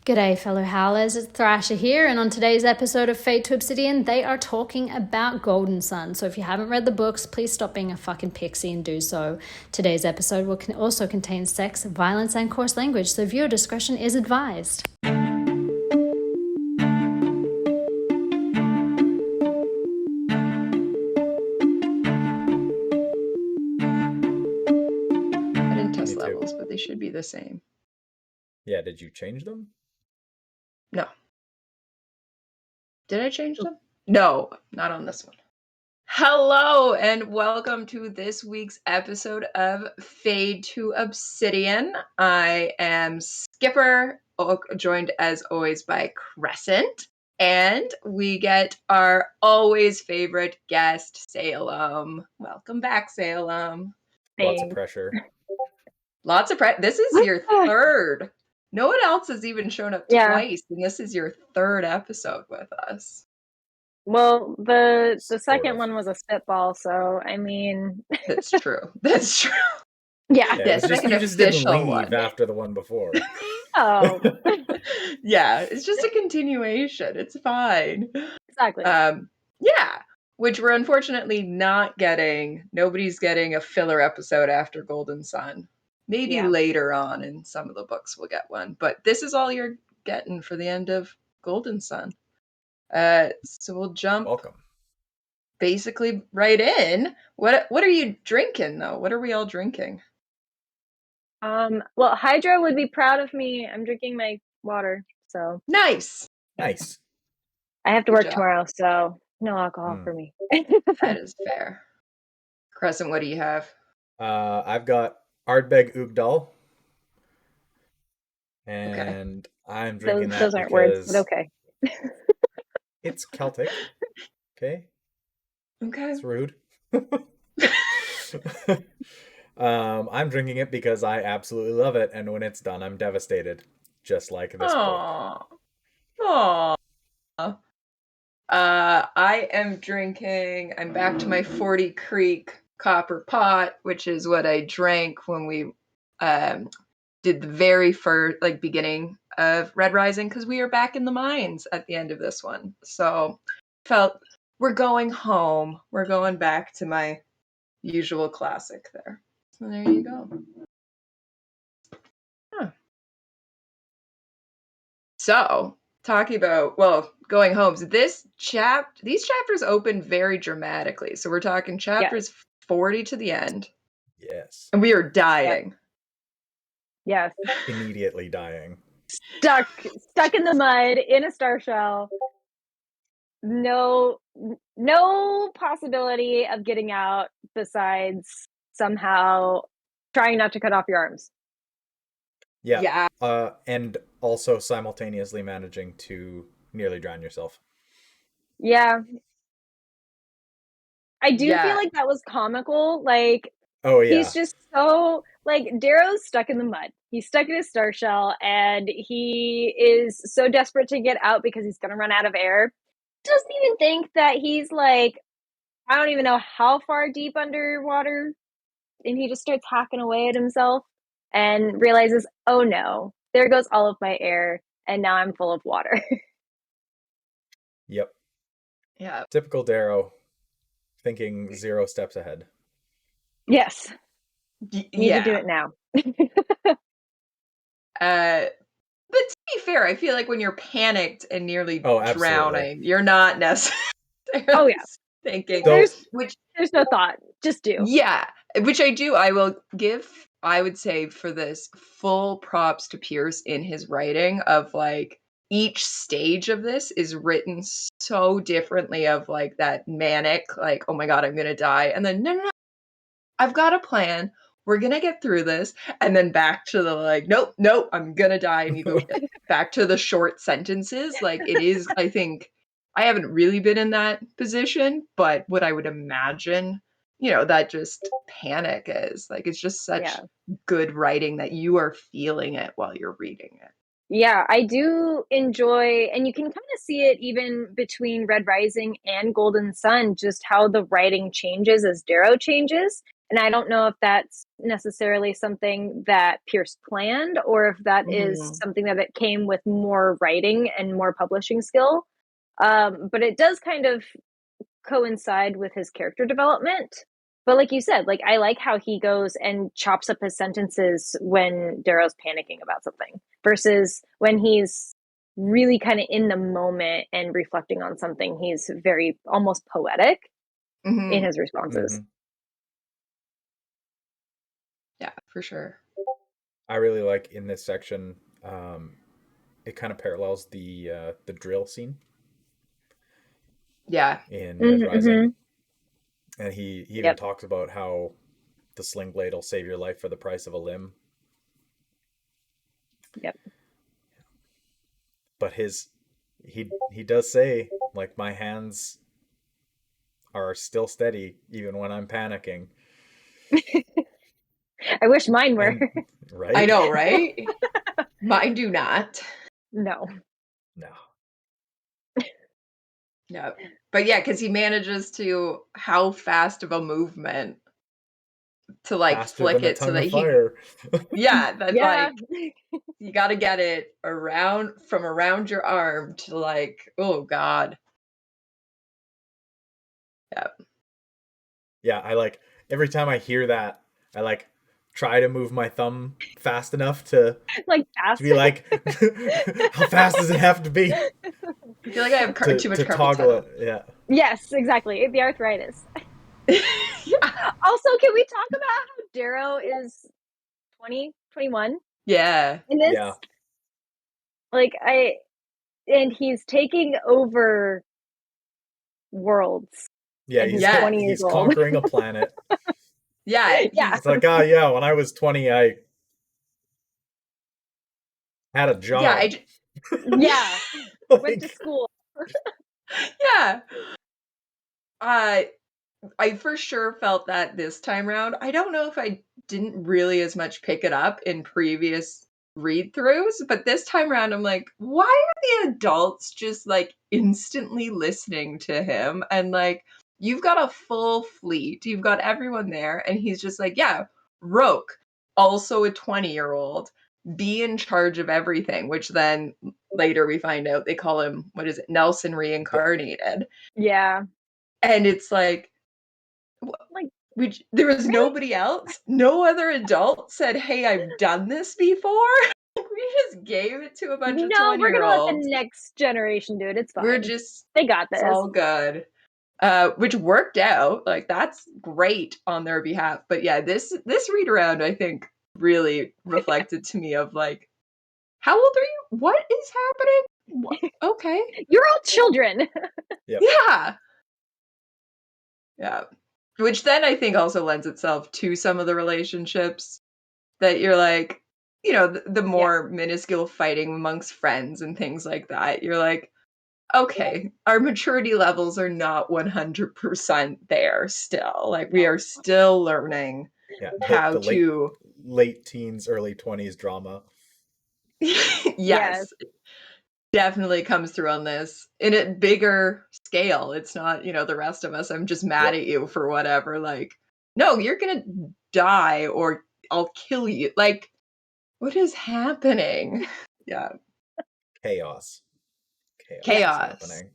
G'day fellow howlers, it's Thrasher here, and on today's episode of Fade To Obsidian, they are talking about Golden Sun. So if you haven't read the books, please stop being a fucking pixie and do so. Today's episode will also contain sex, violence, and coarse language, so viewer discretion is advised. I didn't test levels, but they should be the same. Yeah, did you change them? No. Did I change them? No, not on this one. Hello, and welcome to this week's episode of Fade To Obsidian. I am Skipper, joined as always by Crescent, and we get our always favorite guest, Salem. Welcome back, Salem. Lots of pressure. Lots of pressure. This is your third. No one else has even shown up twice, and this is your third episode with us. Well, the second one was a spitball, so I mean, that's true. That's true. Yeah, it's just, like you an just didn't official leave one after the one before. Oh, yeah, it's just a continuation. It's fine. Exactly. Yeah, which we're unfortunately not getting. Nobody's getting a filler episode after Golden Sun. Maybe later on in some of the books we'll get one, but this is all you're getting for the end of Golden Sun. So we'll jump basically right in. What are you drinking though? What are we all drinking? Well, Hydra would be proud of me. I'm drinking my water, so nice. I have to work tomorrow, so no alcohol for me. That is fair. Crescent, what do you have? I've got Ardbeg Ugdal, and I'm drinking those aren't words, but okay. It's Celtic. Okay. It's rude. I'm drinking it because I absolutely love it, and when it's done, I'm devastated, just like this book. Aww. I am drinking. I'm back to my 40 Creek Copper Pot, which is what I drank when we did the very first beginning of Red Rising, because we are back in the mines at the end of this one. So felt we're going home. We're going back to my usual classic there. So there you go. Huh. So talking about going home. So these chapters open very dramatically. So we're talking chapters 40 to the end. Yes. And we are dying. Yes. Immediately dying. Stuck in the mud in a star shell. No possibility of getting out besides somehow trying not to cut off your arms. Yeah. And also simultaneously managing to nearly drown yourself. Yeah. I do feel like that was comical. He's just so Darrow's stuck in the mud. He's stuck in his star shell, and he is so desperate to get out because he's gonna run out of air. Doesn't even think that he's I don't even know how far deep underwater, and he just starts hacking away at himself and realizes, oh no, there goes all of my air, and now I'm full of water. Yep. Yeah. Typical Darrow, thinking 0 steps ahead. Yes. Need to do it now. But to be fair, I feel like when you're panicked and nearly drowning, you're not necessarily thinking. There's no thought. Just do. Yeah, which I do. I will give, I would say, for this, full props to Pierce in his writing of each stage of this is written so differently of that manic, oh my God, I'm going to die. And then, no, I've got a plan. We're going to get through this. And then back to the nope, I'm going to die. And you go back to the short sentences. It is, I think, I haven't really been in that position, but what I would imagine, that just panic is. It's just such good writing that you are feeling it while you're reading it. Yeah, I do enjoy, and you can kind of see it even between Red Rising and Golden Sun, just how the writing changes as Darrow changes. And I don't know if that's necessarily something that Pierce planned, or if that is something that it came with more writing and more publishing skill. But it does kind of coincide with his character development. But like you said, like I like how he goes and chops up his sentences when Darrow's panicking about something versus when he's really kind of in the moment and reflecting on something. He's very almost poetic in his responses. Yeah, for sure. I really like in this section, it kind of parallels the drill scene. Yeah. In Red Rising. And he even talks about how the sling blade will save your life for the price of a limb. Yep. But he does say, like, my hands are still steady even when I'm panicking. I wish mine were. And, right? I know, right? Mine do not. No. No. But yeah, because he manages to, how fast of a movement to like faster flick than a it so tongue that of fire. Yeah, that like you got to get it from around your arm to like, oh God. Yeah. Yeah, I like every time I hear that, I like try to move my thumb fast enough to like to be like, how fast does it have to be? I feel like I have too much to carpal toggle tunnel. it. Yeah. Yes, exactly. The arthritis. Yeah. Also, can we talk about how Darrow is 20, 21? Yeah. And this, Yeah. like, and he's taking over worlds. Yeah, and he's conquering a planet. Yeah. Yeah. It's like, oh yeah, when I was 20, I had a job. Yeah. Like, went to school. Yeah. I for sure felt that this time around. I don't know if I didn't really as much pick it up in previous read-throughs, but this time around I'm like, why are the adults just like instantly listening to him? And like, you've got a full fleet, you've got everyone there, and he's just like, yeah, Roke, also a 20-year-old, be in charge of everything, which then later we find out they call him, what is it, Nelson reincarnated. Yeah. And it's like there was nobody else. No other adult said, "Hey, I've done this before." We just gave it to a bunch of 20-year-olds. We're gonna let the next generation do it. It's fine. They got this. It's all good. Which worked out. Like that's great on their behalf. But yeah, this read around, I think, really reflected to me of like, how old are you? What is happening? What? Okay, you're all children. Yep. Yeah. Yeah. Which then I think also lends itself to some of the relationships that you're like, you know, the more minuscule fighting amongst friends and things like that. You're like, okay, our maturity levels are not 100% there still. Like we are still learning how to late teens, early 20s drama. Yes. Definitely comes through on this in a bigger scale. It's not, you know, the rest of us, I'm just mad at you for whatever. Like, no, you're gonna die or I'll kill you. Like, what is happening? Yeah. Chaos Happening.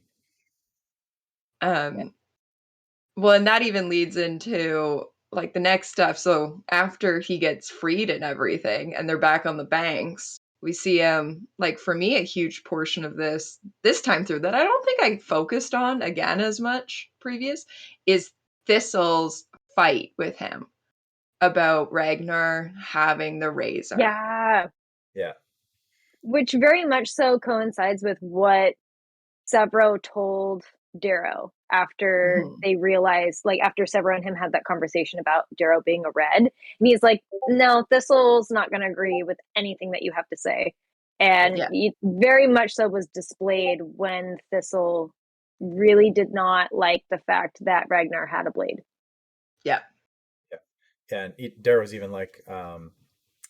Well, and that even leads into like the next stuff. So after he gets freed and everything and they're back on the banks, we see like for me a huge portion of this time through that I don't think I focused on again as much previous is Thistle's fight with him about Ragnar having the razor. Yeah. Which very much so coincides with what Severo told Darrow after they realized, like after Severo and him had that conversation about Darrow being a red. And he's like, no, Thistle's not going to agree with anything that you have to say. And it very much so was displayed when Thistle really did not like the fact that Ragnar had a blade. Yeah. And Darrow's even like,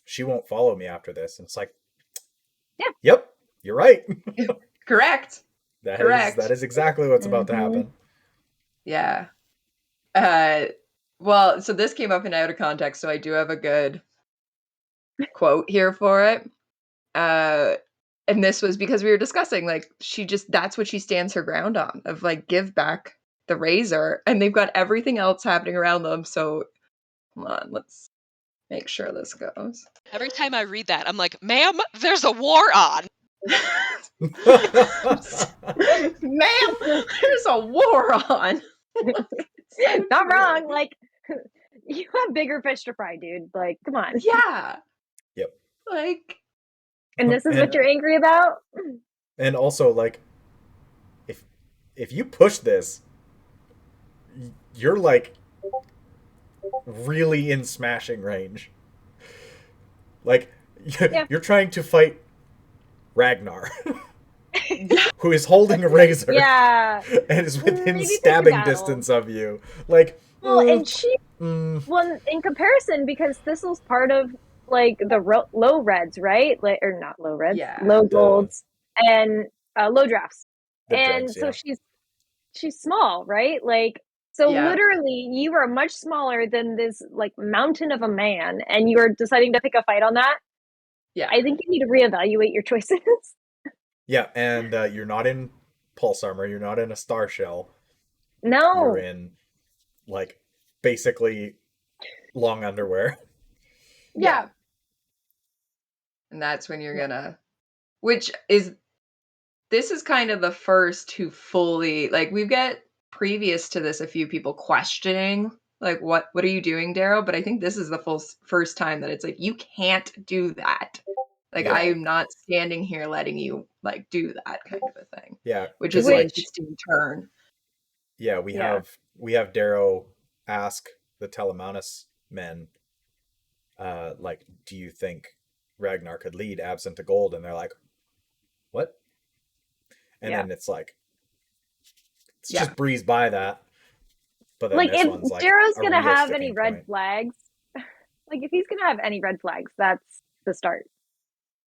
she won't follow me after this. And it's like, yep, you're right. Correct. That is exactly what's about to happen. Yeah. Well, so this came up in Out of Context, so I do have a good quote here for it. And this was because we were discussing, like, that's what she stands her ground on, of like, give back the razor, and they've got everything else happening around them. So hold on, let's make sure this goes. Every time I read that, I'm like, ma'am, there's a war on. Ma'am, there's a war on. So not wrong. Like, you have bigger fish to fry, dude. Like, come on. Yeah. Yep. Like, and this is what you're angry about? And also, like, if you push this, you're like really in smashing range. Like, you're trying to fight Ragnar, who is holding a razor, and is within stabbing distance of you. Like, well, and she, well, in comparison, because Thistle's part of like the low reds, right? Like, or not low reds, low golds, and low drafts, and dreads, so she's small, right? Like, so literally, you are much smaller than this like mountain of a man, and you are deciding to pick a fight on that. Yeah, I think you need to reevaluate your choices. Yeah, and you're not in pulse armor. You're not in a star shell. No, you're in like basically long underwear. Yeah. And that's when you're gonna, this is kind of the first to fully, like, we've got previous to this a few people questioning, like, what are you doing, Darrow? But I think this is the first time that it's like, you can't do that. Like, I am not standing here letting you, like, do that kind of a thing. Yeah. Which is an interesting turn. Yeah, we have Darrow ask the Telemanus men, like, do you think Ragnar could lead absent a gold? And they're like, what? And then it's like, just breeze by that. But then like, this if one's like, Darrow's gonna have any red flags, like, if he's gonna have any red flags, that's the start.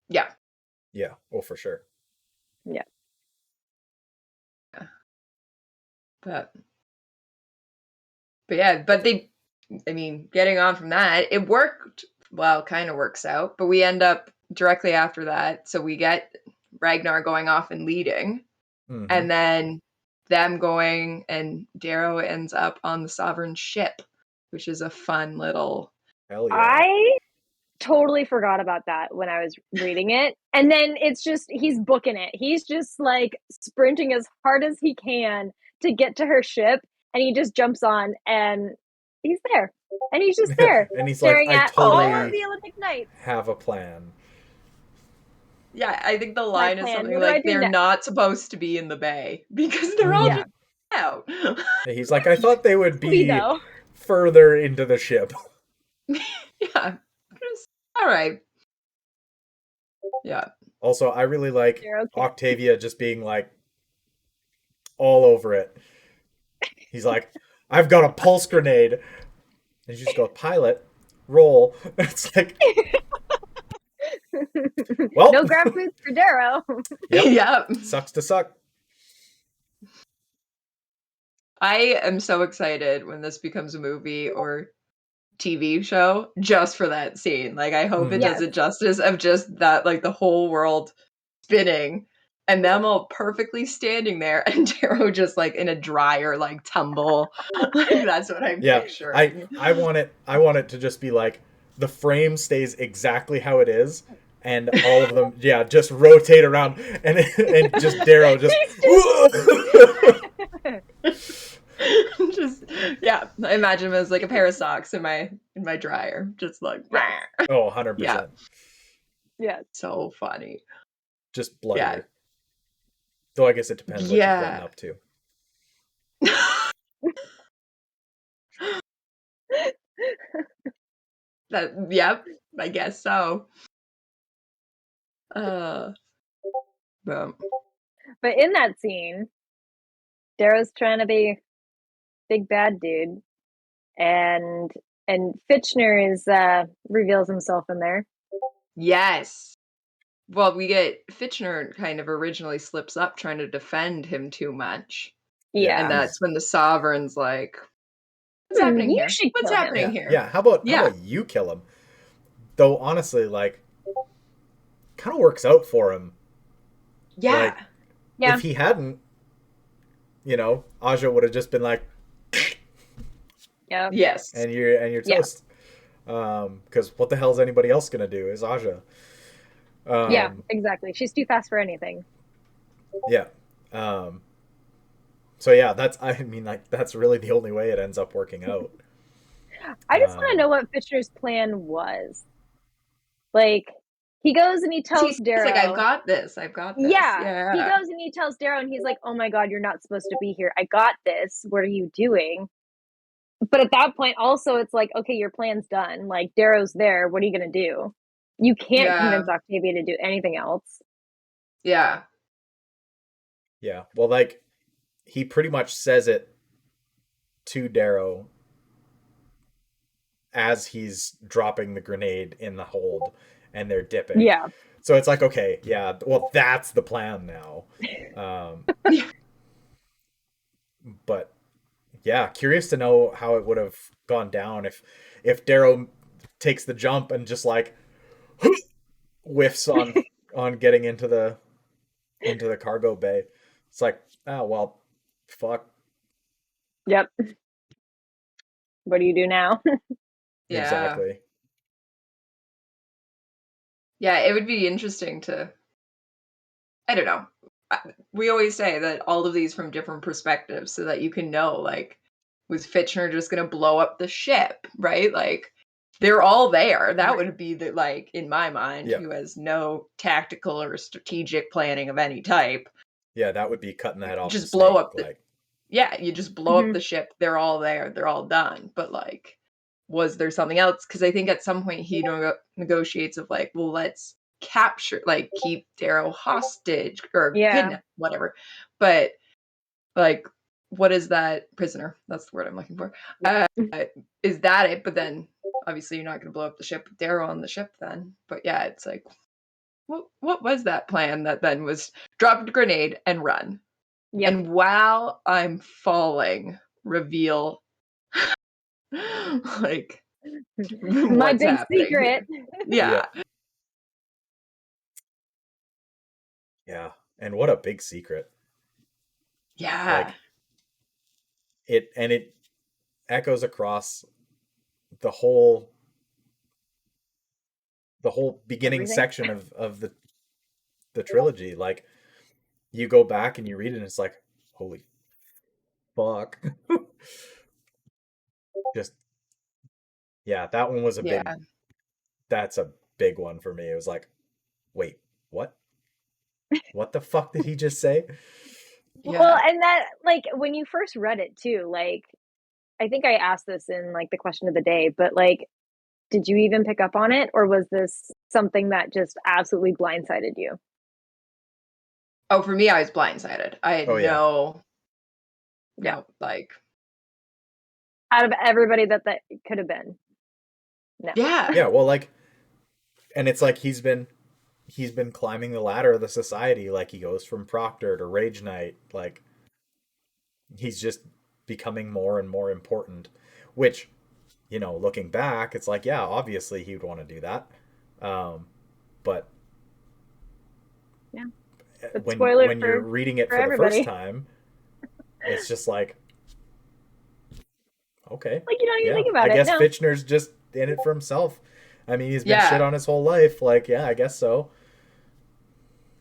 Yeah. Yeah. Oh, for sure. Yeah. But getting on from that, it worked. Well, kind of works out, but we end up directly after that. So we get Ragnar going off and leading, and then them going, and Darrow ends up on the Sovereign ship, which is a fun little. Hell yeah. I totally forgot about that when I was reading it. And then it's just, he's booking it. He's just like sprinting as hard as he can to get to her ship. And he just jumps on and he's there. And he's just there. And he's staring like, I at totally all of the Olympic Knights. Have a plan. Yeah, I think the line is something like, they're not supposed to be in the bay because they're all just out. He's like, I thought they would be further into the ship. Yeah. All right. Yeah. Also, I really like Octavia just being like all over it. He's like, I've got a pulse grenade. And you just go, pilot, roll. It's like, well, no grab boots for Darrow. Yep. Sucks to suck. I am so excited when this becomes a movie or TV show just for that scene. Like, I hope it does it justice of just that, like, the whole world spinning and them all perfectly standing there and Darrow just like in a dryer, like tumble. Like, that's what I'm picturing. I want it to just be like the frame stays exactly how it is and all of them just rotate around and just Darrow just I imagine him as like a pair of socks in my dryer, just like 100%. Yeah, so funny. Just bloody. Though I guess it depends what you've gotten up to. I guess so. But in that scene, Darrow's trying to be big bad dude, and Fitchner is reveals himself in there. Yes. Well, we get Fitchner kind of originally slips up trying to defend him too much. Yeah. And that's when the Sovereign's like, What's happening You here? should What's kill him. happening here? Yeah, how about you kill him? Though honestly, like, kind of works out for him. Yeah. Like, if he hadn't, Aja would have just been like, yeah, yes, and you're toast. Because what the hell is anybody else gonna do? Is Aja? Yeah, exactly. She's too fast for anything. Yeah. So yeah, that's really the only way it ends up working out. I just want to know what Fisher's plan was. Like, he goes and he tells Darrow, like, I've got this. Yeah. He goes and he tells Darrow, and he's like, oh my God, you're not supposed to be here. I got this. What are you doing? But at that point, also, it's like, okay, your plan's done. Like, Darrow's there. What are you going to do? You can't convince Octavia to do anything else. Yeah. Yeah. Well, like, he pretty much says it to Darrow as he's dropping the grenade in the hold and they're dipping. Yeah. So it's like, okay, yeah, well, that's the plan now. But yeah, curious to know how it would have gone down if Darrow takes the jump and just like whiffs on getting into the cargo bay. It's like, oh well, fuck. Yep. What do you do now? Yeah. Exactly. Yeah, it would be interesting to, I don't know. We always say that all of these from different perspectives so that you can know, like, was Fitchner just going to blow up the ship, right? Like, they're all there. That would be the, like, in my mind, who has no tactical or strategic planning of any type. Yeah, that would be cutting the head off. Just blow up you just blow up the ship. They're all there. They're all done. But, like, was there something else? Because I think at some point he negotiates of, like, well, let's capture, like, keep Darrow hostage or kidnap, whatever. But, like, what is that prisoner? That's the word I'm looking for. Is that it? But then obviously you're not going to blow up the ship with Darrow on the ship then. But yeah, it's like, what was that plan that then was drop a grenade and run? Yep. And while I'm falling, reveal like my big secret. Yeah. Yeah. And what a big secret. Yeah. Like, it echoes across the whole beginning section of the trilogy. Like, you go back and you read it and it's like, holy fuck. Just, yeah, that one was that's a big one for me. It was like, wait, what? What the fuck did he just say? Yeah. Well, and that, like, when you first read it too, like, I think I asked this in, like, the question of the day, but, like, did you even pick up on it? Or was this something that just absolutely blindsided you? Oh, for me, I was blindsided. I had no, like, out of everybody that could have been. No. Yeah. Yeah, well, like, and it's like he's been climbing the ladder of the society. Like, he goes from Proctor to Rage Knight. Like, he's just becoming more and more important, which, looking back, it's like, yeah, obviously he would want to do that. But yeah, when you're reading it for the first time, it's just like, okay, like, you don't even think about it. I guess Fitchner's just in it for himself. I mean, he's been shit on his whole life. Like, yeah, I guess so.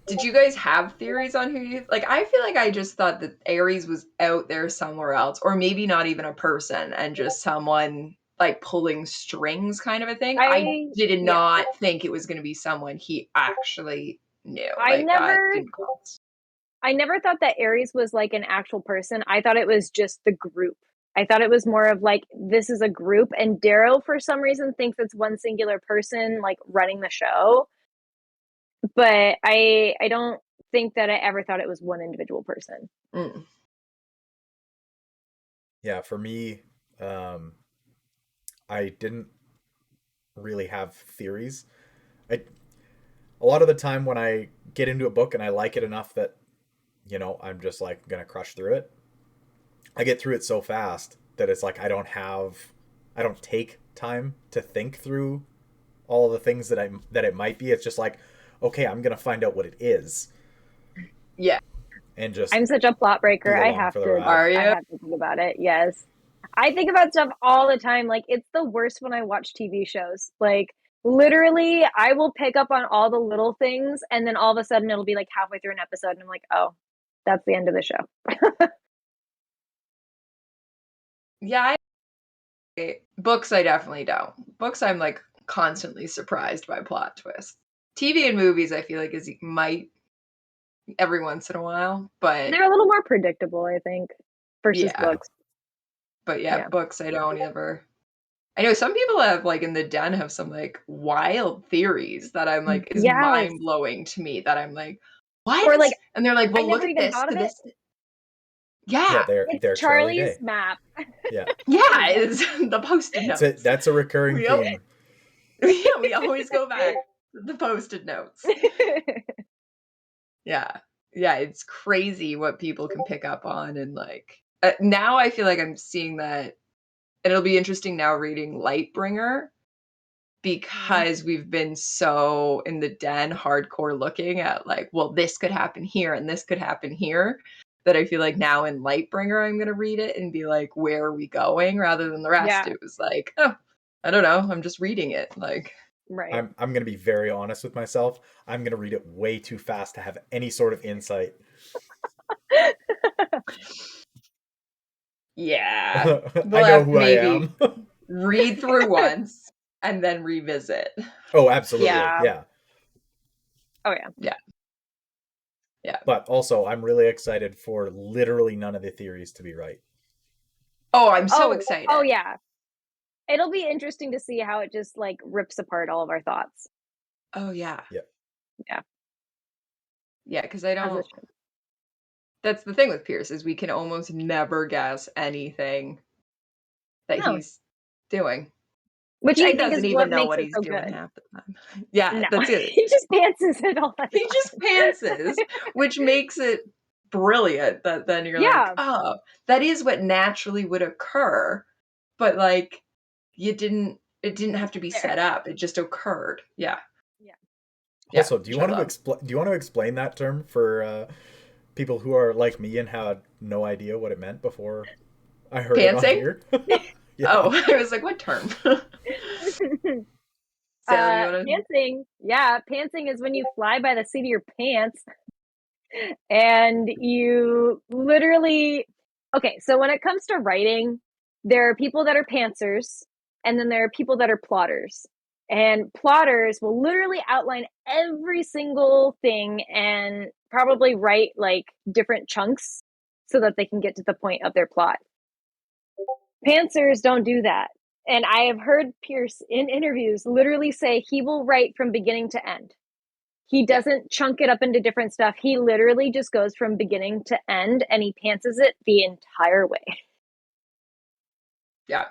Did you guys have theories on who you, like, I feel like I just thought that Ares was out there somewhere else, or maybe not even a person and just someone, like, pulling strings kind of a thing. I did not think it was going to be someone he actually knew. I never thought that Ares was, like, an actual person. I thought it was just the group. I thought it was more of, like, this is a group, and Darrow, for some reason, thinks it's one singular person, like, running the show. But I don't think that I ever thought it was one individual person. Mm. Yeah, for me, I didn't really have theories. A lot of the time when I get into a book and I like it enough that, I'm just, like, going to crush through it, I get through it so fast that it's like I don't take time to think through all the things that it might be. It's just like, okay, I'm gonna find out what it is. Yeah. And just I'm such a plot breaker. I have to. Are you? I have to think about it. Yes. I think about stuff all the time. Like, it's the worst when I watch TV shows. Like, literally, I will pick up on all the little things, and then all of a sudden it'll be like halfway through an episode, and I'm like, oh, that's the end of the show. Yeah. Books, I definitely don't. Books, I'm like constantly surprised by plot twists. TV and movies, I feel like might every once in a while, but they're a little more predictable, I think, versus books. But books, I don't ever. I know some people have, like, in the den have some like wild theories that I'm like is mind blowing to me. That I'm like, what? Or like, and they're like, well, I look never at even this. thought of This. it. Yeah, they're Charlie's map. Yeah, yeah, it's the Post-it notes. That's a recurring theme. Yeah, we always go back to the Post-it notes. Yeah, it's crazy what people can pick up on, and like now I feel like I'm seeing that, and it'll be interesting now reading Lightbringer, because we've been so in the den hardcore looking at like, well, this could happen here and this could happen here, that I feel like now in Lightbringer I'm going to read it and be like, where are we going, rather than the rest. It was like, oh, I don't know, I'm just reading it. Like, right. I'm going to be very honest with myself. I'm going to read it way too fast to have any sort of insight. Yeah. I know who I am. Read through once and then revisit. Oh, absolutely. Yeah. Oh, yeah. Yeah. Yeah. But also, I'm really excited for literally none of the theories to be right. Oh, I'm so excited. Oh, yeah. It'll be interesting to see how it just like rips apart all of our thoughts. Oh, yeah. Yeah. Yeah. Yeah, because I don't. That's the thing with Pierce, is we can almost never guess anything that he's doing. Which he I think doesn't is even what know makes what it he's so doing good. half the time. Yeah, that's it. He just pantses it all the time. He just pantses, which makes it brilliant. That then you're like, oh, that is what naturally would occur, but like it didn't have to be set up. It just occurred. Yeah. Also, do you want to explain that term for people who are like me and had no idea what it meant before I heard it on here? Oh, I was like, what term? Pantsing. Yeah, pantsing is when you fly by the seat of your pants and you literally. Okay, so when it comes to writing, there are people that are pantsers, and then there are people that are plotters. And plotters will literally outline every single thing and probably write like different chunks so that they can get to the point of their plot. Pantsers don't do that. And I have heard Pierce in interviews literally say he will write from beginning to end. He doesn't chunk it up into different stuff. He literally just goes from beginning to end and he pantses it the entire way. Yeah.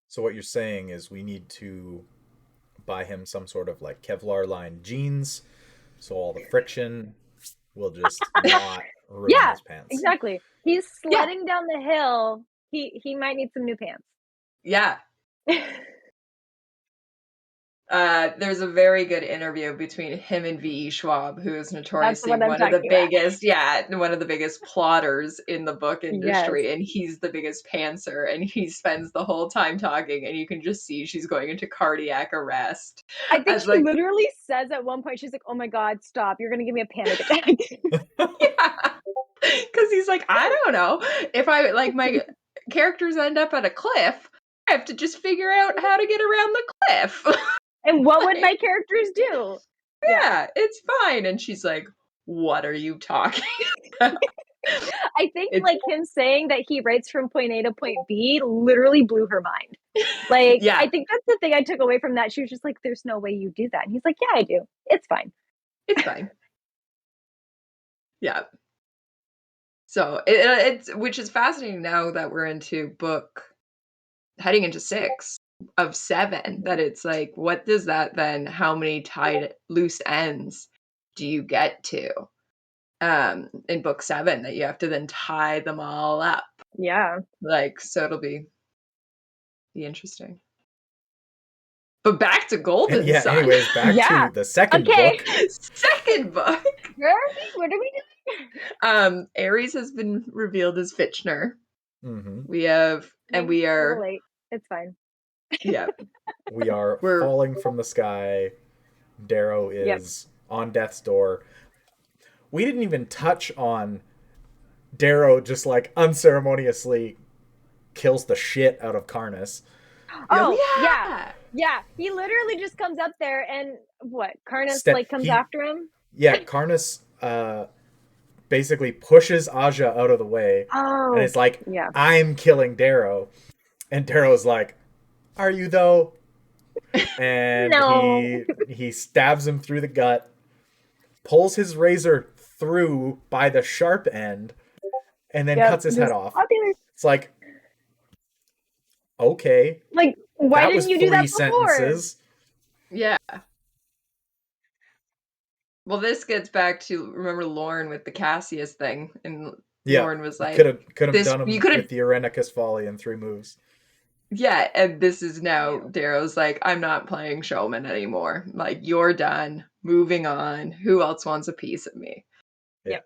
So what you're saying is we need to buy him some sort of like Kevlar lined jeans, so all the friction will just not ruin his pants. Exactly. He's sledding down the hill. He might need some new pants. Yeah. There's a very good interview between him and V.E. Schwab, who is notoriously one of the biggest plotters in the book industry. Yes. And he's the biggest pantser, and he spends the whole time talking, and you can just see she's going into cardiac arrest. I think she literally says at one point, she's like, oh my God, stop. You're going to give me a panic attack. Yeah. Because he's like, I don't know. If I, like, my characters end up at a cliff, I have to just figure out how to get around the cliff. And what would my characters do? Yeah, it's fine. And she's like, what are you talking about? I think like him saying that he writes from point A to point B literally blew her mind. Like, I think that's the thing I took away from that. She was just like, there's no way you do that. And he's like, yeah, I do. It's fine. It's fine. Yeah. So it's which is fascinating now that we're heading into 6 of 7, that it's like, what does that then, how many tied loose ends do you get to in book 7 that you have to then tie them all up? Yeah. Like, so it'll be be interesting. But back to Golden yeah, Sun. anyways, back to the second book. Second book. Where are we? What are we doing? Ares has been revealed as Fitchner. Mm-hmm. We have, and we are. A little late. It's fine. Yeah. We're falling from the sky. Darrow is on death's door. We didn't even touch on Darrow just like unceremoniously kills the shit out of Karnas. Oh, yeah. He literally just comes up there and Karnas comes after him? Yeah, Karnas basically pushes Aja out of the way. Oh, and it's like, I'm killing Darrow. And Darrow's like, are you though? And he stabs him through the gut, pulls his razor through by the sharp end, and then cuts his head off. It's like, okay. Like, why didn't you do that before? Sentences. Yeah. Well, this gets back to, remember Lorne with the Cassius thing, and Lorne was like, could have done him with the Irenicus Folly in 3 moves. Yeah, and this is now Darrow's like, I'm not playing showman anymore. Like, you're done. Moving on. Who else wants a piece of me? Yep.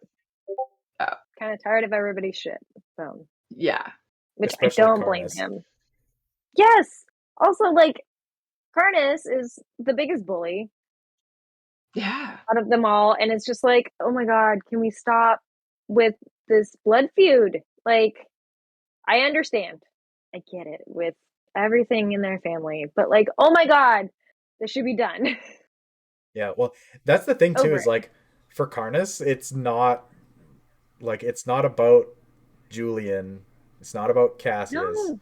Kind of tired of everybody's shit. So. Yeah. Which especially I don't blame him. Yes. Also, like, Karnas is the biggest bully. Yeah. Out of them all. And it's just like, oh my God, can we stop with this blood feud? Like, I understand. I get it with everything in their family. But like, oh my God, this should be done. Yeah, well, that's the thing too, is like, for Karnas, it's not about Julian. It's not about Cassius. No.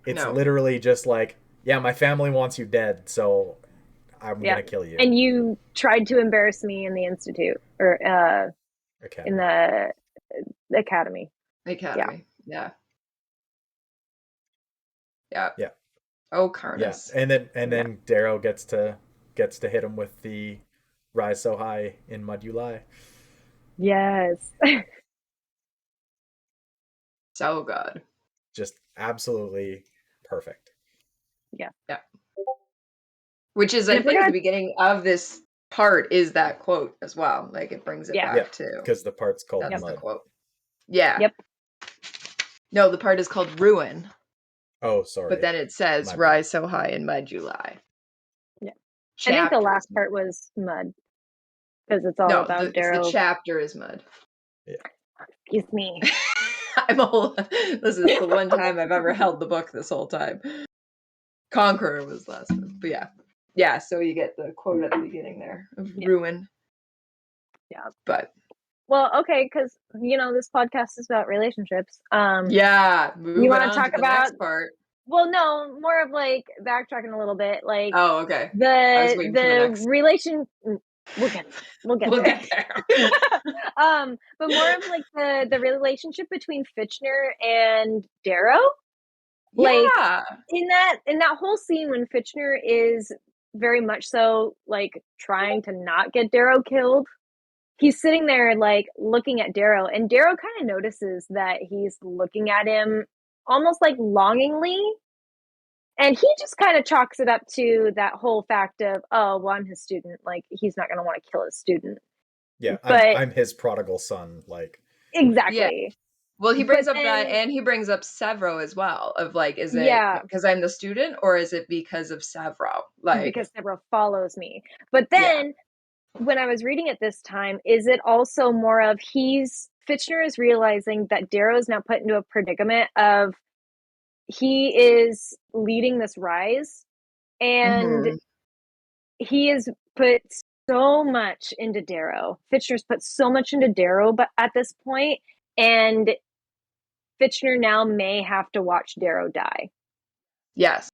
It's literally just like, yeah, my family wants you dead, so I'm gonna kill you. And you tried to embarrass me in the institute or in the academy. Yeah. Yeah. Oh, Karnas. Yeah. And then Darrow gets to hit him with the rise so high in mud you lie. Yes. So good. Just absolutely perfect. Yeah. Which is, I think, at the beginning of this part is that quote as well. Like, it brings it back to, because the part's called that's mud. The quote. Yeah. Yep. No, the part is called ruin. Oh, sorry. But then it says rise so high in mud you lie. Yeah. I think the last part was mud. Because it's all about Darrow. The chapter is mud. Yeah. Excuse me. This is the one time I've ever held the book this whole time. Conqueror was last one. But yeah, so you get the quote at the beginning there of ruin. Yeah. But well, okay, because this podcast is about relationships. Moving you want to talk the about next part. Well, no, more of like backtracking a little bit, like okay. The relation. We'll get there. But more of like the relationship between Fitchner and Darrow. Like in that whole scene when Fitchner is very much so like trying to not get Darrow killed. He's sitting there like looking at Darrow, and Darrow kind of notices that he's looking at him almost like longingly. And he just kind of chalks it up to that whole fact of, oh, well, I'm his student. Like, he's not going to want to kill his student. Yeah, I'm his prodigal son. Like, exactly. Yeah. Well, he brings up that, and he brings up Severo as well. Of like, is it because I'm the student, or is it because of Severo? Like, because Severo follows me. But then, when I was reading it this time, is it also more of Fitchner is realizing that Darrow is now put into a predicament of he is leading this rise, and he has put so much into Darrow. Fitchner's put so much into Darrow, but at this point, and Fitchner now may have to watch Darrow die. Yes.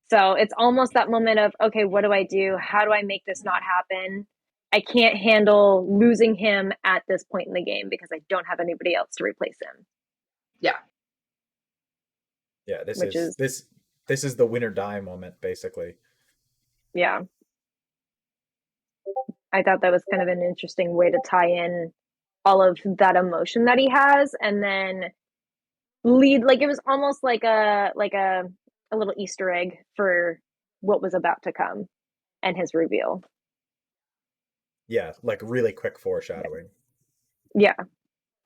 So it's almost that moment of, okay, what do I do? How do I make this not happen? I can't handle losing him at this point in the game because I don't have anybody else to replace him. Yeah. Yeah, this is the win or die moment, basically. Yeah. I thought that was kind of an interesting way to tie in all of that emotion that he has, and then lead, like, it was almost like a a little Easter egg for what was about to come and his reveal. Yeah, like really quick foreshadowing. Yeah,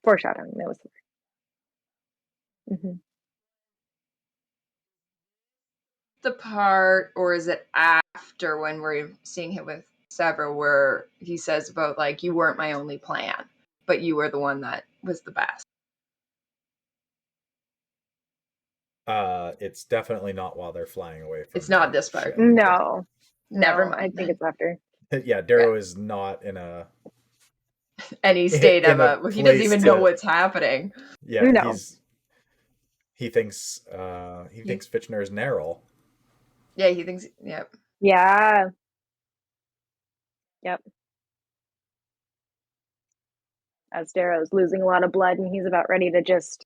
foreshadowing. That was. The part, or is it after when we're seeing him with Sever, where he says about like, you weren't my only plan, but you were the one that was the best? It's definitely not while they're flying away from It's not the this part. ship. No. Never No, mind. I think it's after. Yeah, Darrow is not in a any state in of a he doesn't place even know what's happening. Yeah, No. he thinks Fitchner is Nerl. Yeah, he thinks. Yep. Yeah. Yep. As Darrow's losing a lot of blood and he's about ready to just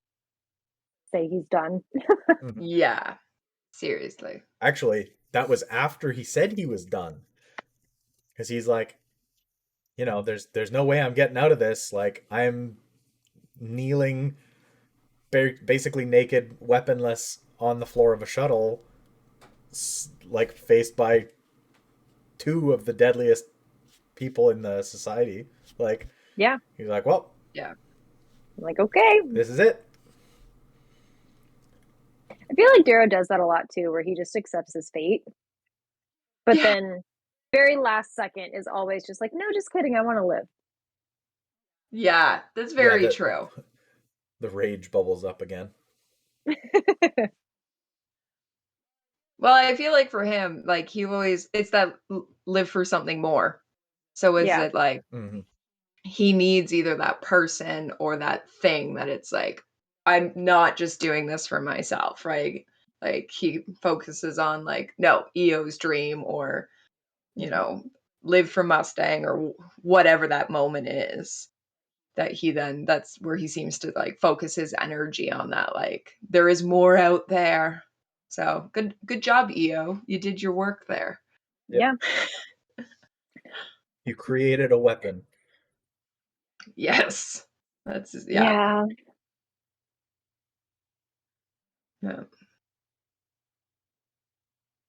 say he's done. Yeah. Seriously. Actually, that was after he said he was done. Because he's like, you know, there's no way I'm getting out of this. Like, I'm kneeling, basically naked, weaponless, on the floor of a shuttle, like faced by two of the deadliest people in the society. Like, yeah, he's like, well, yeah, I'm like, okay, this is it. I feel like Darrow does that a lot too, where he just accepts his fate, but then very last second is always just like, no, just kidding, I want to live. Yeah, that's very true. The rage bubbles up again. Well, I feel like for him, like it's that live for something more. So is it like he needs either that person or that thing that it's like, I'm not just doing this for myself, right? Like he focuses on like, no, EO's dream, or, you know, live for Mustang, or whatever that moment is. That's where he seems to like focus his energy on, that like there is more out there. So good job, EO, you did your work there. Yeah. You created a weapon. Yes, that's yeah.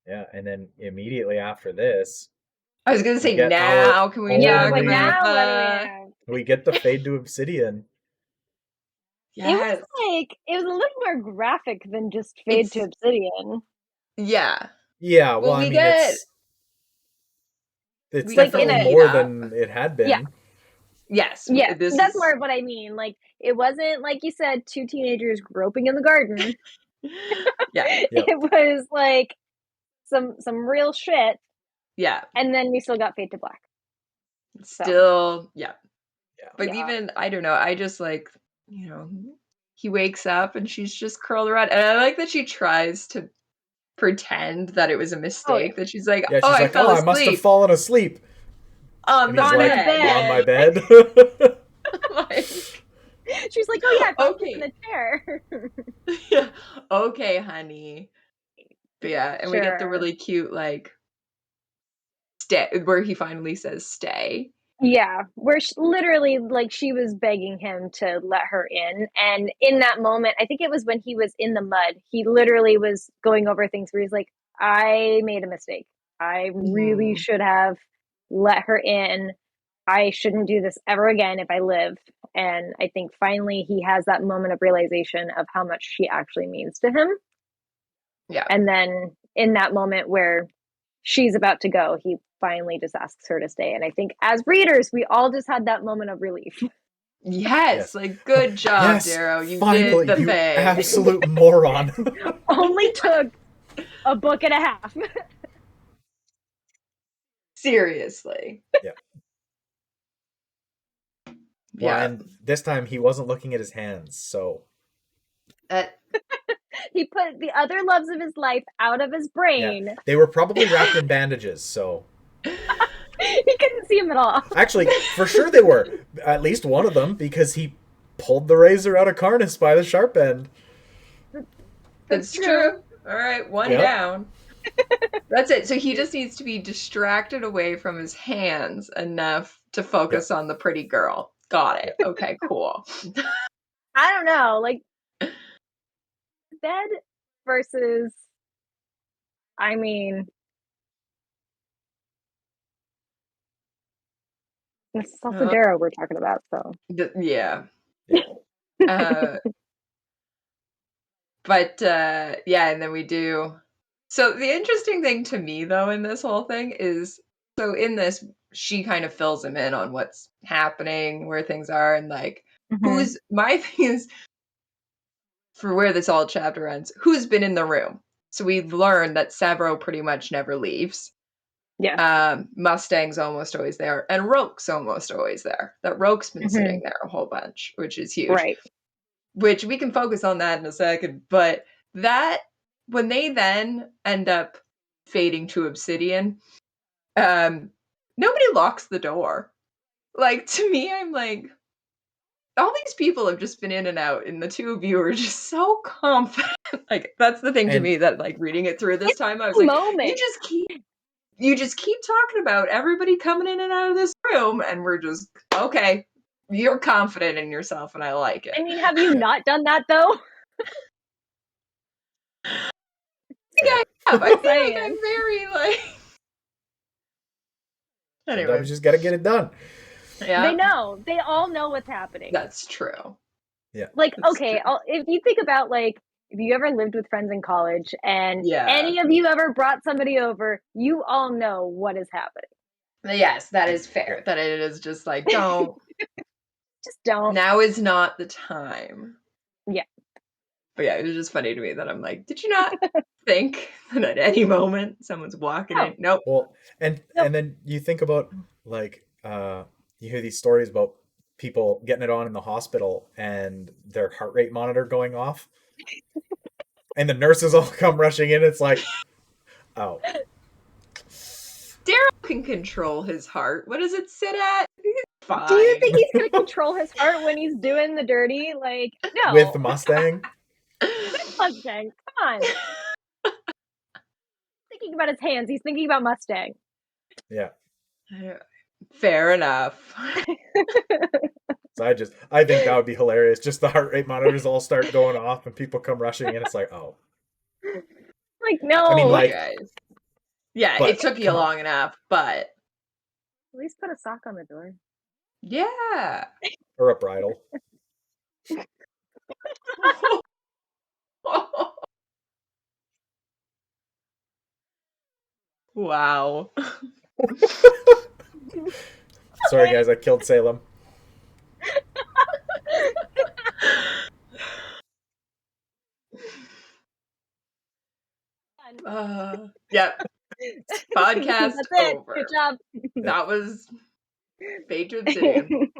Yeah, and then immediately after this, I was gonna say, now can we talk like, about now what do we have? We get the Fade to Obsidian. Yes. It was a little more graphic than just Fade to Obsidian. Yeah. Yeah, well, I mean, it's like definitely more than it had been. Yeah. Yes. Yeah, that's more of what I mean. Like, it wasn't, like you said, two teenagers groping in the garden. Yeah. It was like some real shit. Yeah. And then we still got Fade to Black. Still, yeah. But even, I don't know, I just like, you know, he wakes up and she's just curled around. And I like that she tries to pretend that it was a mistake. That she's like, I fell asleep. I must have fallen asleep. On the bed. On my bed. She's like, oh yeah, I fell asleep in the chair. Yeah. Okay, honey. But yeah, and we get the really cute, like, stay, where he finally says stay. Yeah, where literally, like, she was begging him to let her in. And in that moment, I think it was when he was in the mud, he literally was going over things where he's like, I made a mistake. I really should have let her in. I shouldn't do this ever again if I live. And I think finally he has that moment of realization of how much she actually means to him. Yeah. And then in that moment where she's about to go, he finally just asks her to stay. And I think as readers, we all just had that moment of relief. Yes. Like, good job, Darrow. You finally, did the you thing. Absolute moron. Only took a book and a half. Seriously. Yeah. Well, and this time he wasn't looking at his hands, so he put the other loves of his life out of his brain. Yeah. They were probably wrapped in bandages, so he couldn't see him at all. Actually, for sure they were. At least one of them, because he pulled the razor out of Karnas by the sharp end. That's true. All right, one down. That's it. So he just needs to be distracted away from his hands enough to focus on the pretty girl. Got it. Okay, cool. I don't know, like, bed versus I mean, this is also Darrow we're talking about, so. Yeah. But and then we do. So the interesting thing to me, though, in this whole thing is, so in this, she kind of fills him in on what's happening, where things are, and like, my thing is, for where this all chapter ends, who's been in the room? So we've learned that Severo pretty much never leaves. Yeah. Mustang's almost always there, and Roke's almost always there. That Roke's been sitting there a whole bunch, which is huge. Right. Which we can focus on that in a second, but that, when they then end up fading to Obsidian, nobody locks the door. Like, to me, I'm like, all these people have just been in and out, and the two of you are just so confident. Like, that's the thing to me, that, like, reading it through this time, I was like, you just keep talking about everybody coming in and out of this room, and we're just, okay, you're confident in yourself, and I like it. I mean, have you not done that, though? I feel like I'm very, like... Anyway. Sometimes you just gotta get it done. Yeah. They know. They all know what's happening. That's true. Yeah. Like, okay, if you think about, like, if you ever lived with friends in college and any of you ever brought somebody over, you all know what is happening. Yes, that is fair. That it is just like, don't. Just don't. Now is not the time. Yeah. But yeah, it was just funny to me that I'm like, did you not think that at any moment someone's walking in? Nope. Well, and then you think about, like, you hear these stories about people getting it on in the hospital and their heart rate monitor going off. And the nurses all come rushing in. It's like, oh. Darrow can control his heart. What does it sit at? He's fine. Do you think he's going to control his heart when he's doing the dirty? Like, no. With the Mustang? With Mustang. Come on. Thinking about his hands. He's thinking about Mustang. Yeah. Fair enough. So I think that would be hilarious. Just the heart rate monitors all start going off and people come rushing in. It's like, oh. Like, no. I mean, like, guys. Yeah, it took you long enough, but... At least put a sock on the door. Yeah. Or a bridle. Wow. Sorry, guys, I killed Salem. Yep. Podcast over. Good job. That was Fade to Obsidian.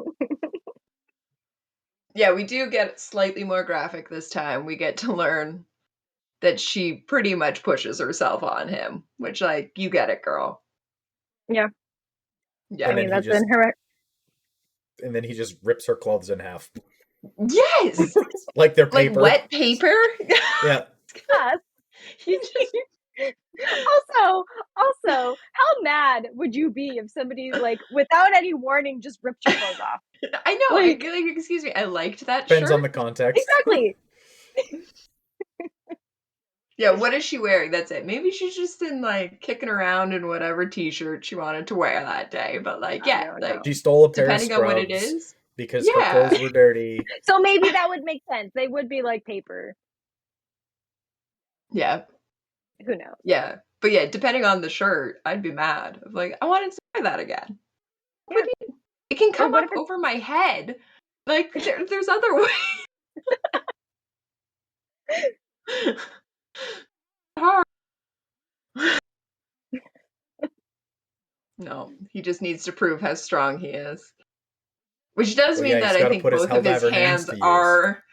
Yeah, we do get slightly more graphic this time. We get to learn that she pretty much pushes herself on him, which, like, you get it, girl. Yeah. Yeah. I mean, that's incorrect. And then he just rips her clothes in half. Yes! Like they're paper. Like wet paper? Yeah. He just... Also, how mad would you be if somebody, like, without any warning, just ripped your clothes off? I know. Like, excuse me. I liked that Depends shirt. on the context. Exactly. Yeah, what is she wearing? That's it. Maybe she's just in, like, kicking around in whatever t-shirt she wanted to wear that day. But, like, yeah, like, she stole a pair of scrubs depending on what it is, because her clothes were dirty. So maybe that would make sense. They would be like paper. Yeah. Who knows? Yeah. But yeah, depending on the shirt, I'd be mad. I'm like, I wanted to wear that again. Yeah. It can come up over my head. Like, there's other ways. No, he just needs to prove how strong he is. Which does mean that I think both of his hands are...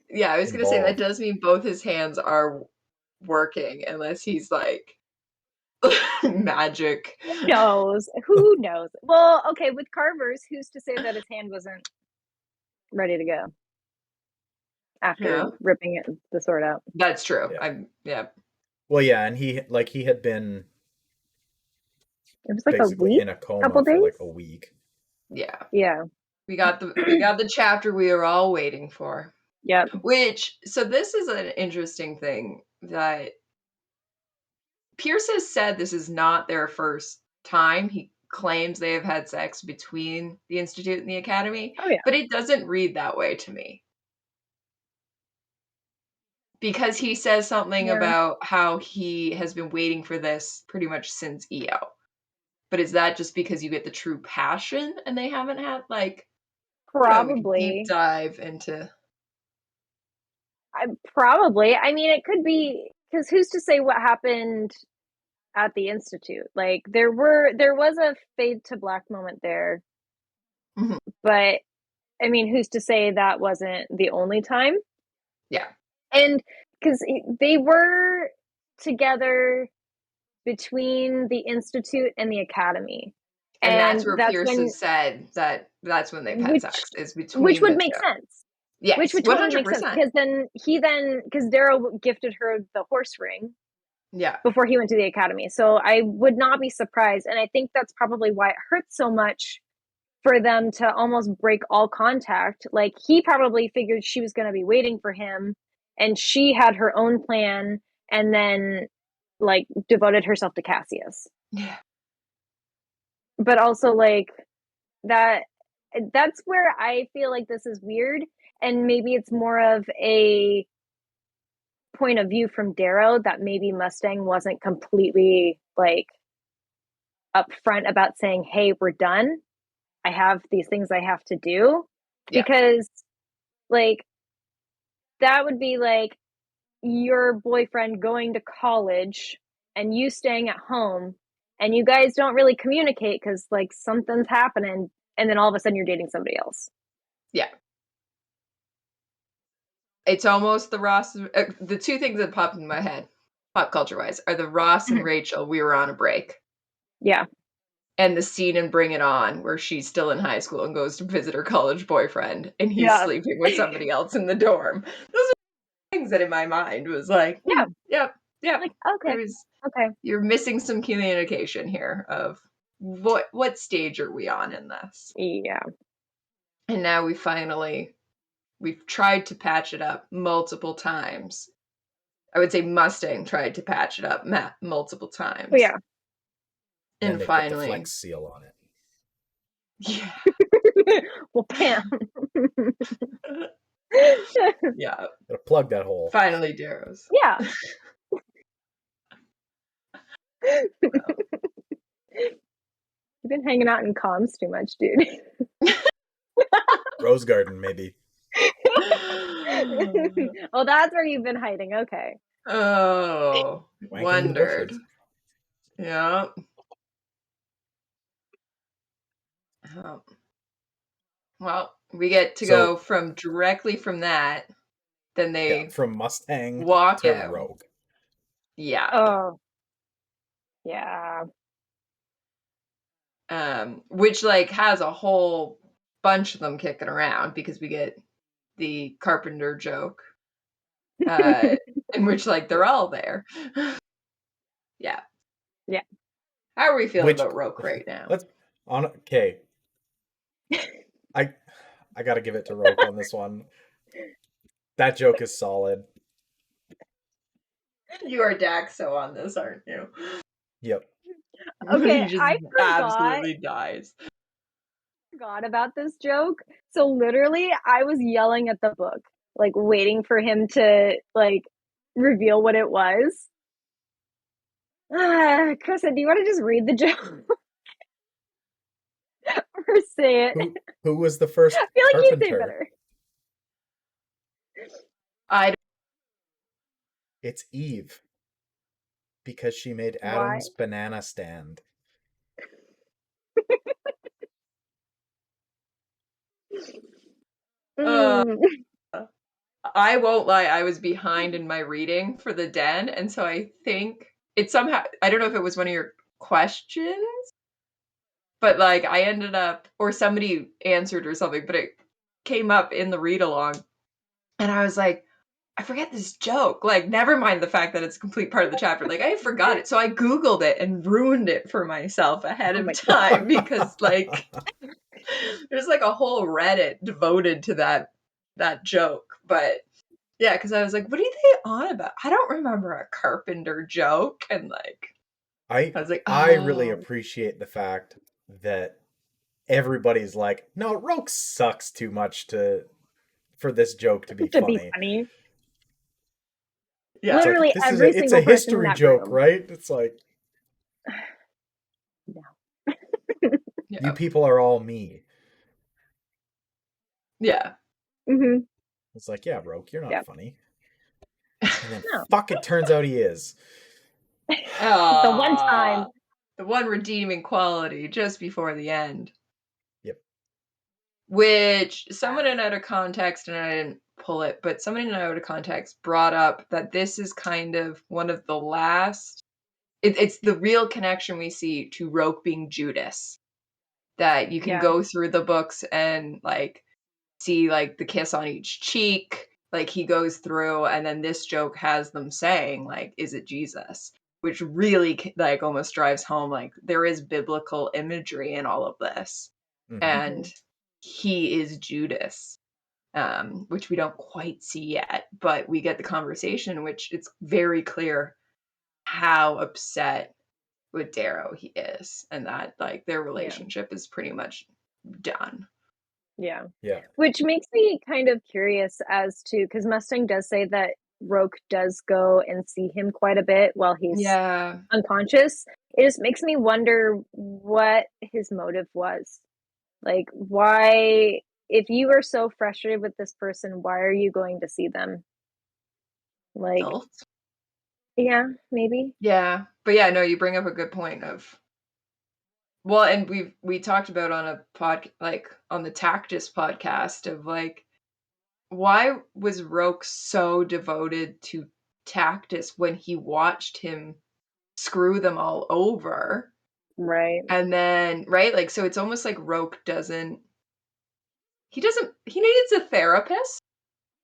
Yeah, I was going to say that does mean both his hands are working, unless he's like magic. Who knows? Who knows? Well, okay, with Carver's, who's to say that his hand wasn't ready to go after ripping the sword out? That's true. Yeah. Well, yeah, and he had been... It was like a week, in a coma for like a week. Yeah. Yeah. We got the chapter we were all waiting for. Yeah. So this is an interesting thing that Pierce has said this is not their first time. He claims they have had sex between the Institute and the Academy. Oh, yeah. But it doesn't read that way to me. Because he says something about how he has been waiting for this pretty much since EO. But is that just because you get the true passion and they haven't had, like, probably deep dive into... Probably. I mean, it could be, because who's to say what happened at the Institute? Like, there was a fade to black moment there. Mm-hmm. But, I mean, who's to say that wasn't the only time? Yeah. And, because they were together between the Institute and the Academy. And that's where Pierce has said that that's when they've had sex, is between which would the make two. sense. Yes, which would totally make sense, because because Darrow gifted her the horse ring. Yeah. Before he went to the Academy. So I would not be surprised. And I think that's probably why it hurts so much for them to almost break all contact. Like, he probably figured she was going to be waiting for him, and she had her own plan, and then, like, devoted herself to Cassius. Yeah. But also, like, that's where I feel like this is weird. And maybe it's more of a point of view from Darrow that maybe Mustang wasn't completely, like, upfront about saying, hey, we're done. I have these things I have to do. Yeah. Because, like, that would be like your boyfriend going to college and you staying at home, and you guys don't really communicate because, like, something's happening, and then all of a sudden you're dating somebody else. Yeah. It's almost the Ross... the two things that popped in my head, pop culture-wise, are the Ross and Rachel, we were on a break. Yeah. And the scene in Bring It On, where she's still in high school and goes to visit her college boyfriend, and he's sleeping with somebody else in the dorm. Those are things that in my mind was like, yep. Like, okay. You're missing some communication here of what stage are we on in this? Yeah. And now we've tried to patch it up multiple times. I would say Mustang tried to patch it up multiple times. Oh, yeah. And they finally put the flex seal on it. Yeah. Well, Pam. Yeah. Gotta plug that hole. Finally, Darrow's. Yeah. Well. You've been hanging out in comms too much, dude. Rose Garden, maybe. Oh, that's where you've been hiding. Okay. Oh, wondered. Yeah. Well, we get to go directly from that. Then they from Mustang walk to out. Rogue. Yeah. Oh. Yeah. Which, like, has a whole bunch of them kicking around, because we get the Carpenter joke, in which, like, they're all there. Yeah. Yeah. How are we feeling about Rogue right now? Okay. I gotta give it to Rogue on this one. That joke is solid. You are Daxo on this, aren't you? Yep. Okay, he just I absolutely dies. Forgot about this joke. So literally, I was yelling at the book, like, waiting for him to, like, reveal what it was. Krista, do you want to just read the joke? Or say it? Who was the first I feel like Carpenter? you'd say better. It's Eve. Because she made Adam's banana stand. I won't lie, I was behind in my reading for the den, and so I think it somehow, I don't know if it was one of your questions, but, like, I ended up, or somebody answered or something, but it came up in the read along, and I was like, I forget this joke. Like, never mind the fact that it's a complete part of the chapter. Like, I forgot it. So I Googled it and ruined it for myself ahead of time, because, like, there's, like, a whole Reddit devoted to that joke. But Yeah, because I was like, what are they on about? I don't remember a carpenter joke. And like, I was like, I really appreciate the fact that everybody's like, no, Roke sucks too much for this joke to be funny. Yeah. Literally It's like, every it's single a person in history that joke, room. right? It's like, No. You people are all me. Yeah. Mm-hmm. It's like, yeah, Roke, you're not funny. And then No. fuck, it turns out he is. The one time. The one redeeming quality just before the end. Yep. Which someone in out of context, and I didn't pull it, but someone in out of context brought up that this is kind of one of the last. It's the real connection we see to Roke being Judas. That you can go through the books and like see like the kiss on each cheek, like he goes through, and then this joke has them saying like, "Is it Jesus?" Which really like almost drives home like there is biblical imagery in all of this, and he is Judas, which we don't quite see yet, but we get the conversation, which it's very clear how upset with Darrow he is, and that like their relationship is pretty much done. Yeah. Yeah. Which makes me kind of curious as to, because Mustang does say that Roke does go and see him quite a bit while he's unconscious. It just makes me wonder what his motive was. Like, why, if you are so frustrated with this person, why are you going to see them? Like, yeah, maybe. Yeah. But yeah, no, you bring up a good point of, well, and we talked about on a like on the Tactus podcast of like, why was Roke so devoted to Tactus when he watched him screw them all over? Right. And then, right? Like, so it's almost like Roke he needs a therapist.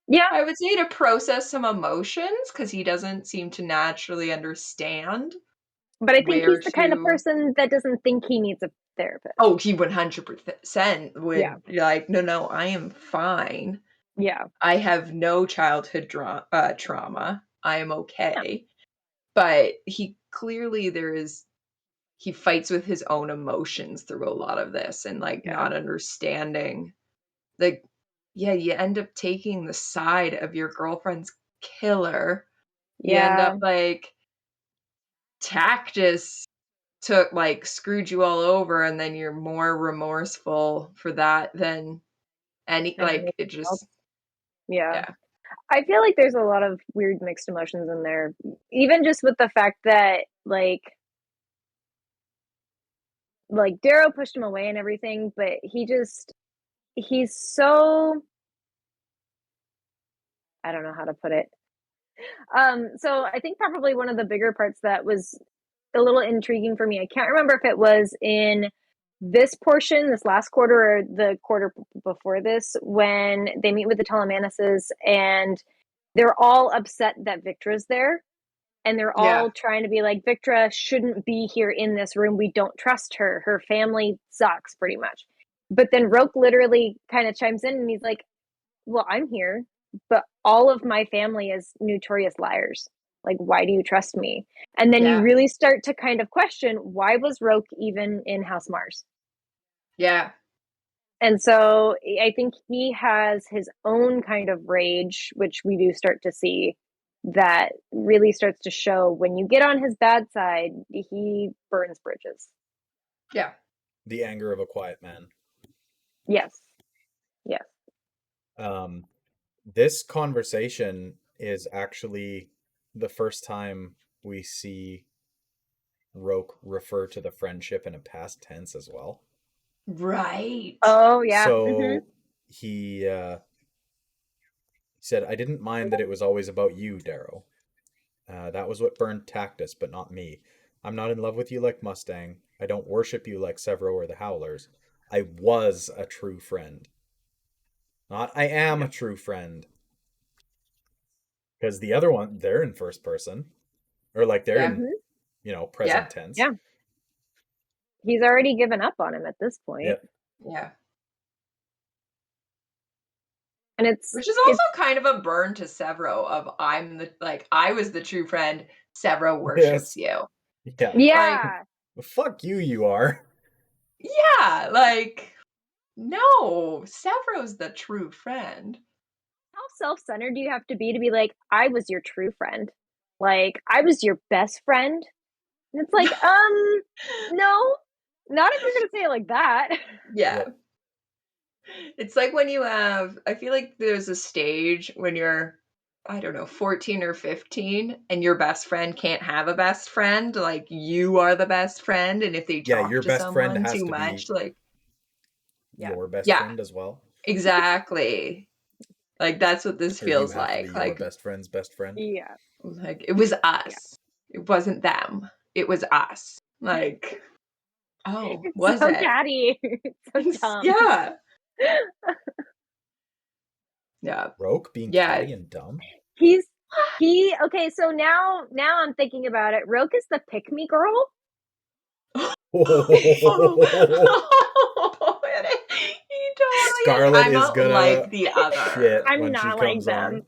Yeah. I would say to process some emotions because he doesn't seem to naturally understand. But I think he's the kind of person that doesn't think he needs a therapist. Oh, he 100% would like, no, I am fine. Yeah. I have no childhood trauma. I am okay. But he clearly he fights with his own emotions through a lot of this and like not understanding. Like, yeah, you end up taking the side of your girlfriend's killer. You end up like Tactus screwed you all over, and then you're more remorseful for that than any like it just yeah. I feel like there's a lot of weird mixed emotions in there, even just with the fact that like Darrow pushed him away and everything, but he's so, I don't know how to put it. So I think probably one of the bigger parts that was a little intriguing for me, I can't remember if it was in this portion, this last quarter, or the quarter before this, when they meet with the Telemanuses and they're all upset that Victra's there. And they're all trying to be like, Victra shouldn't be here in this room. We don't trust her. Her family sucks, pretty much. But then Roke literally kind of chimes in and he's like, well, I'm here, but all of my family is notorious liars. Like, why do you trust me? And then you really start to kind of question, why was Roke even in House Mars? Yeah. And so I think he has his own kind of rage, which we do start to see, that really starts to show when you get on his bad side, he burns bridges. Yeah. The anger of a quiet man. Yes. Yes. This conversation is actually the first time we see Roke refer to the friendship in a past tense as well. Right. Oh, yeah. So he said, I didn't mind that it was always about you, Darrow. That was what burned Tactus, but not me. I'm not in love with you like Mustang. I don't worship you like Severo or the Howlers. I was a true friend. Not I am a true friend. Because the other one, they're in first person. Or like they're in, present tense. Yeah. He's already given up on him at this point. Yeah. And which is also kind of a burn to Severo of I was the true friend. Severo worships you. Yeah. Yeah. Like, fuck you are. Yeah, like, no, Severo's the true friend. How self-centered do you have to be like, I was your true friend? Like, I was your best friend? And it's like, no, not if you're going to say it like that. Yeah. Yep. It's like when you have, I feel like there's a stage when you're, I don't know, 14 or 15 and your best friend can't have a best friend. Like, you are the best friend. And if they talk your to best friend someone has too to much, be like, your best friend as well. Exactly. Like, that's what this Or you feels have to like. be Like, your best friend's best friend. Yeah. like it was us. Yeah. It wasn't them. It was us. Like, oh, It's was so it? catty. It's so dumb. Yeah. Yeah. Roke being Yeah. catty and dumb? Okay, so now I'm thinking about it. Roke is the pick-me girl. He totally Scarlet is. is I'm gonna like the other. shit I'm when she not like comes them.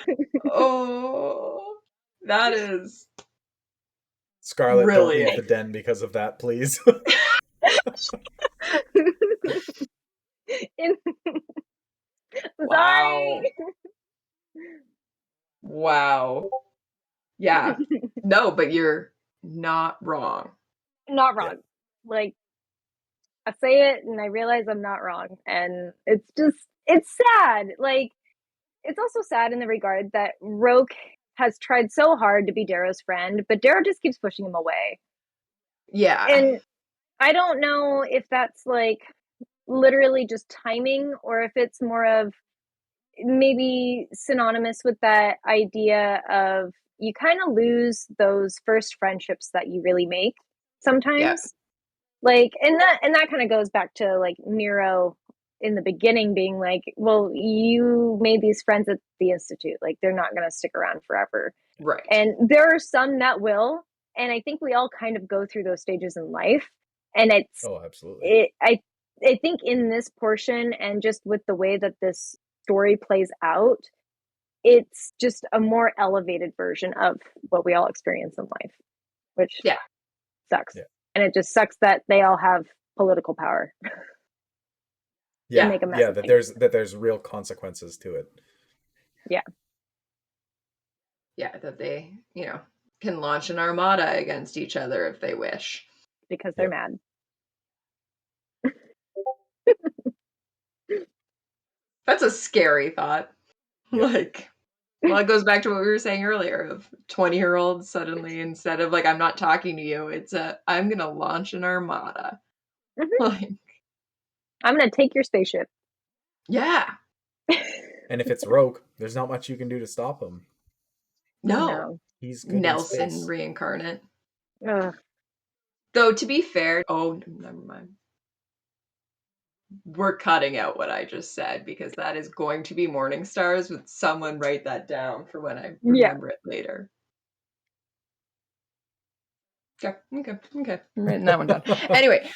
on. Oh, that is Scarlet, don't leave the den because of that, please. wow. Wow. Yeah. No, but you're not wrong. Not wrong. Yeah. Like, I say it and I realize I'm not wrong. And it's sad. Like, it's also sad in the regard that Roke has tried so hard to be Darrow's friend, but Darrow just keeps pushing him away. Yeah. And I don't know if that's like literally just timing or if it's more of maybe synonymous with that idea of you kind of lose those first friendships that you really make sometimes. Yeah. Like, and that kind of goes back to like Nero in the beginning being like, well, you made these friends at the Institute. Like, they're not going to stick around forever. Right. And there are some that will. And I think we all kind of go through those stages in life. And it's, oh, absolutely. I think in this portion and just with the way that this story plays out, it's just a more elevated version of what we all experience in life, which sucks. Yeah. And it just sucks that they all have political power. Yeah, make a mess that there's real consequences to it. Yeah. Yeah, that they, can launch an armada against each other if they wish. Because they're mad. That's a scary thought. Like, well, it goes back to what we were saying earlier of 20-year-olds suddenly, instead of like, I'm not talking to you, it's I'm going to launch an armada. Mm-hmm. Like, I'm going to take your spaceship. Yeah. And if it's Roke, there's not much you can do to stop him. No. He's good Nelson reincarnate. Ugh. Though, to be fair, never mind. We're cutting out what I just said because that is going to be Morning Stars. Would someone write that down for when I remember it later? Okay. I'm writing that one down. Anyway.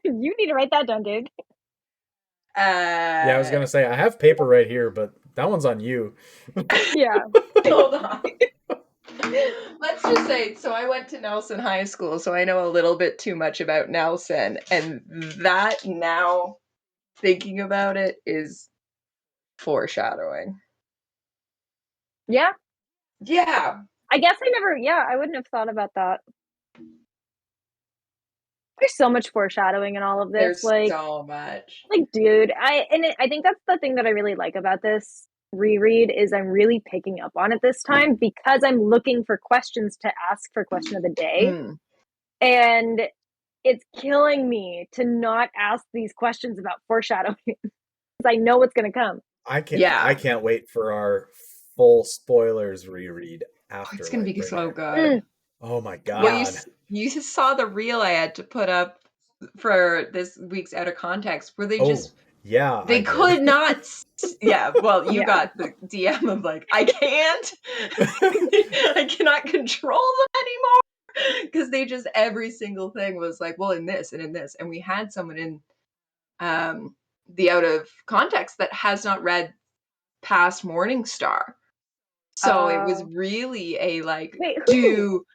You need to write that down, dude. Yeah, I was going to say, I have paper right here, but that one's on you. Yeah. Hold on. Let's just say, so I went to Nelson High School, so I know a little bit too much about Nelson, and that now, thinking about it, is foreshadowing. Yeah. Yeah. I guess I wouldn't have thought about that. There's so much foreshadowing in all of this. There's so much. Like, dude, I think that's the thing that I really like about this reread is I'm really picking up on it this time because I'm looking for questions to ask for question of the day. And it's killing me to not ask these questions about foreshadowing because I know what's going to come. I can't wait for our full spoilers reread after. It's going to be so good. Oh my god. Well, you saw the reel I had to put up for this week's Out of Context where they they could not. Yeah, well, you got the DM of like, I cannot control them anymore because they just, every single thing was like, well, in this and in this. And we had someone in the out of context that has not read past Morningstar. So it was really a like, wait, who? do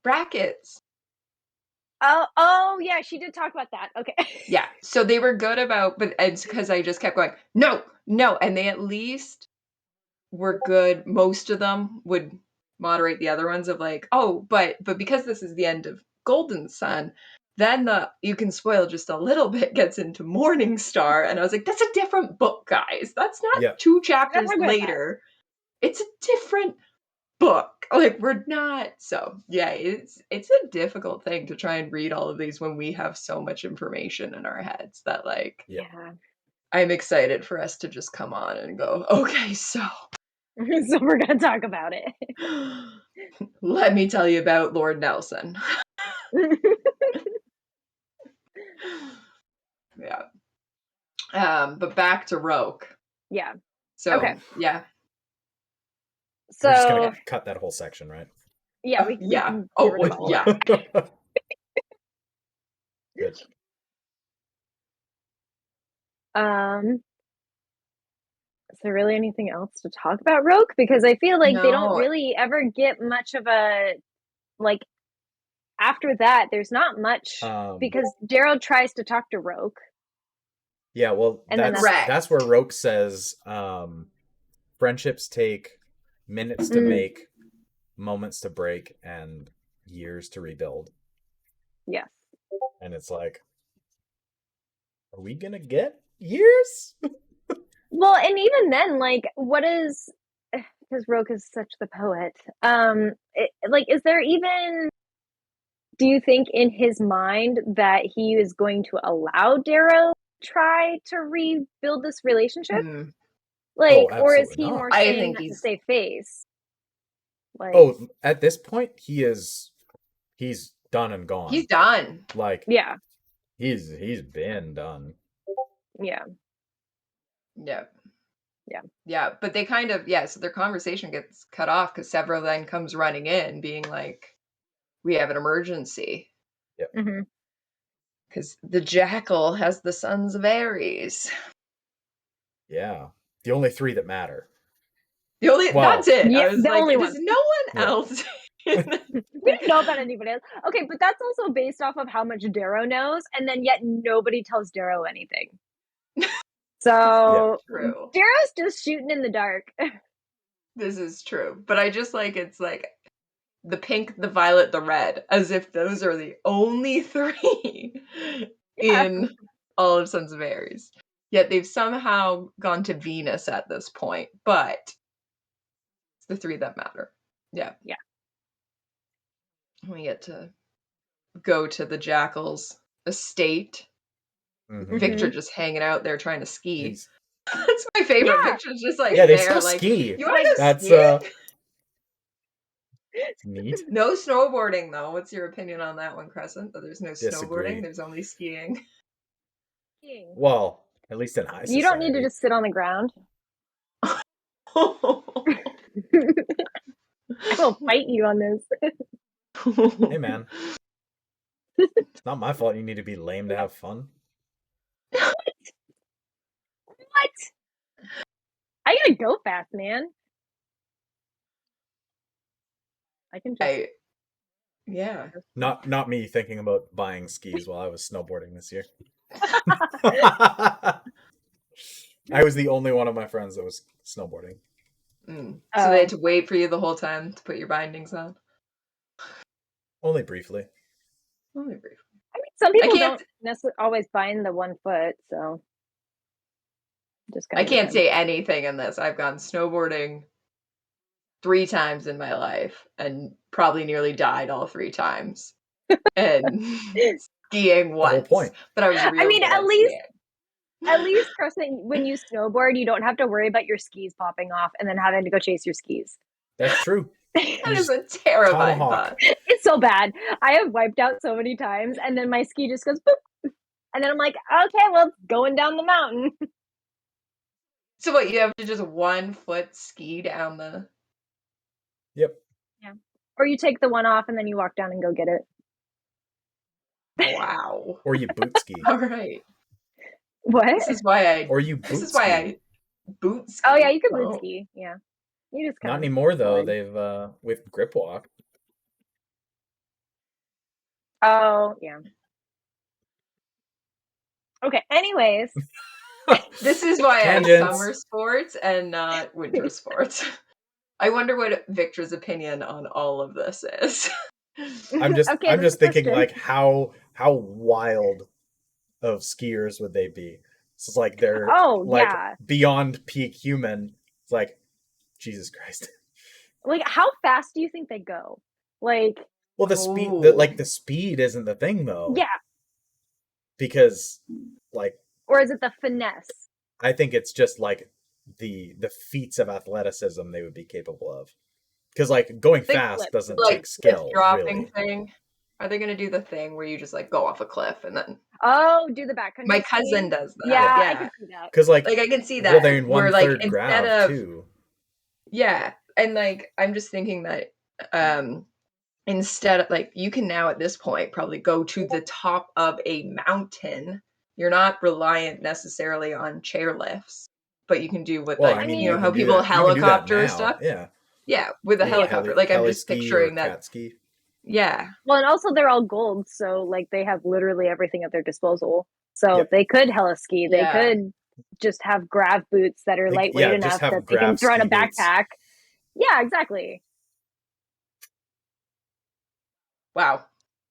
brackets. Oh, yeah, she did talk about that. Okay. Yeah, so they were good about, but it's because I just kept going, no, and they at least were good. Most of them would moderate the other ones of like, oh, but because this is the end of Golden Sun, then you can spoil just a little bit gets into Morningstar, and I was like, that's a different book, guys. That's not 2 chapters later. It's a different book. Like, we're not. So yeah, it's a difficult thing to try and read all of these when we have so much information in our heads that like, yeah. I'm excited for us to just come on and go, okay, so we're gonna talk about it. let me tell you about Lord Nelson. Yeah. But back to Roke. Yeah. So okay. Yeah. So we're just gonna cut that whole section, right? Yeah, we can get rid of all of it. Good. Is there really anything else to talk about Roke? Because I feel like they don't No. really ever get much of a like after that. There's not much because Darrow tries to talk to Roke. Yeah, well, And that's where Roke says friendships take minutes to make, moments to break, and years to rebuild. Yes. And it's like, are we gonna get years? Well, and even then, like, what is, because Roke is such the poet, like, is there even, do you think in his mind that he is going to allow Darrow try to rebuild this relationship? Like, or is he more saying that to save face? Like, at this point, he's done and gone. He's done. Like, yeah, he's been done. Yeah. But they kind of so their conversation gets cut off because Severo then comes running in, being like, "We have an emergency." Yeah. Because the jackal has the sons of Ares. Yeah, the only 3 that matter. That's it. Yeah, I was the like, only there's one. no one else. We don't know about anybody else. Okay, but that's also based off of how much Darrow knows, and then yet nobody tells Darrow anything. So true. Darrow's just shooting in the dark. This is true. But I just like, it's like the pink, the violet, the red, as if those are the only 3 in all of Sons of Ares. Yet they've somehow gone to Venus at this point, but it's the 3 that matter. Yeah. We get to go to the jackal's estate. Victor just hanging out there trying to ski. That's my favorite. Yeah. Victor's just like, they there, still like, ski. You want to go That's skiing? Neat. No snowboarding, though. What's your opinion on that one, Crescent? That there's no Disagree. snowboarding, there's only skiing. Well, at least in high society. You don't need to just sit on the ground. I will fight you on this. Hey, man. It's not my fault you need to be lame to have fun. What? I gotta go fast, man. I can just... Yeah. Not me thinking about buying skis while I was snowboarding this year. I was the only one of my friends that was snowboarding. So they had to wait for you the whole time to put your bindings on? Only briefly. I mean, some people don't necessarily always bind the 1 foot, so... I can't say anything in this. I've gone snowboarding 3 times in my life and probably nearly died all 3 times. And skiing once. The whole point. But I was really good at skiing. At least, Crescent, when you snowboard, you don't have to worry about your skis popping off and then having to go chase your skis. That's true. That is a terrifying thought. It's so bad. I have wiped out so many times, and then my ski just goes boop. And then I'm like, okay, well, it's going down the mountain. So what, you have to just 1 foot ski down the... Yep. Yeah. Or you take the one off and then you walk down and go get it. Wow. Or you boot ski. All right. What? This is why I. Or you This boot is why ski. I boot ski. Oh yeah, you could boot Oh. ski. Yeah, you just Not kind of anymore though. slide. They've with grip walk. Oh yeah. Okay. Anyways, This is why I Tangents. summer sports and not winter sports. I wonder what Victor's opinion on all of this is. I'm just Okay, I'm this just thinking question. like how wild of skiers would they be? It's like they're Oh like yeah. beyond peak human. It's like Jesus Christ. Like, how fast do you think they go? Like, Well, the speed isn't the thing though. yeah. Because like, Or is it the finesse? I think it's just like the feats of athleticism they would be capable of. Because like going fast doesn't like take skill, dropping really. thing. Are they going to do the thing where you just like go off a cliff and then? Oh, do the backcountry. My cousin does that. Yeah, Yeah. I can see that. Because like I can see that. Well, they're in where like 1/3 instead grav of too. yeah, and like I'm just thinking that instead of like you can now at this point probably go to the top of a mountain. You're not reliant necessarily on chairlifts, but you can do what Well, like I mean, you know you how can do people that. You can do that helicopter now. stuff. Yeah. Yeah, with a Yeah, helicopter. Like I'm just heli-ski picturing or that. cat ski. Yeah. Well, and also they're all gold, so like they have literally everything at their disposal. So Yep. they could heli-ski. They Yeah. could just have grav boots that are lightweight enough just have that they can grav throw in a ski boots. backpack. Yeah, exactly. Wow.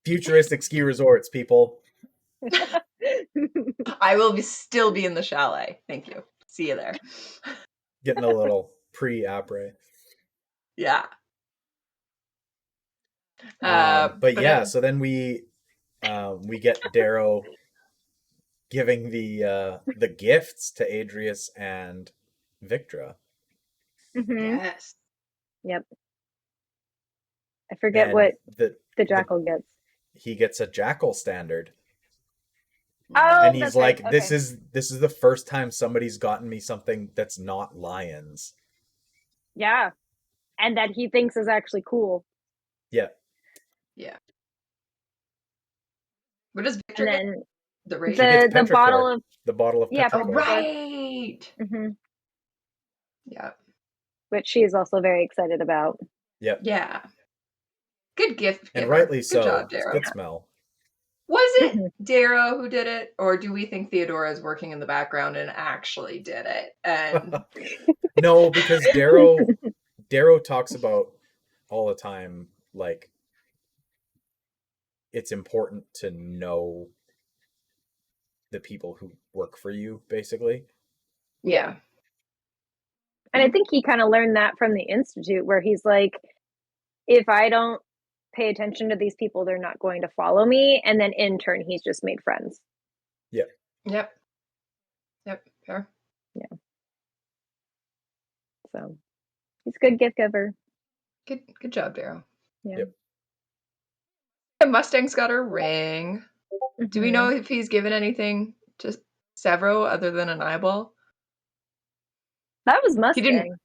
Futuristic ski resorts, people. I will still be in the chalet. Thank you. See you there. Getting a little pre-après. Yeah. But yeah, so then we get Darrow giving the gifts to Adrius and Victra. Yes. Yep. I forget And what the jackal gets. He gets a jackal standard. Oh, and he's that's like, right. this is the first time somebody's gotten me something that's not lions. Yeah. And that he thinks is actually cool. Yeah. Yeah. What does Victor And get? then The rage? the bottle of petrichor. Oh, right. Mm-hmm. Yeah. Which she is also very excited about. Yep. Yeah. Good gift giver. And rightly good so. Job, Darrow. Good smell. Was it Darrow who did it, or do we think Theodora is working in the background and actually did it? And no, because Darrow talks about all the time, like, it's important to know the people who work for you, basically. Yeah. And I think he kind of learned that from the Institute, where he's like, if I don't pay attention to these people, they're not going to follow me. And then in turn, he's just made friends. Yeah. Yep. Fair. Yeah. So he's a good gift giver. Good job, Darrow. Yeah. Yep. And Mustang's got her ring. Mm-hmm. Do we know if he's given anything to Severo other than an eyeball? That was Mustang. He didn't.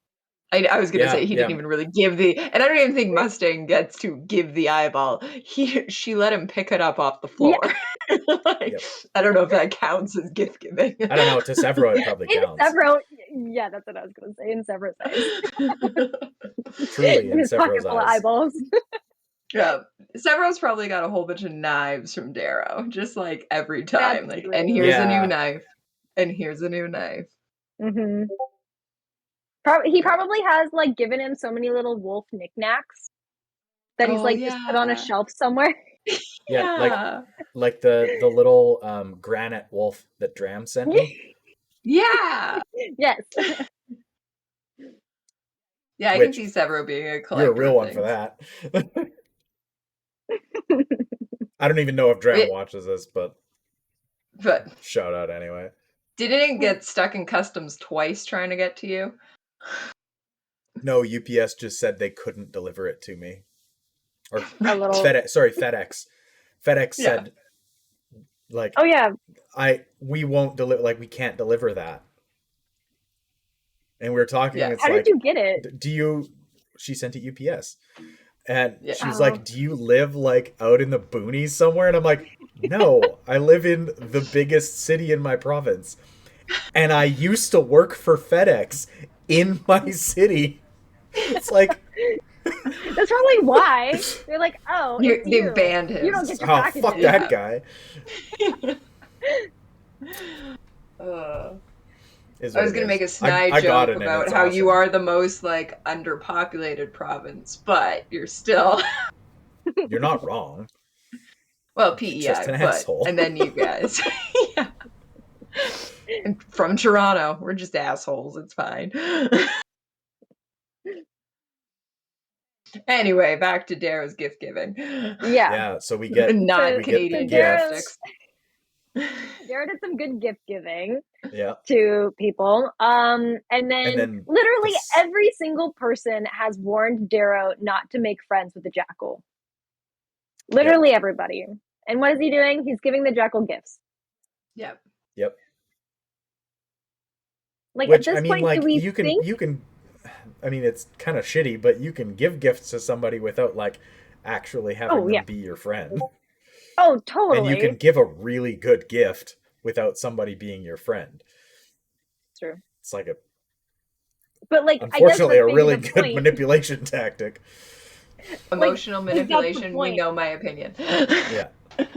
I was gonna say he didn't even really give the, and I don't even think Mustang gets to give the eyeball. She let him pick it up off the floor. Yeah. I don't know if that counts as gift giving. I don't know. To Severo, it probably counts. Severo, yeah, that's what I was gonna say. In Severo's eyes. Truly, in Severo's eyes. Eyeballs. Yeah, Severo's probably got a whole bunch of knives from Darrow, just like every time. That's like, true. and here's a new knife, and here's a new knife. Mm-hmm. He probably has like given him so many little wolf knickknacks that he's just put on a shelf somewhere. Yeah, like the little granite wolf that Dram sent me. Yeah. Yes. Yeah, I can see Severo being a collector. You're a real one for that. I don't even know if Dram watches this, but shout out anyway. Didn't it get stuck in customs twice trying to get to you? No, UPS just said they couldn't deliver it to me. Or FedEx. FedEx said, like, oh yeah, we won't deliver, like, we can't deliver that. And we were talking. It's how did you get it? She sent it UPS, And she's like, do you live like out in the boonies somewhere? And I'm like, no, I live in the biggest city in my province. And I used to work for FedEx in my city. It's like... That's probably why. They're like, oh, it's they you. banned him. You don't get your packages. Fuck that guy. I was going to make a snide joke about how you are the most like underpopulated province, but you're still... You're not wrong. Well, PEI, just an asshole. And then you guys. Yeah. And from Toronto, we're just assholes. It's fine. Anyway, back to Darrow's gift giving. Yeah, so we get Canadian gifts. Darrow did some good gift giving yeah. to people. And then literally every single person has warned Darrow not to make friends with the jackal. Literally everybody. And what is he doing? He's giving the jackal gifts. Yep. Like, which, at this point, like, do we think... you can, I mean, it's kind of shitty, but you can give gifts to somebody without like actually having them be your friend. Oh, totally. And you can give a really good gift without somebody being your friend. True. It's like a... But like, unfortunately, a really good manipulation tactic. Emotional manipulation. We know my opinion. Yeah. But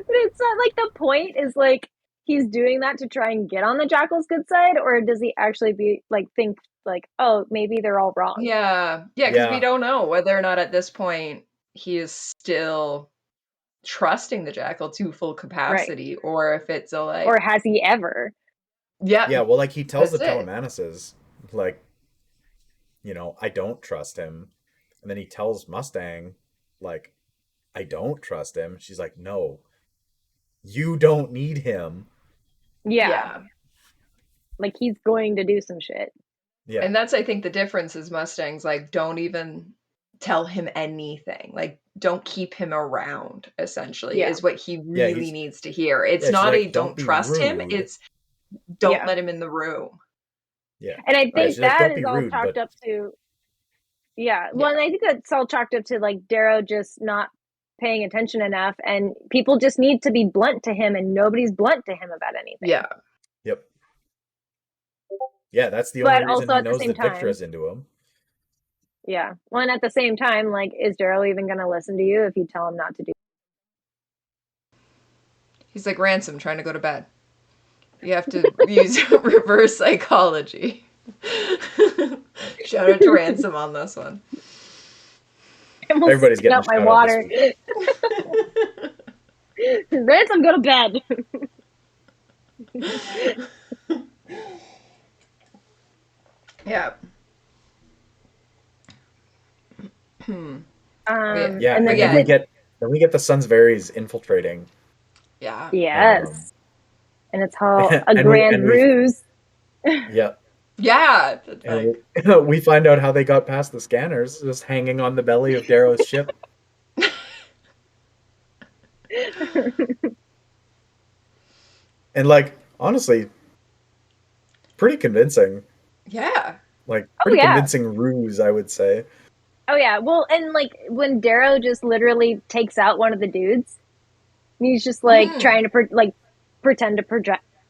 it's not like the point is like he's doing that to try and get on the jackal's good side, or does he actually think like, oh, maybe they're all wrong? Yeah, because we don't know whether or not at this point he is still trusting the jackal to full capacity, or if it's or has he ever? Yeah, well, like he tells the Telemanises, like, you know, I don't trust him, and then he tells Mustang, like, I don't trust him. She's like, no, you don't need him. Yeah. Like, he's going to do some shit. Yeah. And that's, I think, the difference is Mustang's like, don't even tell him anything. Like, don't keep him around, essentially, is what he really needs to hear. It's not like, don't trust rude. Him. It's don't let him in the room. Yeah. And I think that is all chalked up to... Yeah. Well, and I think that's all chalked up to, like, Darrow just not paying attention enough, and people just need to be blunt to him, and nobody's blunt to him about anything. Yeah. Yep. Yeah, that's the only reason he knows that Victra's into him. Yeah. Well, and at the same time, like, is Darrow even going to listen to you if you tell him not to do? He's like Ransom trying to go to bed. You have to use reverse psychology. Shout out to Ransom on this one. Everybody's getting out my water. Ransom, go to bed. Yeah. And then we get the Sunsberries infiltrating. Yeah. Yes. And it's all a grand ruse. Yeah. Yeah. And we find out how they got past the scanners, just hanging on the belly of Darrow's ship. And like, honestly, pretty convincing. Yeah. Like, pretty convincing ruse, I would say. Oh, yeah. Well, and like, when Darrow just literally takes out one of the dudes, he's just like trying to pretend to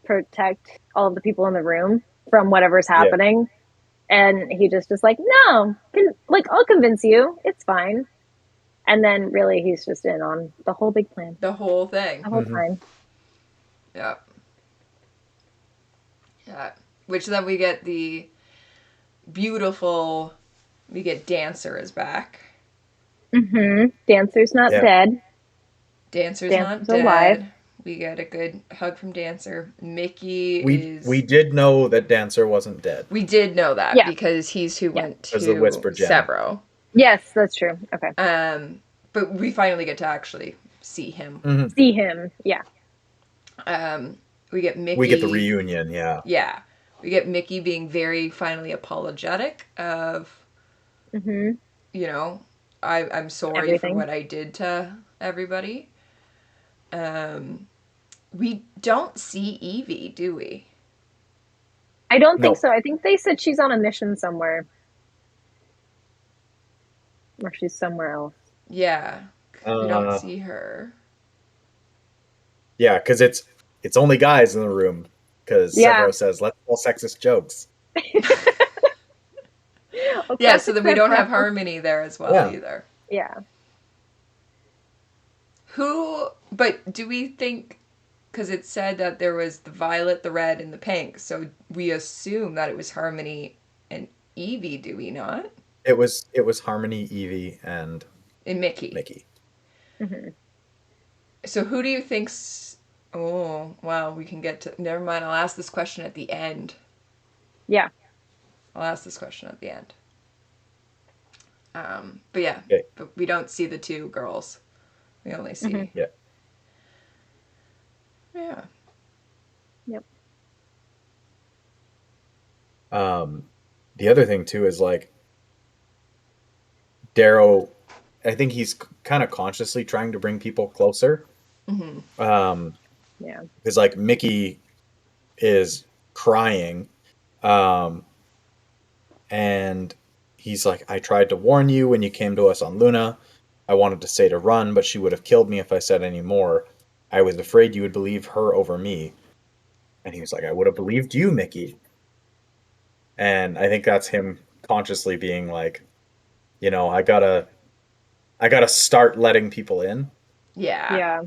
protect all of the people in the room from whatever's happening. Yeah. And he just like, no, I'll convince you. It's fine. And then really he's just in on the whole big plan. The whole thing. The whole time. Yeah. Yeah. Which then we get the beautiful, we get Dancer is back. Mm-hmm. Dancer's not dead. Dancer's not dead. Alive. We get a good hug from Dancer. Mickey We did know that Dancer wasn't dead. We did know that because he's who went to the Whisper Gem. Severo. Yes, that's true. Okay. But we finally get to actually see him. Mm-hmm. See him, yeah. We get Mickey. We get the reunion, yeah. Yeah. We get Mickey being very finally apologetic of, you know, I'm sorry for what I did to everybody. We don't see Evie, do we? I don't think so. I think they said she's on a mission somewhere. Or she's somewhere else. Yeah. We don't see her. Yeah, because it's only guys in the room. Because Severo says, let's tell sexist jokes. Yeah, so then we don't have Harmony there as well either. Yeah. But do we think, because it said that there was the violet, the red, and the pink, so we assume that it was Harmony and Evie, do we not? It was Harmony, Evie, and Mickey. Mm-hmm. So who do you think's... Oh, wow, we can get to... Never mind, I'll ask this question at the end. Yeah. I'll ask this question at the end. But yeah, but we don't see the two girls. We only see... Mm-hmm. Yeah. Yeah. Yep. The other thing too is like Darrow, I think he's kind of consciously trying to bring people closer. Mm-hmm. Yeah. Because like Mickey is crying, and he's like, I tried to warn you when you came to us on Luna. I wanted to say to run, but she would have killed me if I said any more. I was afraid you would believe her over me. And he was like, I would have believed you, Mickey. And I think that's him consciously being like, you know, I gotta start letting people in. Yeah. Yeah.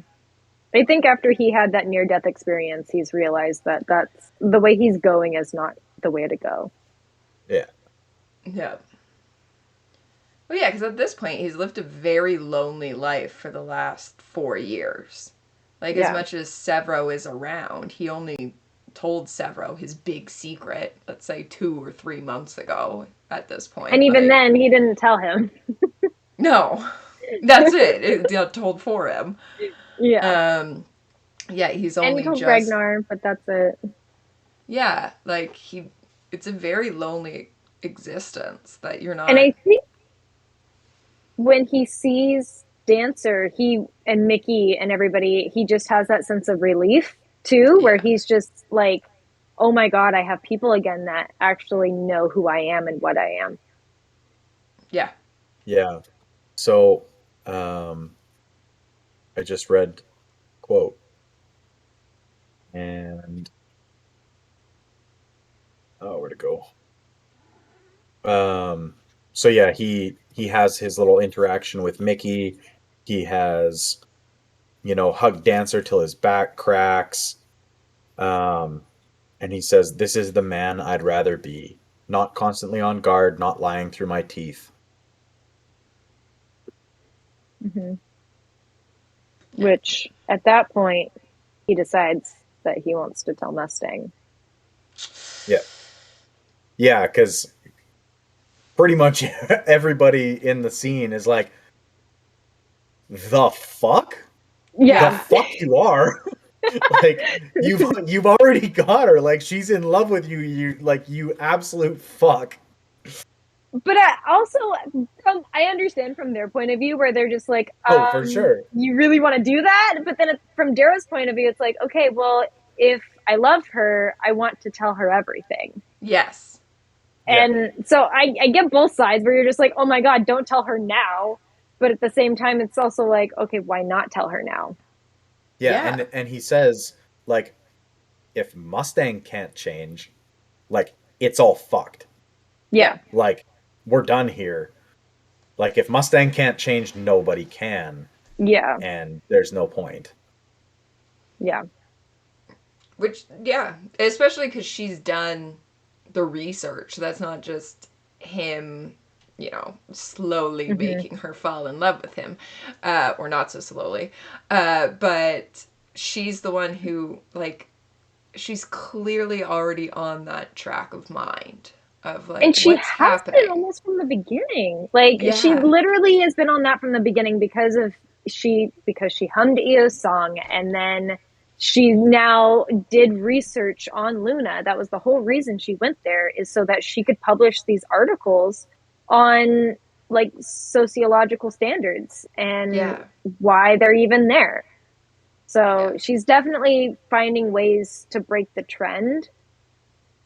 I think after he had that near-death experience, he's realized that that's the way he's going is not the way to go. Yeah. Yeah. Well, yeah, because at this point, he's lived a very lonely life for the last 4 years. Like, as much as Severo is around, he only told Severo his big secret, let's say 2 or 3 months ago at this point. And even then, he didn't tell him. No. That's it. It got told for him. Yeah. Yeah, he's only and he told Ragnar, but that's it. Yeah, like, it's a very lonely existence that you're not... And I think when he sees Dancer, he and Mickey and everybody, he just has that sense of relief too, where he's just like, oh my God, I have people again that actually know who I am and what I am. Yeah. Yeah. So, I just read quote, and where'd it go? So yeah, he has his little interaction with Mickey. He has, you know, hugged Dancer till his back cracks. And he says, "This is the man I'd rather be, not constantly on guard, not lying through my teeth." Mm-hmm. Which, at that point, he decides that he wants to tell Mustang. Yeah. Yeah, because pretty much everybody in the scene is like, the fuck? Yeah. The fuck you are? Like, you've already got her. Like, she's in love with you. You absolute fuck. But also, I understand from their point of view where they're just like, for sure. You really want to do that? But then from Darrow's point of view, it's like, okay, well, if I love her, I want to tell her everything. Yes. And so I get both sides where you're just like, oh my God, don't tell her now. But at the same time, it's also like, okay, why not tell her now? Yeah. And he says, like, if Mustang can't change, like, it's all fucked. Yeah. Like, we're done here. Like, if Mustang can't change, nobody can. Yeah. And there's no point. Yeah. Which, yeah, especially because she's done the research. That's not just him, you know, slowly making her fall in love with him. Or not so slowly. But she's the one who, like, she's clearly already on that track of mind. Of, like, and she what's has happening. been almost from the beginning. Like, she literally has been on that from the beginning because she hummed Eo's song, and then she now did research on Luna. That was the whole reason she went there, is so that she could publish these articles on, like, sociological standards and why they're even there. So she's definitely finding ways to break the trend,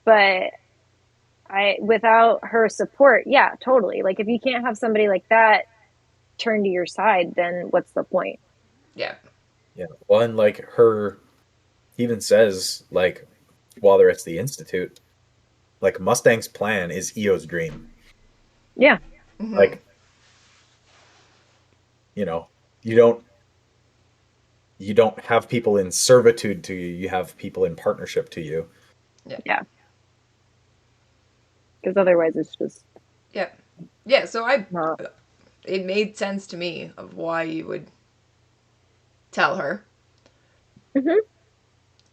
but without her support, yeah, totally. Like, if you can't have somebody like that turn to your side, then what's the point? Yeah. Yeah. Well, and like her even says, like, while they're at the Institute, like Mustang's plan is Eo's dream. Yeah. Mm-hmm. Like, you know, you don't have people in servitude to you, you have people in partnership to you. Yeah. Because otherwise it's just yeah, so not. It made sense to me of why you would tell her. Mm-hmm.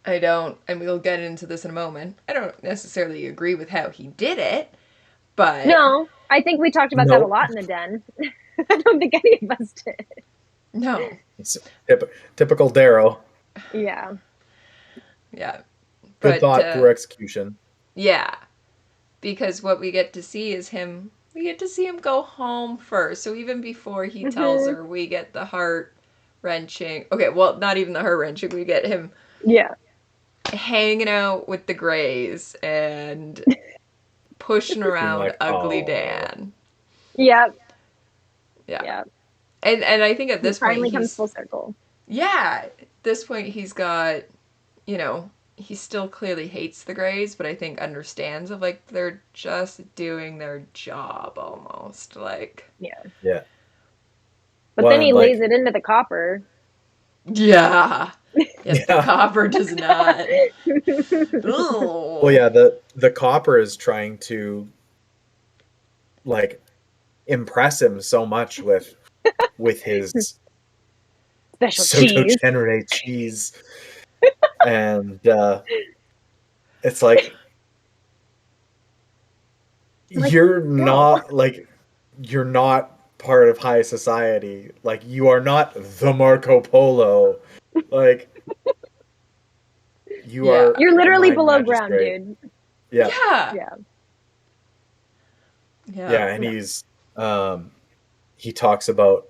I don't, and we'll get into this in a moment, I don't necessarily agree with how he did it, but No, I think we talked about that a lot in the den. I don't think any of us did. no. It's typical Darrow. Yeah. Yeah. Good But thought, poor execution. yeah. Because what we get to see is him go home first. So even before he tells her, we get the heart wrenching. Okay, well, not even the heart wrenching. We get him hanging out with the Greys and pushing around like, Ugly oh. Dan. Yep. Yeah. And I think at this point finally comes full circle. Yeah. At this point he's got, you know, he still clearly hates the Greys, but I think understands of like they're just doing their job almost. Like Yeah. But then he lays it into the copper. Yeah. Yes, the copper does not. Well, yeah, the copper is trying to like impress him so much with his special Soto cheese. Tenere cheese. And it's like you're not part of high society. Like, you are not the Marco Polo. Like, you're literally below ground, dude. Yeah. And No. he's he talks about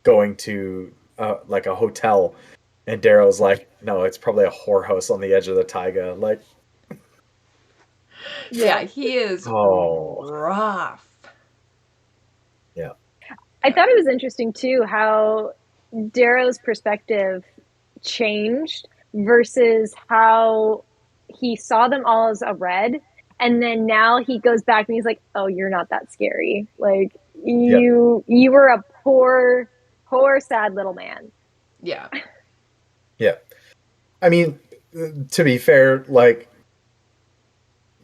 going to like a hotel, and Darrow's like, no, it's probably a whorehouse on the edge of the taiga. Like, he is rough. Yeah. I thought it was interesting too how Darrow's perspective changed versus how he saw them all as a red, and then now he goes back and he's like, oh, you're not that scary. Like, you were a poor sad little man. Yeah. I mean, to be fair, like,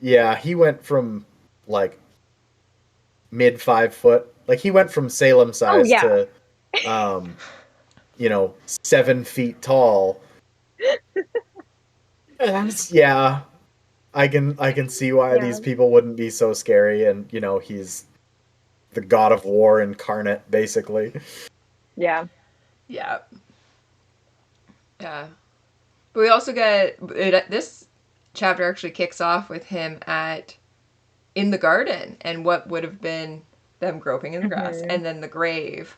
yeah, he went from like mid 5 foot, like he went from Salem size to 7 feet tall. And yeah, I can see why these people wouldn't be so scary, and he's the god of war incarnate, basically. Yeah. But we also get this chapter actually kicks off with him in the garden and what would have been them groping in the grass, and then the grave.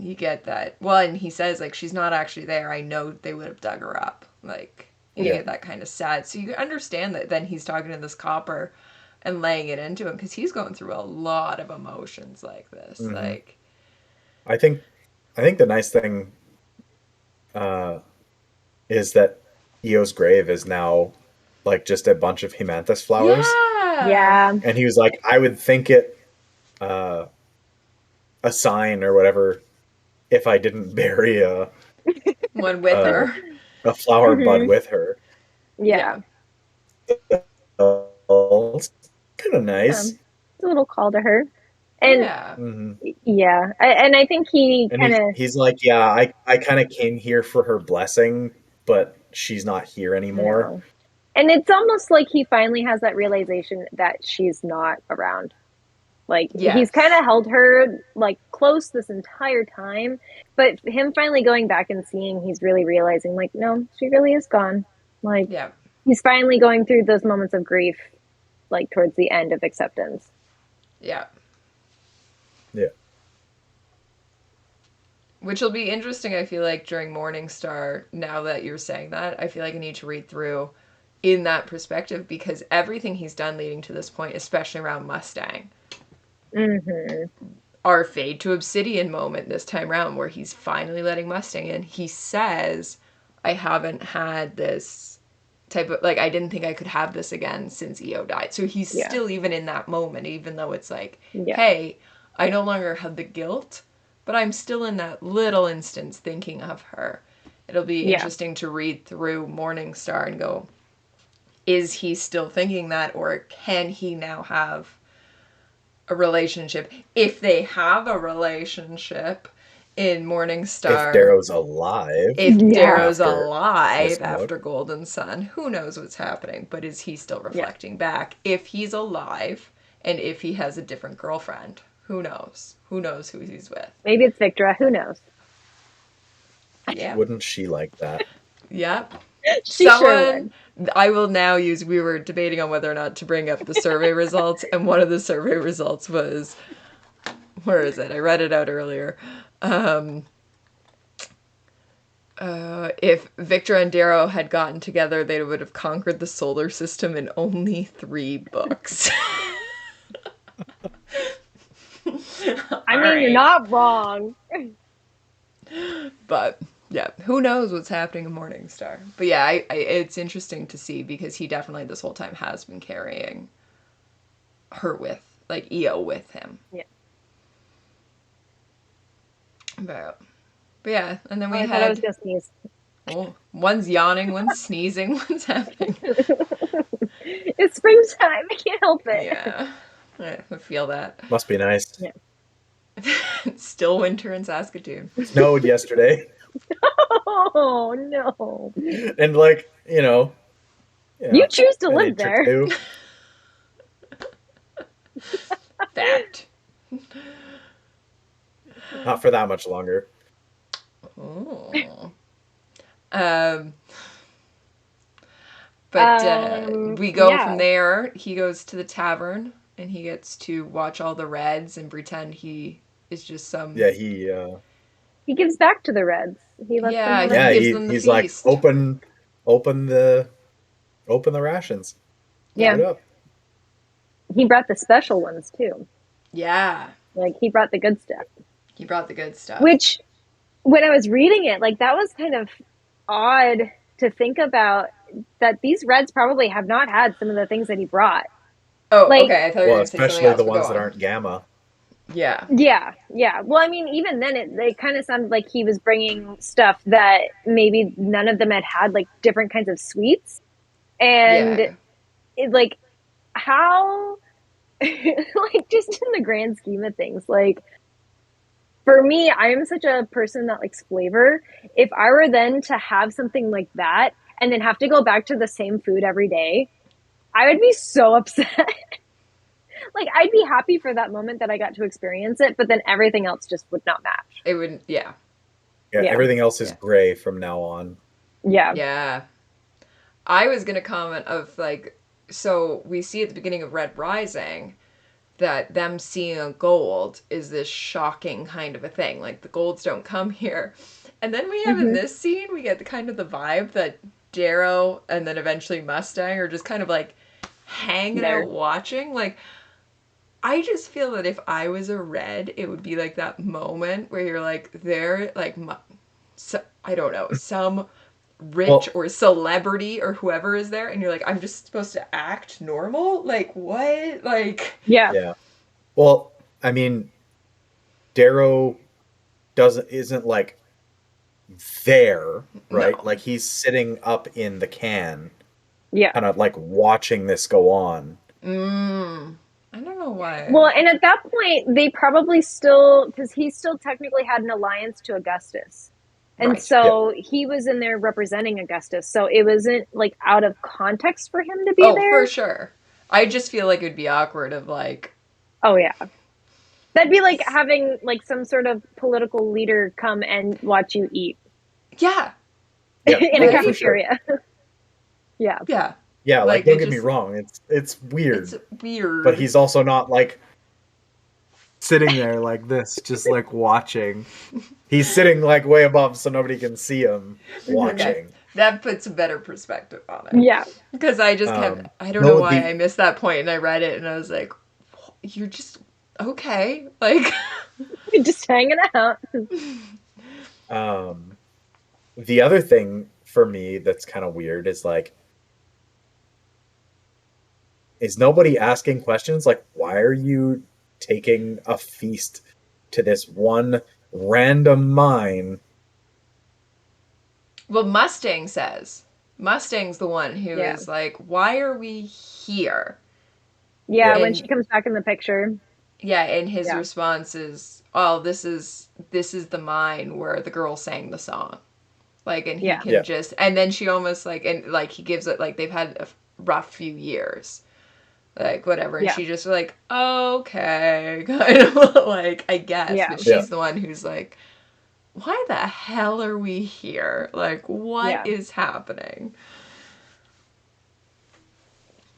You get that. Well, and he says, like, she's not actually there. I know they would have dug her up. Like, you get that kind of sad. So you understand that then he's talking to this copper and laying it into him because he's going through a lot of emotions like this. Mm-hmm. Like, I think the nice thing is that Eo's grave is now like just a bunch of hemathus flowers. Yeah. And he was like, I would think it a sign or whatever if I didn't bury one with her, a flower bud with her. Yeah. It's kind of nice. It's a little call to her. And and I think he kind of he's like, yeah, I kind of came here for her blessing, but she's not here anymore. No. And it's almost like he finally has that realization that she's not around. Like, he's kind of held her like close this entire time, but him finally going back and seeing, he's really realizing, like, no, she really is gone. Like, he's finally going through those moments of grief, like towards the end of acceptance. Yeah. Which will be interesting, I feel like, during Morningstar. Now that you're saying that, I feel like I need to read through in that perspective, because everything he's done leading to this point, especially around Mustang, our Fade to Obsidian moment this time around, where he's finally letting Mustang in. He says, I haven't had this type of, like, I didn't think I could have this again since EO died. So he's still even in that moment, even though it's like, hey, I no longer have the guilt, but I'm still in that little instance thinking of her. It'll be interesting to read through Morningstar and go, is he still thinking that, or can he now have a relationship? If they have a relationship in Morningstar. If Darrow's alive. If Darrow's alive after Golden Sun, who knows what's happening? But is he still reflecting back? If he's alive, and if he has a different girlfriend, who knows? Who knows who he's with? Maybe it's Victra. Who knows? Yeah. Wouldn't she like that? Yep. Sure would. I will now use, we were debating on whether or not to bring up the survey results, and one of the survey results was, where is it? I read it out earlier. If Victra and Darrow had gotten together, they would have conquered the solar system in only 3 books. I mean, you're not wrong. But yeah, who knows what's happening in Morningstar? But yeah, it's interesting to see, because he definitely this whole time has been carrying her with, like, EO with him. Yeah. But yeah, and then we had. I was gonna sneeze. Oh, one's yawning, one's sneezing, one's happening. It's springtime. I can't help it. Yeah, I feel that. Must be nice. Yeah. Still winter in Saskatoon. Snowed yesterday. Oh no! And like, you choose to live there. Fact. Not for that much longer. Oh. But we go from there. He goes to the tavern, and he gets to watch all the Reds and pretend he is just some. Yeah, he gives back to the Reds. He lets them. Yeah, he's like, open the rations. Yeah. Put it up. He brought the special ones too. Yeah. Like, he brought the good stuff. He brought the good stuff. Which, when I was reading it, like, that was kind of odd to think about, that these Reds probably have not had some of the things that he brought. Oh, like, okay. I thought you were going to say something else. Especially the ones that aren't Gamma. Yeah. Yeah. Well, I mean, even then, it kind of sounded like he was bringing stuff that maybe none of them had, like, different kinds of sweets. And, it, like, how, like, just in the grand scheme of things, like, for me, I am such a person that likes flavor. If I were then to have something like that and then have to go back to the same food every day, I would be so upset. Like, I'd be happy for that moment that I got to experience it, but then everything else just would not match. It wouldn't, Yeah, everything else is gray from now on. Yeah. Yeah. I was going to comment of, like, so we see at the beginning of Red Rising that them seeing a gold is this shocking kind of a thing. Like, the golds don't come here. And then we have in this scene, we get the kind of the vibe that Darrow and then eventually Mustang are just kind of, like, hanging out watching. Like, I just feel that if I was a Red, it would be like that moment where you're like, they're like, I don't know, some rich or celebrity or whoever is there, and you're like, I'm just supposed to act normal? Like, what? Like, yeah. Well, I mean, Darrow isn't like there, right? No. Like, he's sitting up in the can, kind of like watching this go on. I don't know why. Well, and at that point, they probably still, because he still technically had an alliance to Augustus. And so he was in there representing Augustus. So it wasn't, like, out of context for him to be there. Oh, for sure. I just feel like it would be awkward of, like... Oh, yeah. That'd be like having, like, some sort of political leader come and watch you eat. Yeah. In a cafeteria. Sure. Yeah. Yeah, like, don't get me wrong. It's weird. It's weird. But he's also not, like, sitting there like this, just, like, watching. He's sitting, like, way above so nobody can see him watching. That puts a better perspective on it. Yeah. Because I just I don't know why I missed that point, and I read it, and I was like, you're just... okay, like just hanging out. The other thing for me that's kind of weird is like, is nobody asking questions like, why are you taking a feast to this one random mine? Well, Mustang's the one who is like, why are we here? Yeah, when she comes back in the picture. Yeah, and his response is, oh, this is the mine where the girl sang the song. Like, and he can just, and then she almost like, and like he gives it, like they've had a rough few years, like whatever, and she just like, okay, kind of like, I guess, but she's the one who's like, why the hell are we here? Like, what is happening?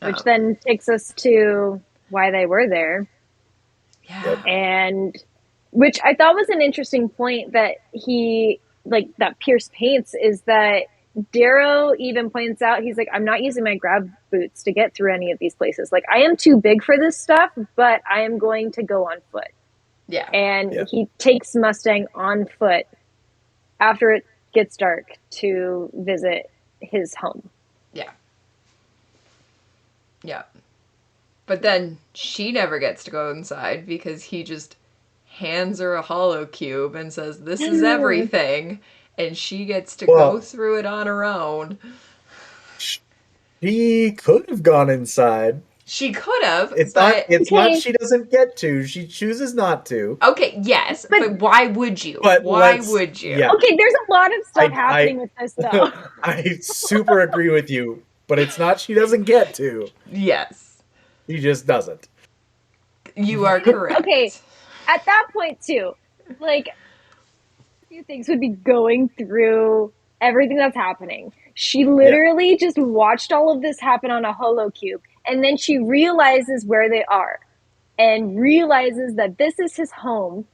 Which then takes us to why they were there. Yeah. And which I thought was an interesting point that that Pierce paints, is that Darrow even points out, he's like, I'm not using my grab boots to get through any of these places. Like, I am too big for this stuff, but I am going to go on foot. Yeah. And he takes Mustang on foot after it gets dark to visit his home. Yeah. Yeah. But then she never gets to go inside because he just hands her a hollow cube and says, this is everything. And she gets to go through it on her own. She could have gone inside. She could have. It's not she doesn't get to. She chooses not to. Okay, yes, but why would you? But why would you? Yeah. Okay, there's a lot of stuff happening with this, though. I super agree with you, but it's not she doesn't get to. Yes. She just doesn't. You are correct. Okay, at that point, too, like, a few things would be going through everything that's happening. She literally just watched all of this happen on a holo cube, and then she realizes where they are and realizes that this is his home.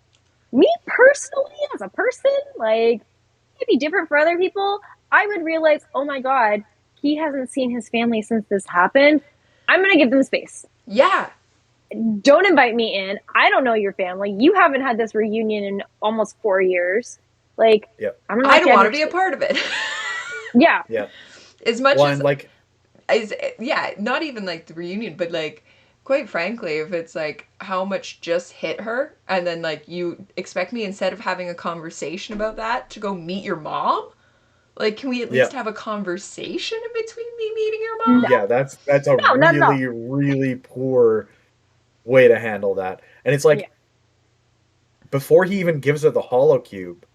Me personally, as a person, like, it might be different for other people. I would realize, oh my God, he hasn't seen his family since this happened. I'm going to give them space. Yeah. Don't invite me in. I don't know your family. You haven't had this reunion in almost 4 years. Like, I don't want to be a part of it. Yeah. As much as like, not even like the reunion, but like, quite frankly, if it's like how much just hit her, and then like you expect me, instead of having a conversation about that, to go meet your mom. Like, can we at least have a conversation in between me meeting your mom? Yeah, that's a really poor way to handle that. And it's like, before he even gives her the hollow cube,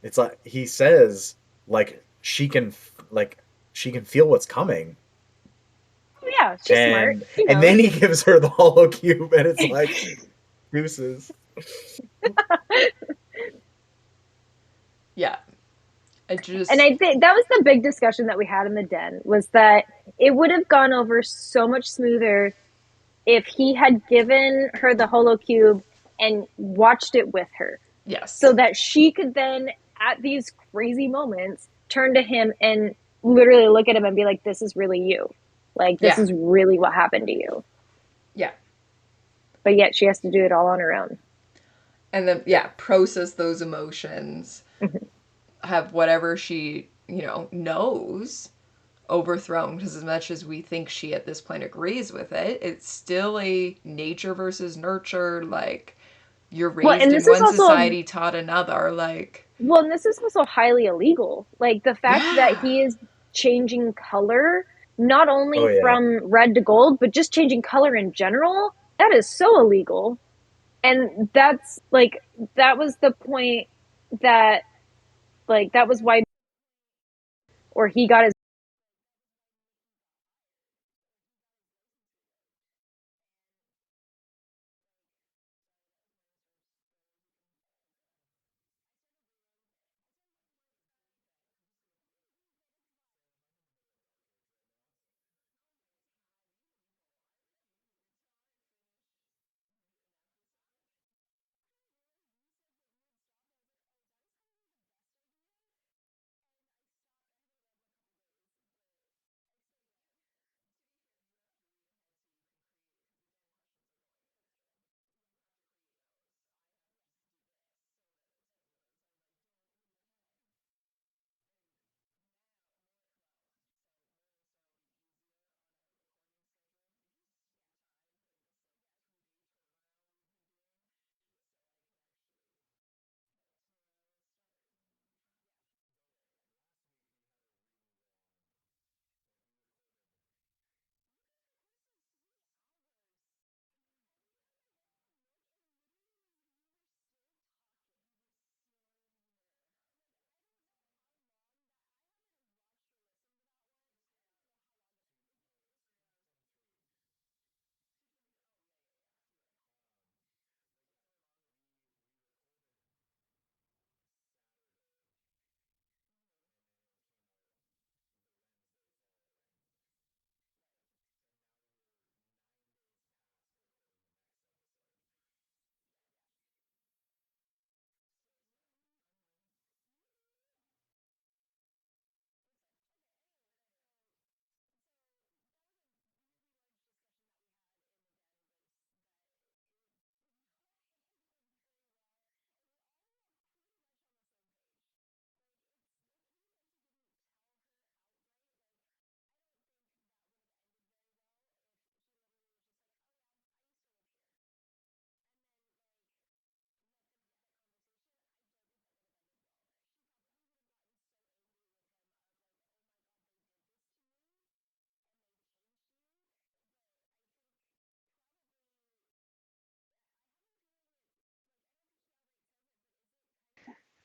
it's like he says, like, she can feel what's coming. Yeah, she's smart. And then he gives her the hollow cube, and it's like, deuces. Yeah. And I think that was the big discussion that we had in the den, was that it would have gone over so much smoother if he had given her the holo cube and watched it with her. Yes. So that she could then, at these crazy moments, turn to him and literally look at him and be like, this is really you. Like, this is really what happened to you. Yeah. But yet she has to do it all on her own. And then, process those emotions. Have whatever she, knows overthrown, because as much as we think she at this point agrees with it, it's still a nature versus nurture, like, you're raised in one society, taught another, like. Well, and this is also highly illegal. Like, the fact that he is changing color, not only from red to gold, but just changing color in general, that is so illegal. And that's, like, that was the point that, like, that was why, or he got his.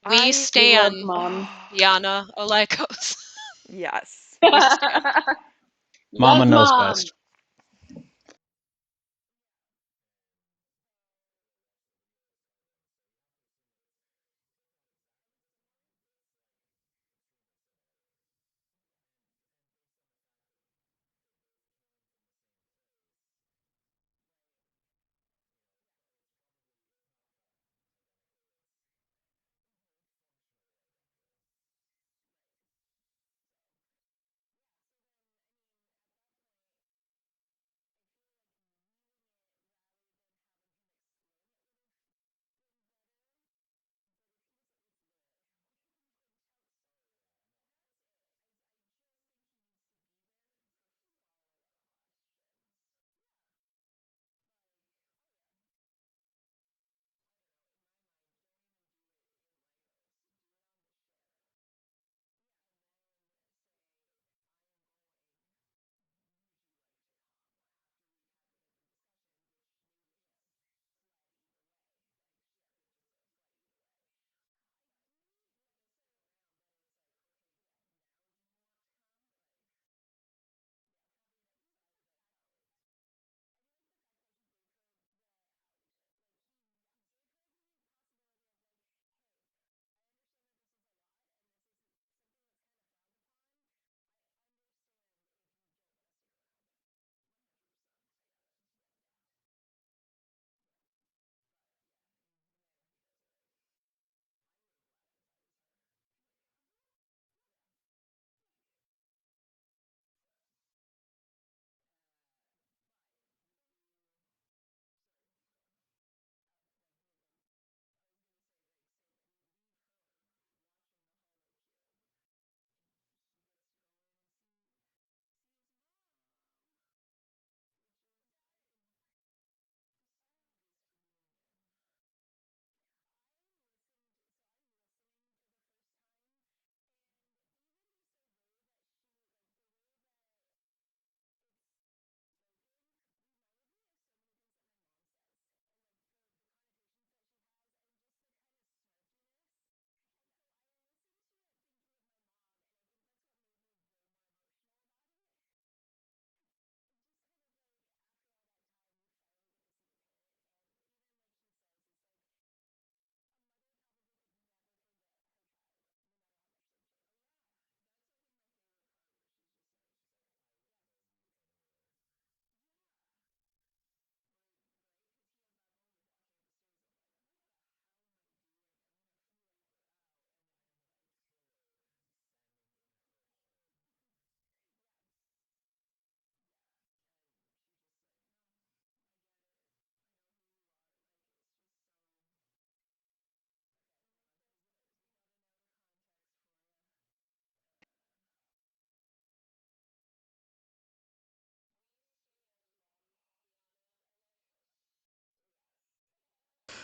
We stand Mom. Yana Olekos. Yes. We stand. Mama knows best.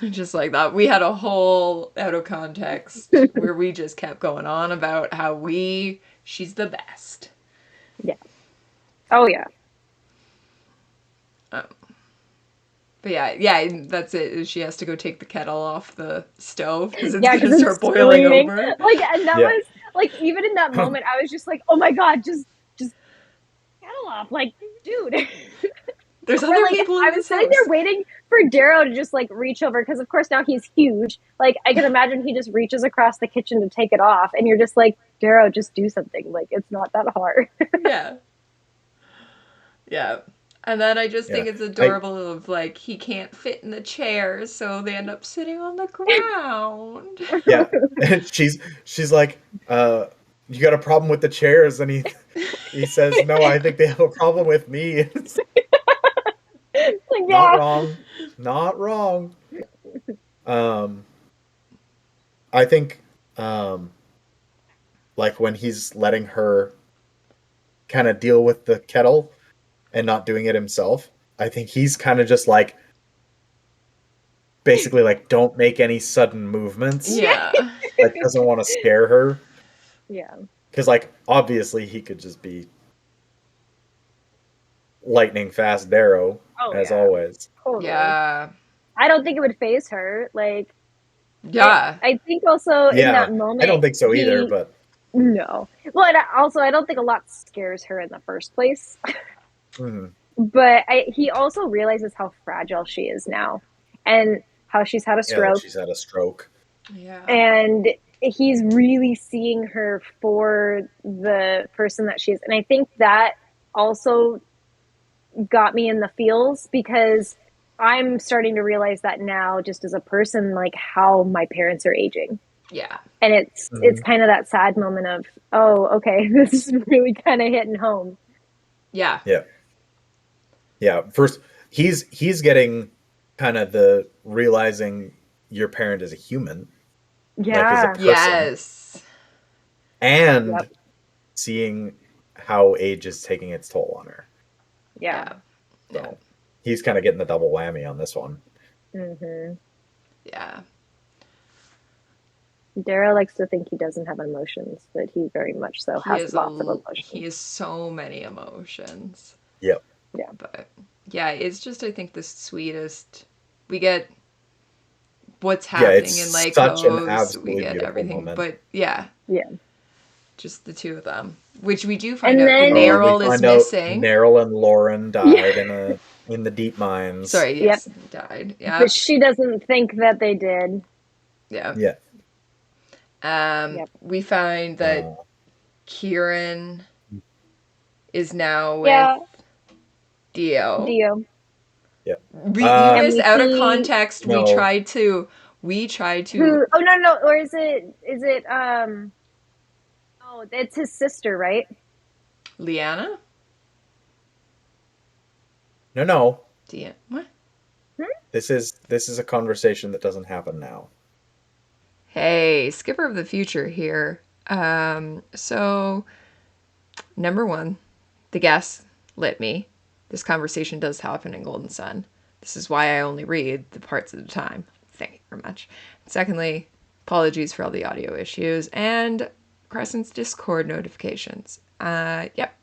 Just like that. We had a whole out of context where we just kept going on about how she's the best. Yeah. Oh yeah. But yeah, that's it. She has to go take the kettle off the stove because it's Yeah, gonna start boiling screaming. over. Like, and that was like, even in that moment, I was just like, oh my god, just kettle off, like, dude. There's Or other like, people in I was this sitting house. there waiting for Darrow to just like reach over because, of course, now he's huge. Like, I can imagine he just reaches across the kitchen to take it off, and you're just like, Darrow, just do something. Like, it's not that hard. Yeah. And then I just think it's adorable of like he can't fit in the chair, so they end up sitting on the ground. Yeah, and she's like, "You got a problem with the chairs?" And he says, "No, I think they have a problem with me." Like, Not wrong, not wrong. I think, like when he's letting her kind of deal with the kettle and not doing it himself, I think he's kind of just like, basically like, don't make any sudden movements. Yeah. Like, doesn't want to scare her. Yeah. Because, like, obviously he could just be lightning fast Darrow, as always. Totally. Yeah. I don't think it would phase her. Like, Yeah. I think also in that moment, I don't think so either, but no. Well, and also I don't think a lot scares her in the first place. mm-hmm. But he also realizes how fragile she is now, and how she's had a stroke. She's had a stroke. Yeah. And he's really seeing her for the person that she is. And I think that also got me in the feels, because I'm starting to realize that now, just as a person, like how my parents are aging. Yeah. And it's kind of that sad moment of, oh, okay, this is really kind of hitting home. Yeah. Yeah. Yeah. First, he's getting kind of the realizing your parent is a human. Yeah. Like as a person. Yes. And seeing how age is taking its toll on her. Yeah. So he's kind of getting the double whammy on this one. Mm-hmm. Yeah. Darrow likes to think he doesn't have emotions, but he very much so has lots of emotions. He has so many emotions. Yep. Yeah. But yeah, it's just, I think, the sweetest. We get what's happening in Lake Hose. We get everything. Moment. But yeah. Yeah. Just the two of them. Which we do find out Nerl is missing. Nerl and Lauren died in the deep mines. Sorry, yes, died. Yeah. But she doesn't think that they did. Yeah. Yeah. We find that Kieran is now with Dio. Yeah. Reuse out of context. No. We tried to. Oh no! Or is it? Oh, it's his sister, right? Liana. No. What? This is a conversation that doesn't happen now. Hey, Skipper of the Future here. So, number one, the gas lit me. This conversation does happen in Golden Sun. This is why I only read the parts at a time. Thank you very much. Secondly, apologies for all the audio issues and Crescent's Discord notifications. Yep.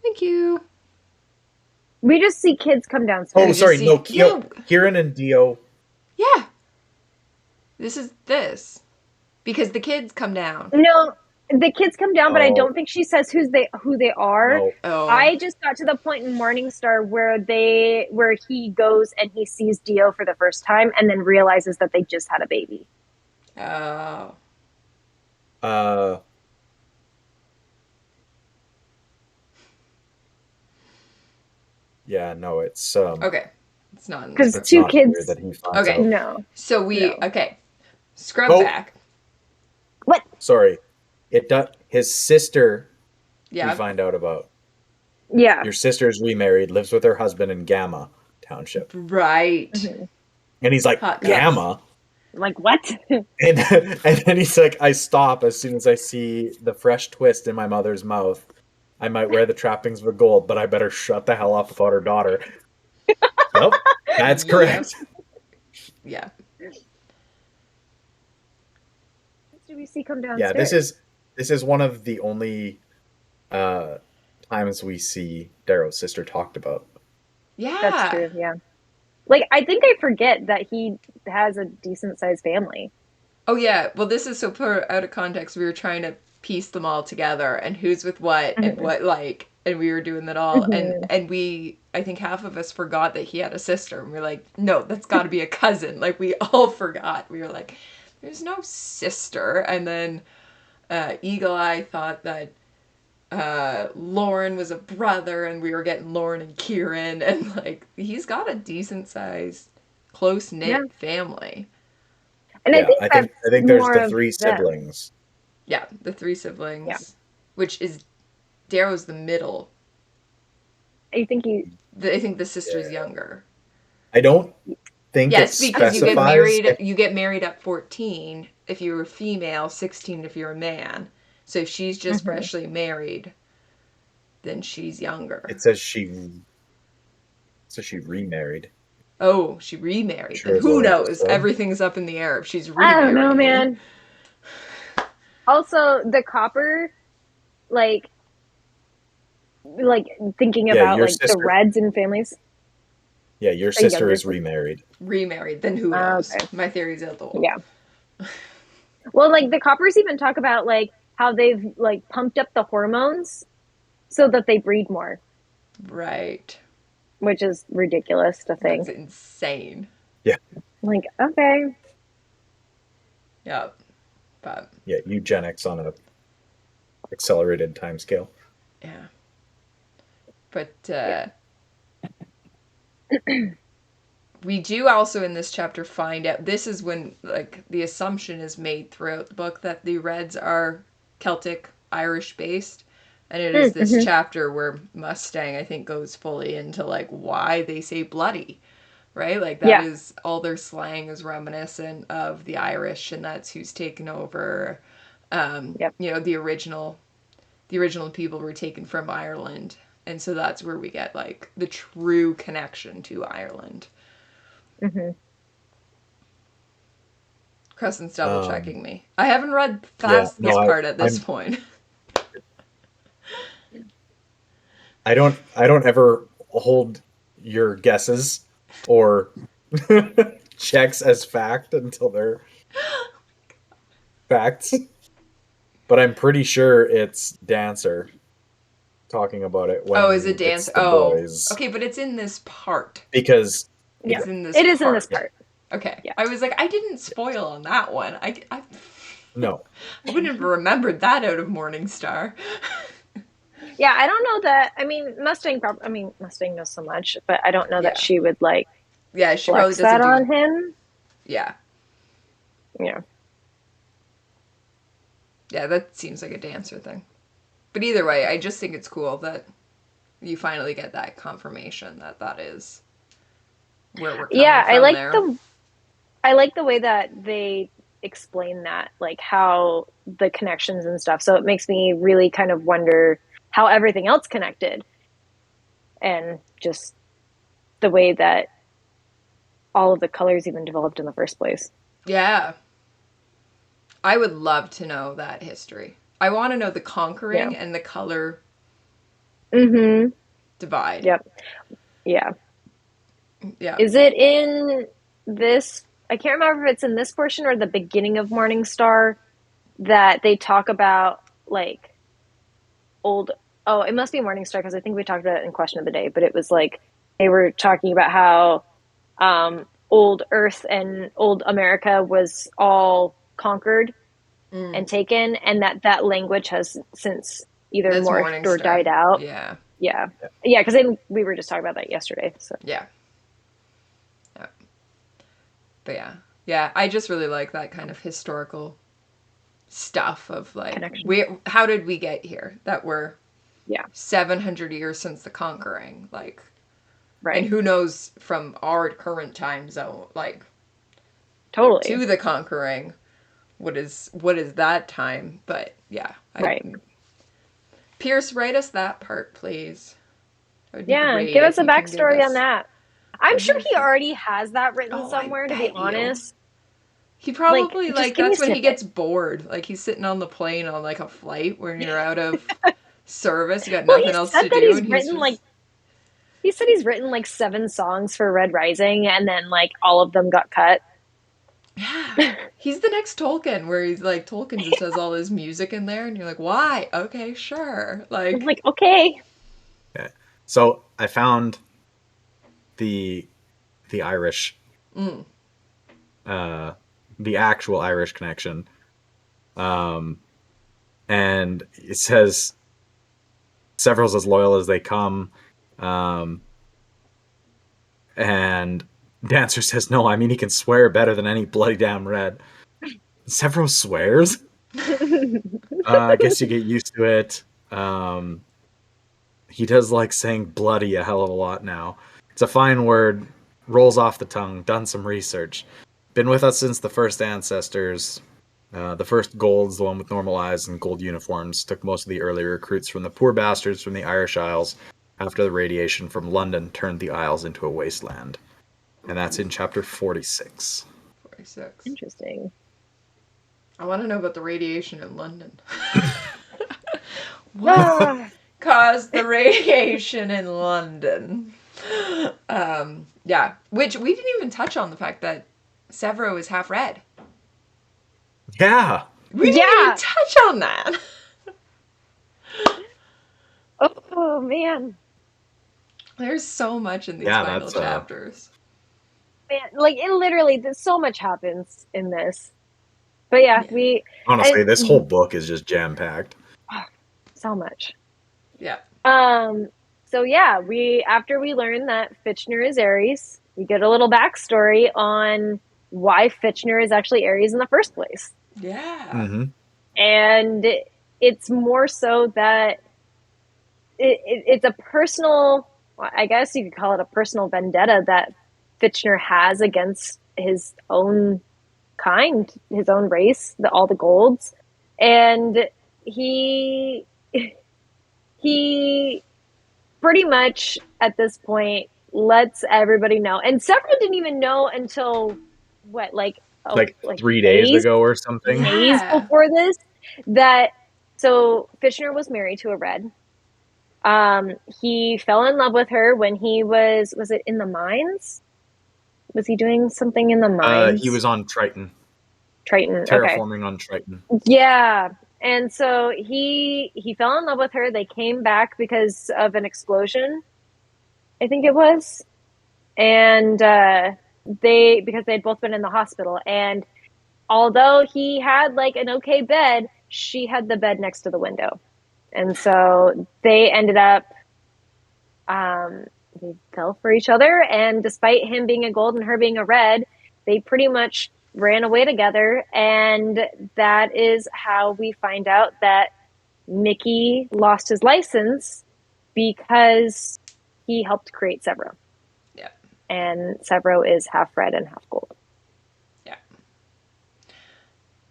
Thank you. We just see kids come downstairs. Oh, sorry. No, Kieran and Dio. Yeah. This is this. Because the kids come down. No, the kids come down, but I don't think she says who they are. No. Oh. I just got to the point in Morningstar where he goes and he sees Dio for the first time and then realizes that they just had a baby. Oh. Yeah, no, it's okay. It's not because two kids that he finds out. No. So okay. Scrub back. What? Sorry. His sister we find out about. Yeah. Your sister's remarried, lives with her husband in Gamma Township. Right. Mm-hmm. And he's like, Gamma? Like, what? and then he's like, I stop as soon as I see the fresh twist in my mother's mouth. I might wear the trappings of gold, but I better shut the hell up about her daughter. Yep, that's correct. Yeah. Do we see come downstairs? Yeah, this is one of the only times we see Darrow's sister talked about. Yeah. That's true, yeah. Like, I think I forget that he has a decent-sized family. Oh, yeah. Well, this is so put out of context. We were trying to piece them all together and who's with what and what, like, and we were doing that all. And we, I think half of us forgot that he had a sister. And we were like, no, that's got to be a cousin. Like, we all forgot. We were like, there's no sister. And then Eagle Eye thought that Lauren was a brother, and we were getting Lauren and Kieran, and like he's got a decent sized, close knit family. And I think there's the three siblings. Yeah, the three siblings, which is Darrow's the middle. I think the sister's younger. I don't think yes, because you get married at 14 if you're a female, 16 if you're a man. So if she's just freshly married, then she's younger. It says she remarried. Oh, she remarried. Sure, who knows? Everything's up in the air if she's remarried. I don't know, man. Also, the copper, like thinking about like sister. The Reds and families. Yeah, your sister is remarried. Remarried. Then who knows? Okay. My theory's out the wall. Yeah. Well, like the Coppers even talk about like how they've like pumped up the hormones so that they breed more. Right. Which is ridiculous to That's think. insane. Yeah. Like, okay. Yep. But yeah, eugenics on a accelerated timescale. Yeah. But we do also in this chapter find out, this is when like the assumption is made throughout the book that the Reds are Celtic Irish based, and it is this chapter where Mustang I think goes fully into like why they say bloody, right? Like that is all their slang is reminiscent of the Irish, and that's who's taken over. You know, the original people were taken from Ireland, and so that's where we get like the true connection to Ireland. Crescent's double checking me. I haven't read past this part at this point. I don't ever hold your guesses or checks as fact until they're facts. But I'm pretty sure it's Dancer talking about it when is it Dancer? Boys. Okay, but it's in this part. Because it's in this it is in this part. Okay. Yeah. I was like, I didn't spoil on that one. No. I wouldn't have remembered that out of Morningstar. Yeah, I don't know that. I mean, Mustang knows so much, but I don't know that she would like. Yeah, she probably doesn't that on him. Yeah. Yeah. Yeah, that seems like a Dancer thing. But either way, I just think it's cool that you finally get that confirmation that that is where we're coming from. I like the way that they explain that, like how the connections and stuff. So it makes me really kind of wonder how everything else connected, and just the way that all of the colors even developed in the first place. Yeah. I would love to know that history. I want to know the conquering and the color divide. Yep. Yeah. Yeah. Is it in this? I can't remember if it's in this portion or the beginning of Morningstar that they talk about like old. Oh, it must be Morningstar because I think we talked about it in Question of the Day. But it was like they were talking about how old Earth and old America was all conquered and taken, and that language has since either morphed or died out. Yeah. Because we were just talking about that yesterday. So yeah. But yeah, I just really like that kind of historical stuff of like how did we get here? That we're 700 years since the conquering, like, right? And who knows from our current time zone, like, totally to the conquering, what is that time? But yeah, Pierce, write us that part, please. Give us a backstory on that. I'm sure he already has that written somewhere, to be honest. He probably, like that's when he gets bored. Like, he's sitting on the plane on, like, a flight when you're out of service. You got nothing else to do. And he said he's written, like, 7 songs for Red Rising, and then, like, all of them got cut. Yeah. He's the next Tolkien, where he's, like, Tolkien just has all his music in there, and you're like, why? Okay, sure. Like, I'm like, okay. Yeah. So I found the Irish, the actual Irish connection, and it says several's as loyal as they come, and Dancer says no. I mean, he can swear better than any bloody damn red. Several swears. I guess you get used to it. He does like saying bloody a hell of a lot now. It's a fine word, rolls off the tongue, done some research. Been with us since the first ancestors. The first golds, the one with normal eyes and gold uniforms, took most of the early recruits from the poor bastards from the Irish Isles after the radiation from London turned the Isles into a wasteland. And that's in chapter 46. 46. Interesting. I want to know about the radiation in London. What caused the radiation in London? Yeah, which we didn't even touch on the fact that Severo is half red. Yeah. We didn't even touch on that. Oh man. There's so much in these final chapters. Man, like it literally, so much happens in this. But yeah, honestly, this whole book is just jam packed. So much. Yeah. So yeah, after we learn that Fitchner is Aries, we get a little backstory on why Fitchner is actually Aries in the first place. Yeah. Mm-hmm. And it's more so that it's a personal, I guess you could call it a personal vendetta that Fitchner has against his own kind, his own race, all the Golds. And he pretty much at this point lets everybody know. And several didn't even know until what, like 3 days ago or something. Days before this, that so Fitchner was married to a Red. He fell in love with her when he was it in the mines? Was he doing something in the mines? He was on Triton. Terraforming on Triton. Yeah. And so he fell in love with her. They came back because of an explosion, I think it was. And because they'd both been in the hospital. And although he had like an okay bed, she had the bed next to the window. And so they ended up they fell for each other, and despite him being a Gold and her being a Red, they pretty much ran away together. And that is how we find out that Mickey lost his license because he helped create Severo. Yeah. And Severo is half Red and half Gold. Yeah.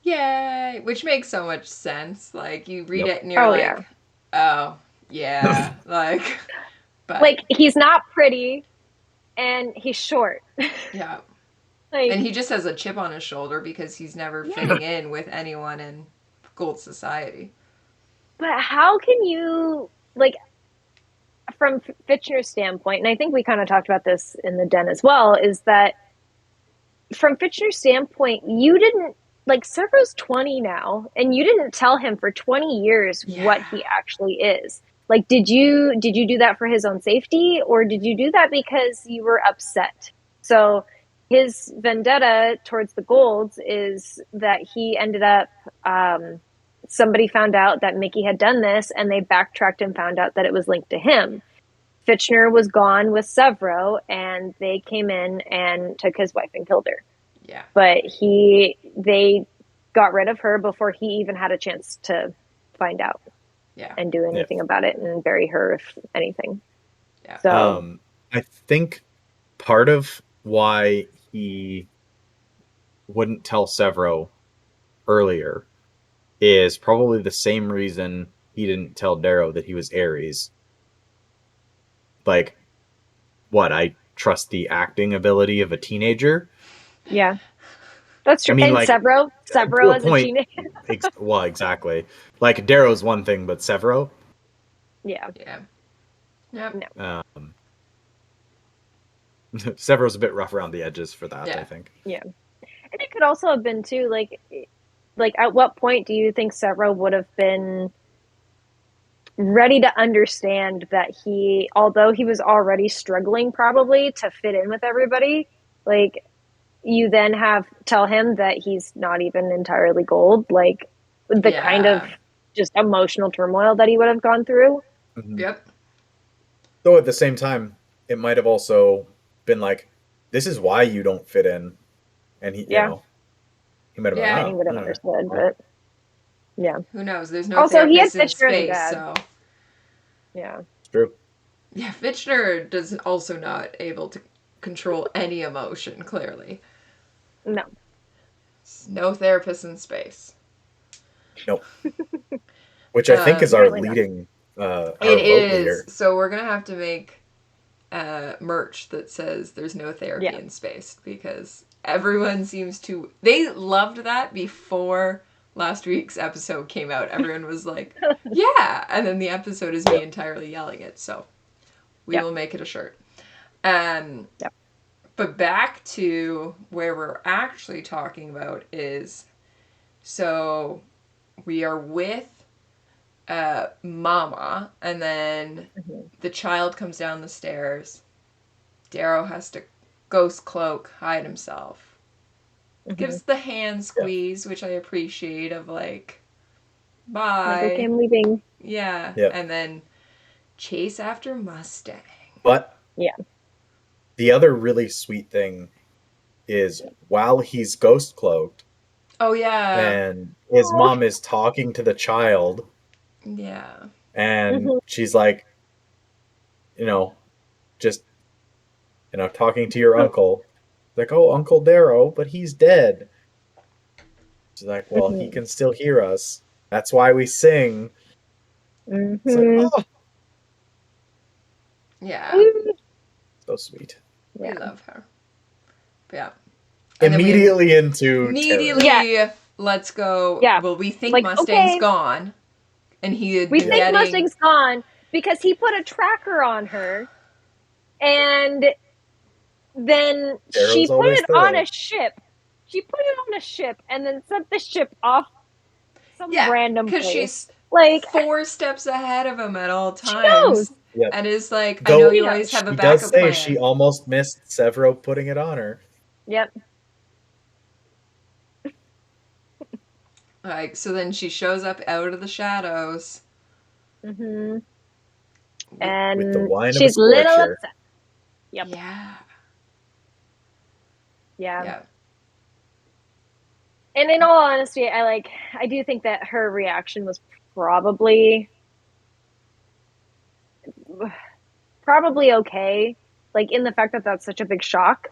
Yay! Which makes so much sense. Like, you read it and you're oh, yeah. Like, but... like, he's not pretty, and he's short. Yeah. Like, and he just has a chip on his shoulder because he's never fitting in with anyone in Gold society. But how can you, like, from Fitchner's standpoint, and I think we kind of talked about this in the den as well, is that from Fitchner's standpoint, you didn't, like, Severo's 20 now, and you didn't tell him for 20 years what he actually is. Like, did you do that for his own safety, or did you do that because you were upset? So his vendetta towards the Golds is that he ended up, somebody found out that Mickey had done this, and they backtracked and found out that it was linked to him. Fitchner was gone with Severo, and they came in and took his wife and killed her. Yeah. But they got rid of her before he even had a chance to find out. Yeah. And do anything about it and bury her, if anything. Yeah. So I think part of why he wouldn't tell Severo earlier is probably the same reason he didn't tell Darrow that he was Aries. Like, what? I trust the acting ability of a teenager? Yeah. That's true. I mean, and like, Severo as a teenager. Well, exactly. Like, Darrow's one thing, but Severo? Yeah. Yeah. Yep. No. Severo's a bit rough around the edges for that, I think. Yeah. And it could also have been, too, like at what point do you think Severo would have been ready to understand that although he was already struggling probably to fit in with everybody, like, you then tell him that he's not even entirely Gold, like the kind of just emotional turmoil that he would have gone through. Mm-hmm. Yep. Though at the same time, it might have also been like, this is why you don't fit in. And he, you know, he might have been, he would have understood, but yeah. Who knows? There's no also, he had therapist in Fitchner space, as a dad. so... Yeah. It's true. Yeah, Fitchner does also not able to control any emotion, clearly. No. No therapist in space. Nope. Which I think is our leading... it is. So we're going to have to make merch that says there's no therapy in space, because everyone seems to... They loved that before last week's episode came out. Everyone was like, yeah! And then the episode is me entirely yelling it, so we will make it a shirt. But back to where we're actually talking about is So we are with Mama, and then the child comes down the stairs. Darrow has to ghost cloak, hide himself. Gives the hand squeeze, which I appreciate, of like, bye. Like, okay, I'm leaving. Yeah. And then chase after Mustang. But the other really sweet thing is while he's ghost cloaked, and his mom is talking to the child, and she's like, just talking to your uncle, like, oh, Uncle Darrow, but he's dead. She's like, well, he can still hear us. That's why we sing. It's like, oh. Yeah. So sweet. We love her. Yeah. Immediately let's go. Yeah. Well, we think Mustang's gone. And we think Mustang's gone because he put a tracker on her. And then she put it on a ship. She put it on a ship and then sent the ship off some random place. Because she's like 4 steps ahead of him at all times. She knows. And is like, I know you always have a backup plan. She almost missed Severo putting it on her. Yep. Like, so then she shows up out of the shadows. And with the wine she's of a little upset. Yep. Yeah. And in all honesty, I do think that her reaction was probably okay. Like, in the fact that that's such a big shock.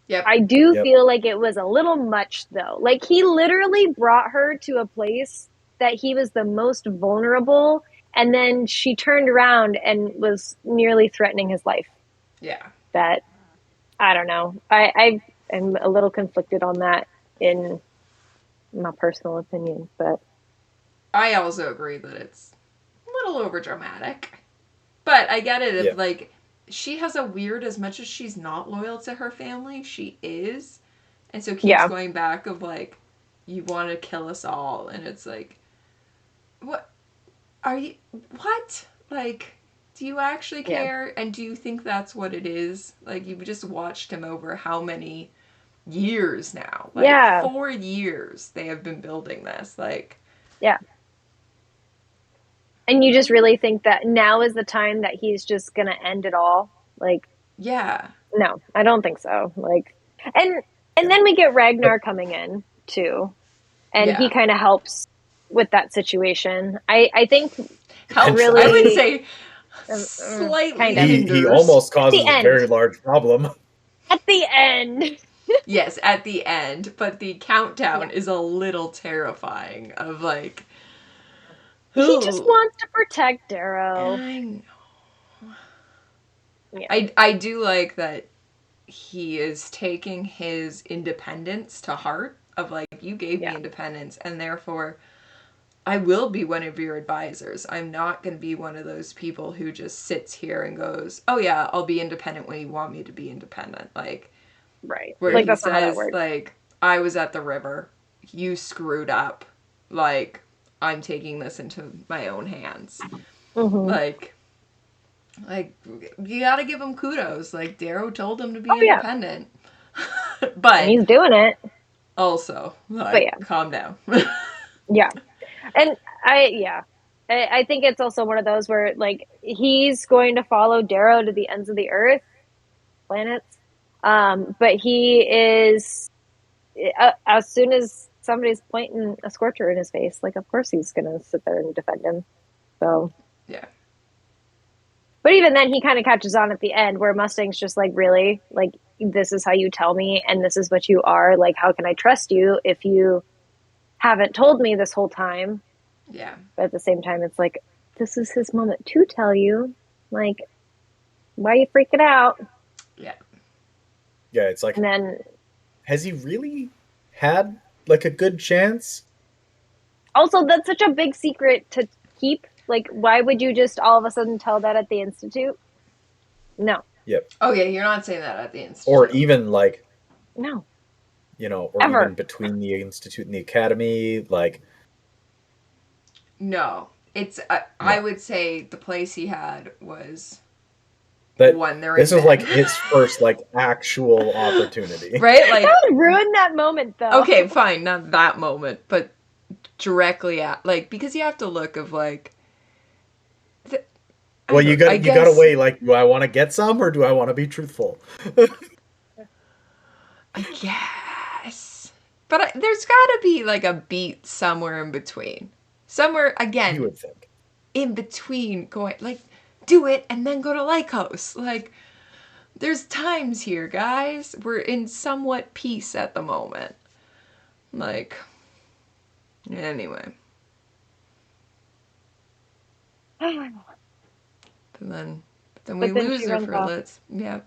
I do feel like it was a little much, though. Like, he literally brought her to a place that he was the most vulnerable, and then she turned around and was nearly threatening his life. Yeah. That, I don't know. I am a little conflicted on that in my personal opinion, but I also agree that it's a little overdramatic. But I get it. If, like, she has a weird, as much as she's not loyal to her family, she is. And so keeps going back of, like, you want to kill us all. And it's like, what? Like, do you actually care? And do you think that's what it is? Like, you've just watched him over how many years now? Like, 4 years they have been building this. Like, and you just really think that now is the time that he's just going to end it all? Like, no, I don't think so. Like, and then we get Ragnar coming in too. And he kind of helps with that situation. I think helps. Really, I would say slightly he almost causes a very large problem. At the end. Yes, at the end. But the countdown is a little terrifying of, like, he just wants to protect Darrow. I know. Yeah. I do like that he is taking his independence to heart of, like, you gave me independence, and therefore I will be one of your advisors. I'm not going to be one of those people who just sits here and goes, oh yeah, I'll be independent when you want me to be independent. Like, where like, he that's says, not how that works. like, I was at the river, you screwed up, like, I'm taking this into my own hands. Like, you gotta give him kudos. Like, Darrow told him to be independent. But and he's doing it. Also, like, calm down. And I think it's also one of those where, like, he's going to follow Darrow to the ends of the earth, planets. But he is, as soon as somebody's pointing a scorcher in his face, like, of course he's going to sit there and defend him. So. Yeah. But even then, he kind of catches on at the end where Mustang's just like, really? Like, this is how you tell me and this is what you are? Like, how can I trust you if you haven't told me this whole time? Yeah. But at the same time, it's like, this is his moment to tell you. Like, why are you freaking out? Yeah. Yeah, it's like, and then, has he really had, like, a good chance? Also, that's such a big secret to keep. Like, why would you just all of a sudden tell that at the Institute? No. Yep. Oh, yeah, you're not saying that at the Institute. Or even, like... No. you know, or Ever. even between the Institute and the Academy? Like, no, it's I would say the place he had was when they're this in is bed. like his first like actual opportunity, right? Like that would ruin that moment, though. Okay, fine, not that moment, but directly at like because you have to look of like. Well, you gotta weigh, like, do I want to get some or do I want to be truthful? I guess, but there's got to be like a beat somewhere in between, somewhere again. You would think in between going like do it and then go to Lycos. Like there's times here, guys. We're in somewhat peace at the moment. Like anyway. And then we lose her for a little. Yeah.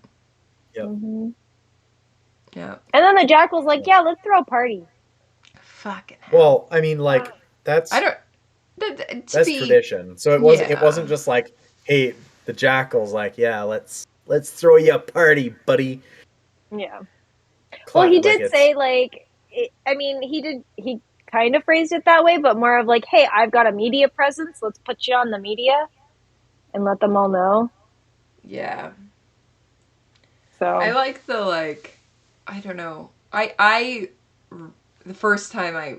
Yep. Mm-hmm. Yeah. And then the Jackal's like, yeah, let's throw a party. Fucking hell. Well, I mean, like, that's tradition. So it wasn't just like, hey, the Jackal's like, yeah, let's throw you a party, buddy. Yeah. Well, he did say like, he kind of phrased it that way, but more of like, hey, I've got a media presence. Let's put you on the media and let them all know. Yeah. So I like the like, I don't know. I the first time I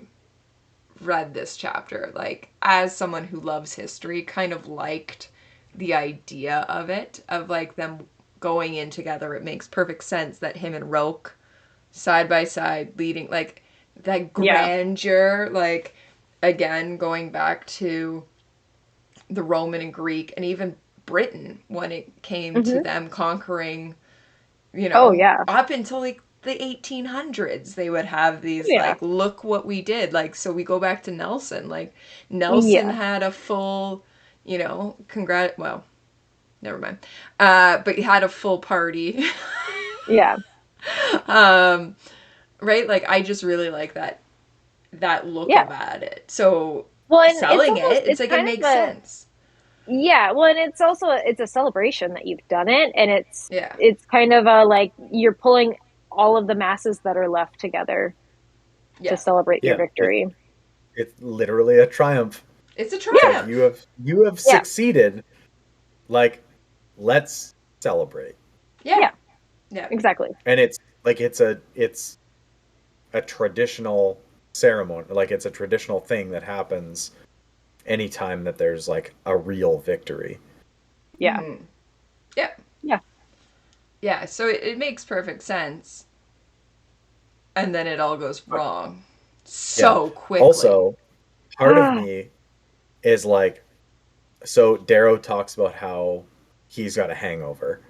read this chapter, like as someone who loves history, kind of liked the idea of it, of like them going in together. It makes perfect sense that him and Roke side by side leading, like that grandeur, like again going back to the Roman and Greek and even Britain when it came to them conquering, you know, up until like the 1800s they would have these like, look what we did. Like, so we go back to Nelson. Like Nelson had a full, you know, well, never mind. But he had a full party. Yeah. Right? Like I just really like that look about it. So selling it's like it makes sense. Yeah, well, and it's also it's a celebration that you've done it, and it's kind of a like you're pulling all of the masses that are left together to celebrate your victory. It's literally a triumph. It's a triumph. Like, you have succeeded. Like, let's celebrate. Yeah, exactly. And it's like it's a traditional ceremony. Like it's a traditional thing that happens anytime that there's like a real victory. Yeah. Mm-hmm. Yeah, so it makes perfect sense. And then it all goes wrong so quickly. Also, part of me is like, so Darrow talks about how he's got a hangover,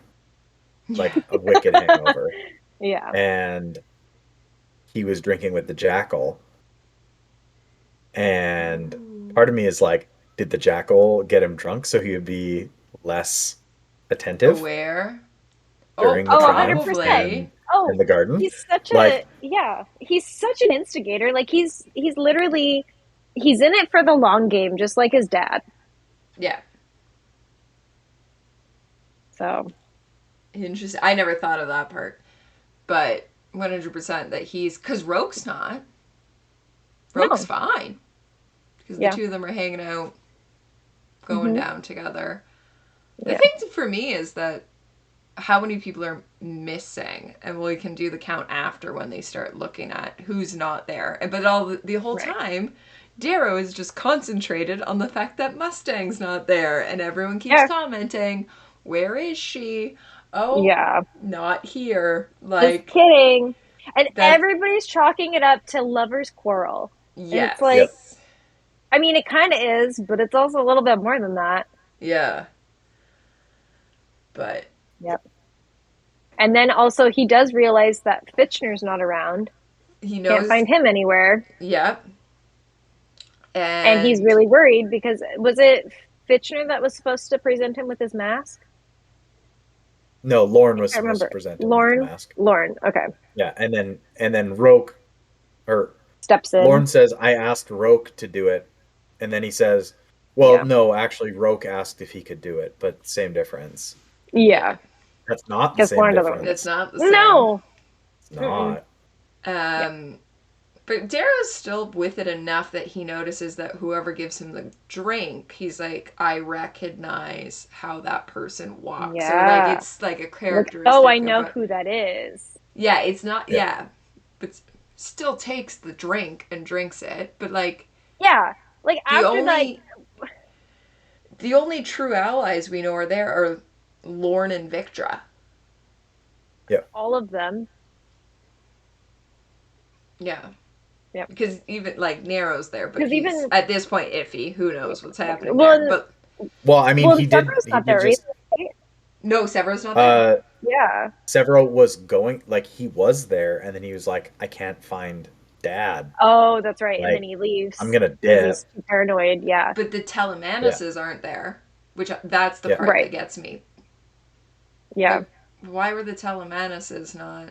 like a wicked hangover. Yeah. And he was drinking with the Jackal. And part of me is like, did the Jackal get him drunk so he would be less attentive? Aware? During the triumph 100%. in the garden. He's such he's such an instigator. Like he's literally he's in it for the long game, just like his dad. Yeah. So interesting. I never thought of that part, but 100% that because Roke's not. Roke's fine because the two of them are hanging out, going down together. The thing for me is that how many people are missing, and we can do the count after when they start looking at who's not there. But the whole time, Darrow is just concentrated on the fact that Mustang's not there, and everyone keeps commenting, "Where is she? Oh, not here." Like, just kidding. And everybody's chalking it up to lovers' quarrel. Yes. And it's like, I mean, it kind of is, but it's also a little bit more than that. Yeah. But. Yep. And then also he does realize that Fitchner's not around. He knows. Can't find him anywhere. Yep. And he's really worried because was it Fitchner that was supposed to present him with his mask? No, Lorne was supposed to present him with the mask. Lorne, okay. Yeah, and then Roke steps in. Lorne says, I asked Roke to do it. And then he says, well, no, actually Roke asked if he could do it, but same difference. Yeah. That's not the same difference. It's not the same. No. It's not. But Darrow's still with it enough that he notices that whoever gives him the drink, he's like, I recognize how that person walks. Yeah. So, like, it's like a characteristic. Like, oh, I know who that is. Yeah, it's not, but still takes the drink and drinks it. But, like, yeah, like, after the only true allies we know are there are Lorne and Victra. Yeah. All of them. Yeah. Yeah. Because even, like, Nero's there, but he's, at this point, iffy. Who knows what's happening there. I mean, he did... not there either, right? No, Severo's not there. Yeah. Severo was going... Like, he was there, and then he was like, I can't find Dad. Oh, that's right. Like, and then he leaves. I'm gonna dip. He's too paranoid, yeah. But the Telemanises aren't there, which that's the part that gets me. Yeah. Like, why were the Telemanises not?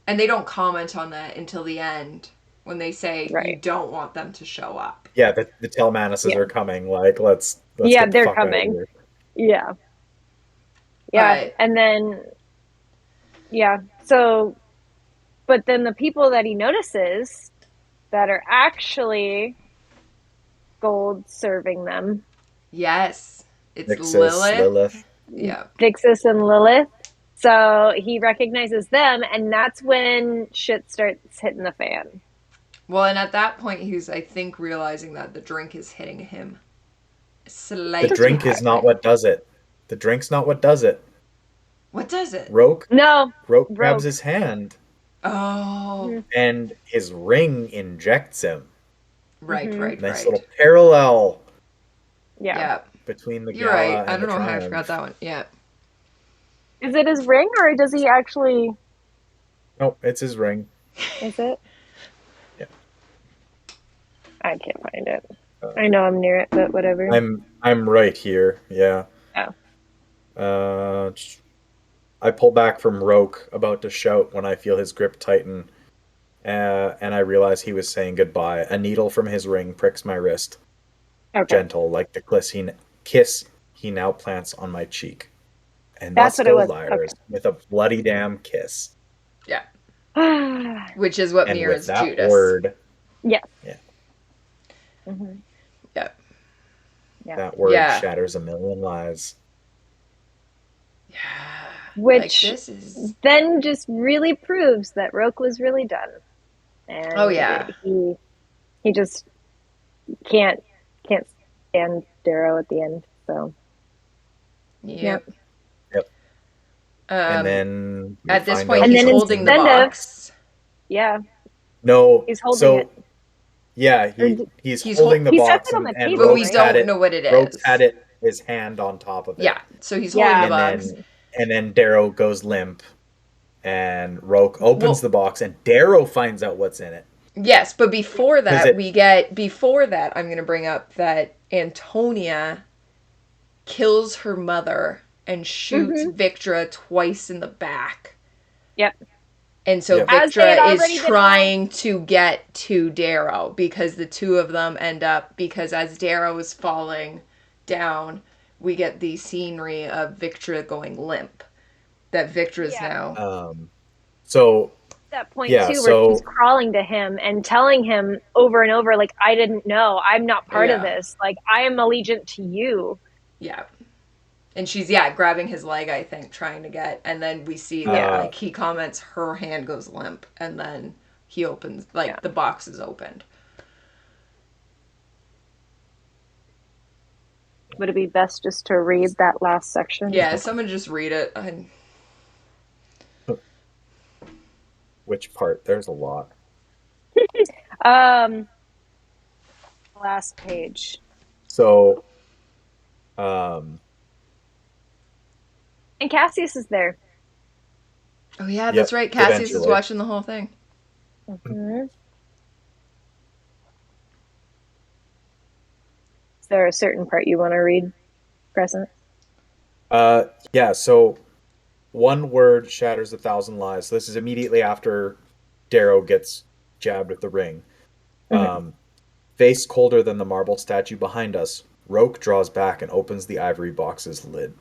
And they don't comment on that until the end when they say you don't want them to show up. Yeah, the Telemanises are coming. Like, let's get the they're fuck coming. out of here. Yeah. Yeah. And then so, but then the people that he notices that are actually gold serving them. Yes. It's Vixus, Lilith. Yeah. Vixus and Lilith. So he recognizes them, and that's when shit starts hitting the fan. Well, and at that point, he's, I think, realizing that the drink is hitting him slightly. The drink is not what does it. The drink's not what does it. What does it? Roke grabs his hand. Oh. And his ring injects him. Right. Nice little parallel. Yeah. Between the You're Gala right. and I don't know Triumph. how I forgot that one. Yeah. Is it his ring, or does he actually... Nope, it's his ring. Is it? Yeah. I can't find it. I know I'm near it, but whatever. I'm right here. Yeah. Oh. I pull back from Roke, about to shout when I feel his grip tighten, and I realize he was saying goodbye. A needle from his ring pricks my wrist. Okay. Gentle, like the kiss he now plants on my cheek. And that's what it was. Lyres, with a bloody damn kiss. Yeah. Which is what mirrors that Judas. Word, yes. Yeah. Mm-hmm. Yeah. That word shatters a million lives. Yeah. Which like, this is... then just really proves that Roke was really done. And he just can't stand Darrow at the end. So Yep. And then at this point he's holding the box. Yeah. No. He's holding it. Yeah, he's holding the box, on the table, but we don't know what it is. Roke's had his hand on top of it. Yeah, so he's holding the box. And then Darrow goes limp, and Roke opens the box, and Darrow finds out what's in it. Yes, but before that, I'm going to bring up that Antonia kills her mother and shoots Victra twice in the back. Yep. And so Victra is trying to get to Darrow because the two of them end up, because as Darrow is falling down, we get the scenery of Victra going limp. That Victra's now. So that point where she's crawling to him and telling him over and over, like, I didn't know, I'm not part of this. Like, I am allegiant to you. Yeah. And she's, grabbing his leg, I think, trying to get, and then we see that, like, he comments, her hand goes limp, and then he opens, like, the box is opened. Would it be best just to read that last section? Yeah, someone just read it. Which part? There's a lot. Last page. So, and Cassius is there. Oh yeah, that's right. Cassius is watching the whole thing. Mm-hmm. Is there a certain part you want to read, Crescent? Yeah, so one word shatters 1,000 lies. So this is immediately after Darrow gets jabbed with the ring. Face colder than the marble statue behind us, Roke draws back and opens the ivory box's lid.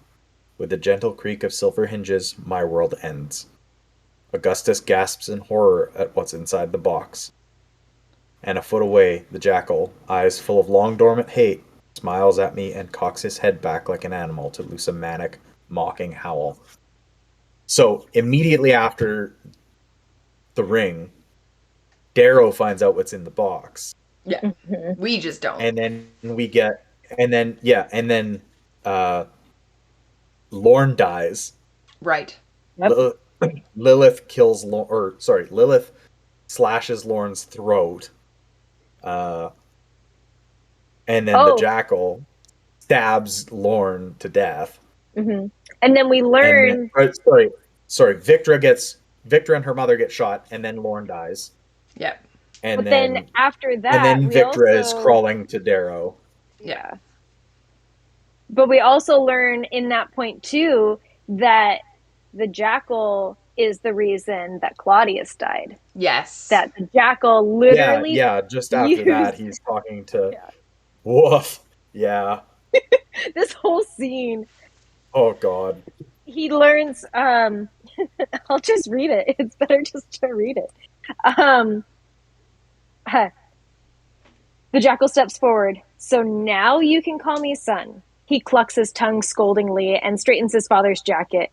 With a gentle creak of silver hinges, my world ends. Augustus gasps in horror at what's inside the box. And a foot away, the jackal, eyes full of long dormant hate, smiles at me and cocks his head back like an animal to loose a manic, mocking howl. So immediately after the ring, Darrow finds out what's in the box. Yeah. Mm-hmm. We just don't. And then Lorne dies. Right. Yep. Lilith slashes Lorne's throat. And then the jackal stabs Lorne to death. Mm-hmm. And then we learn. Victra and her mother get shot, and then Lorne dies. Yep. And then after that, and then Victra is crawling to Darrow. Yeah. But we also learn in that point too that the jackal is the reason that Claudius died. Yes. That the jackal literally. Yeah. Just after that, he's talking to. Yeah. Woof. Yeah. This whole scene. Oh God. He learns. I'll just read it. It's better just to read it. The jackal steps forward. So now you can call me son. He clucks his tongue scoldingly and straightens his father's jacket.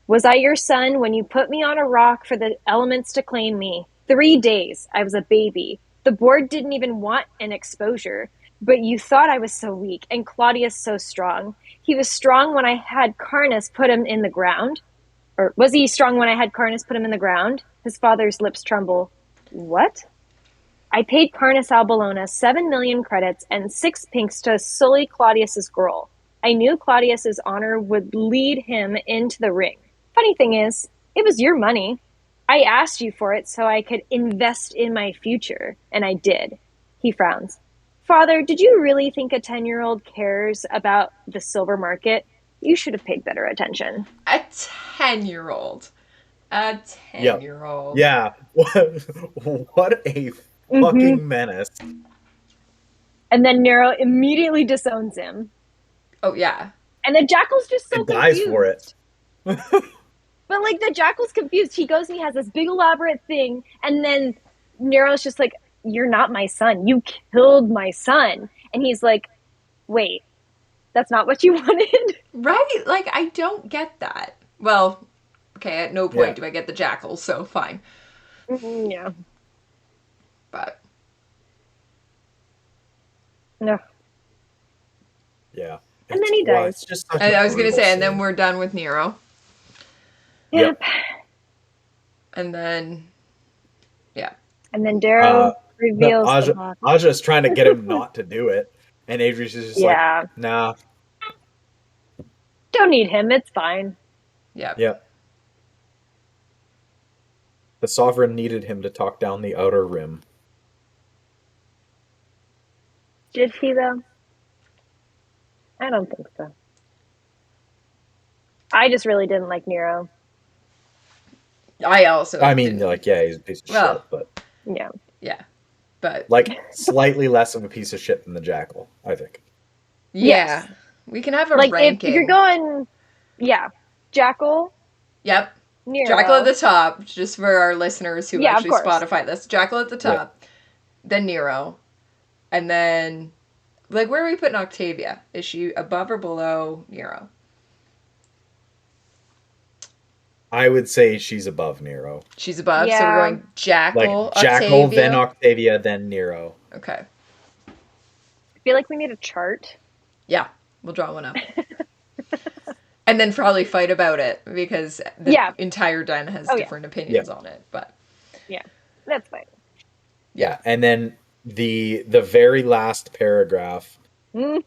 Was I your son when you put me on a rock for the elements to claim me? 3 days. I was a baby. The board didn't even want an exposure. But you thought I was so weak, and Claudius so strong. He was strong when I had Carnus put him in the ground. Or was he strong when I had Carnus put him in the ground? His father's lips tremble. What? I paid Carnus Albolona 7 million credits and 6 pinks to sully Claudius's girl. I knew Claudius's honor would lead him into the ring. Funny thing is, it was your money. I asked you for it so I could invest in my future, and I did. He frowns. Father, did you really think a 10-year-old cares about the silver market? You should have paid better attention. A 10-year-old. A 10-year-old. Yeah. What a fucking menace. And then Nero immediately disowns him. Oh, yeah. And the jackal's just so confused. Dies for it. But, like, the jackal's confused. He goes and he has this big elaborate thing, and then Nero's just like, you're not my son. You killed my son. And he's like, wait, that's not what you wanted? Right? Like, I don't get that. Well, okay, at no point do I get the jackal, so fine. Yeah. But. No. Yeah. And then he dies. It's just I was going to say, and then we're done with Nero. Yep. And then, And then Darrow reveals Aja's trying to get him not to do it. And Adrius is just like, nah. Don't need him. It's fine. Yep. The Sovereign needed him to talk down the outer rim. Did he, though? I don't think so. I just really didn't like Nero. I also. I mean, like, yeah, he's a piece of shit, but. Yeah. Yeah. But. Like, slightly less of a piece of shit than the jackal, I think. Yeah. Yes. We can have a ranking. If you're going. Yeah. Jackal. Yep. Nero. Jackal at the top, just for our listeners who actually Spotify this. Jackal at the top. Yeah. Then Nero. And then. Like, where are we putting Octavia? Is she above or below Nero? I would say she's above Nero. She's above, so we're going Jackal, like Jackal, Octavia. Then Octavia, then Nero. Okay. I feel like we need a chart. Yeah, we'll draw one up. And then probably fight about it, because the entire den has different opinions on it. But yeah, that's fine. Yeah, and then the very last paragraph is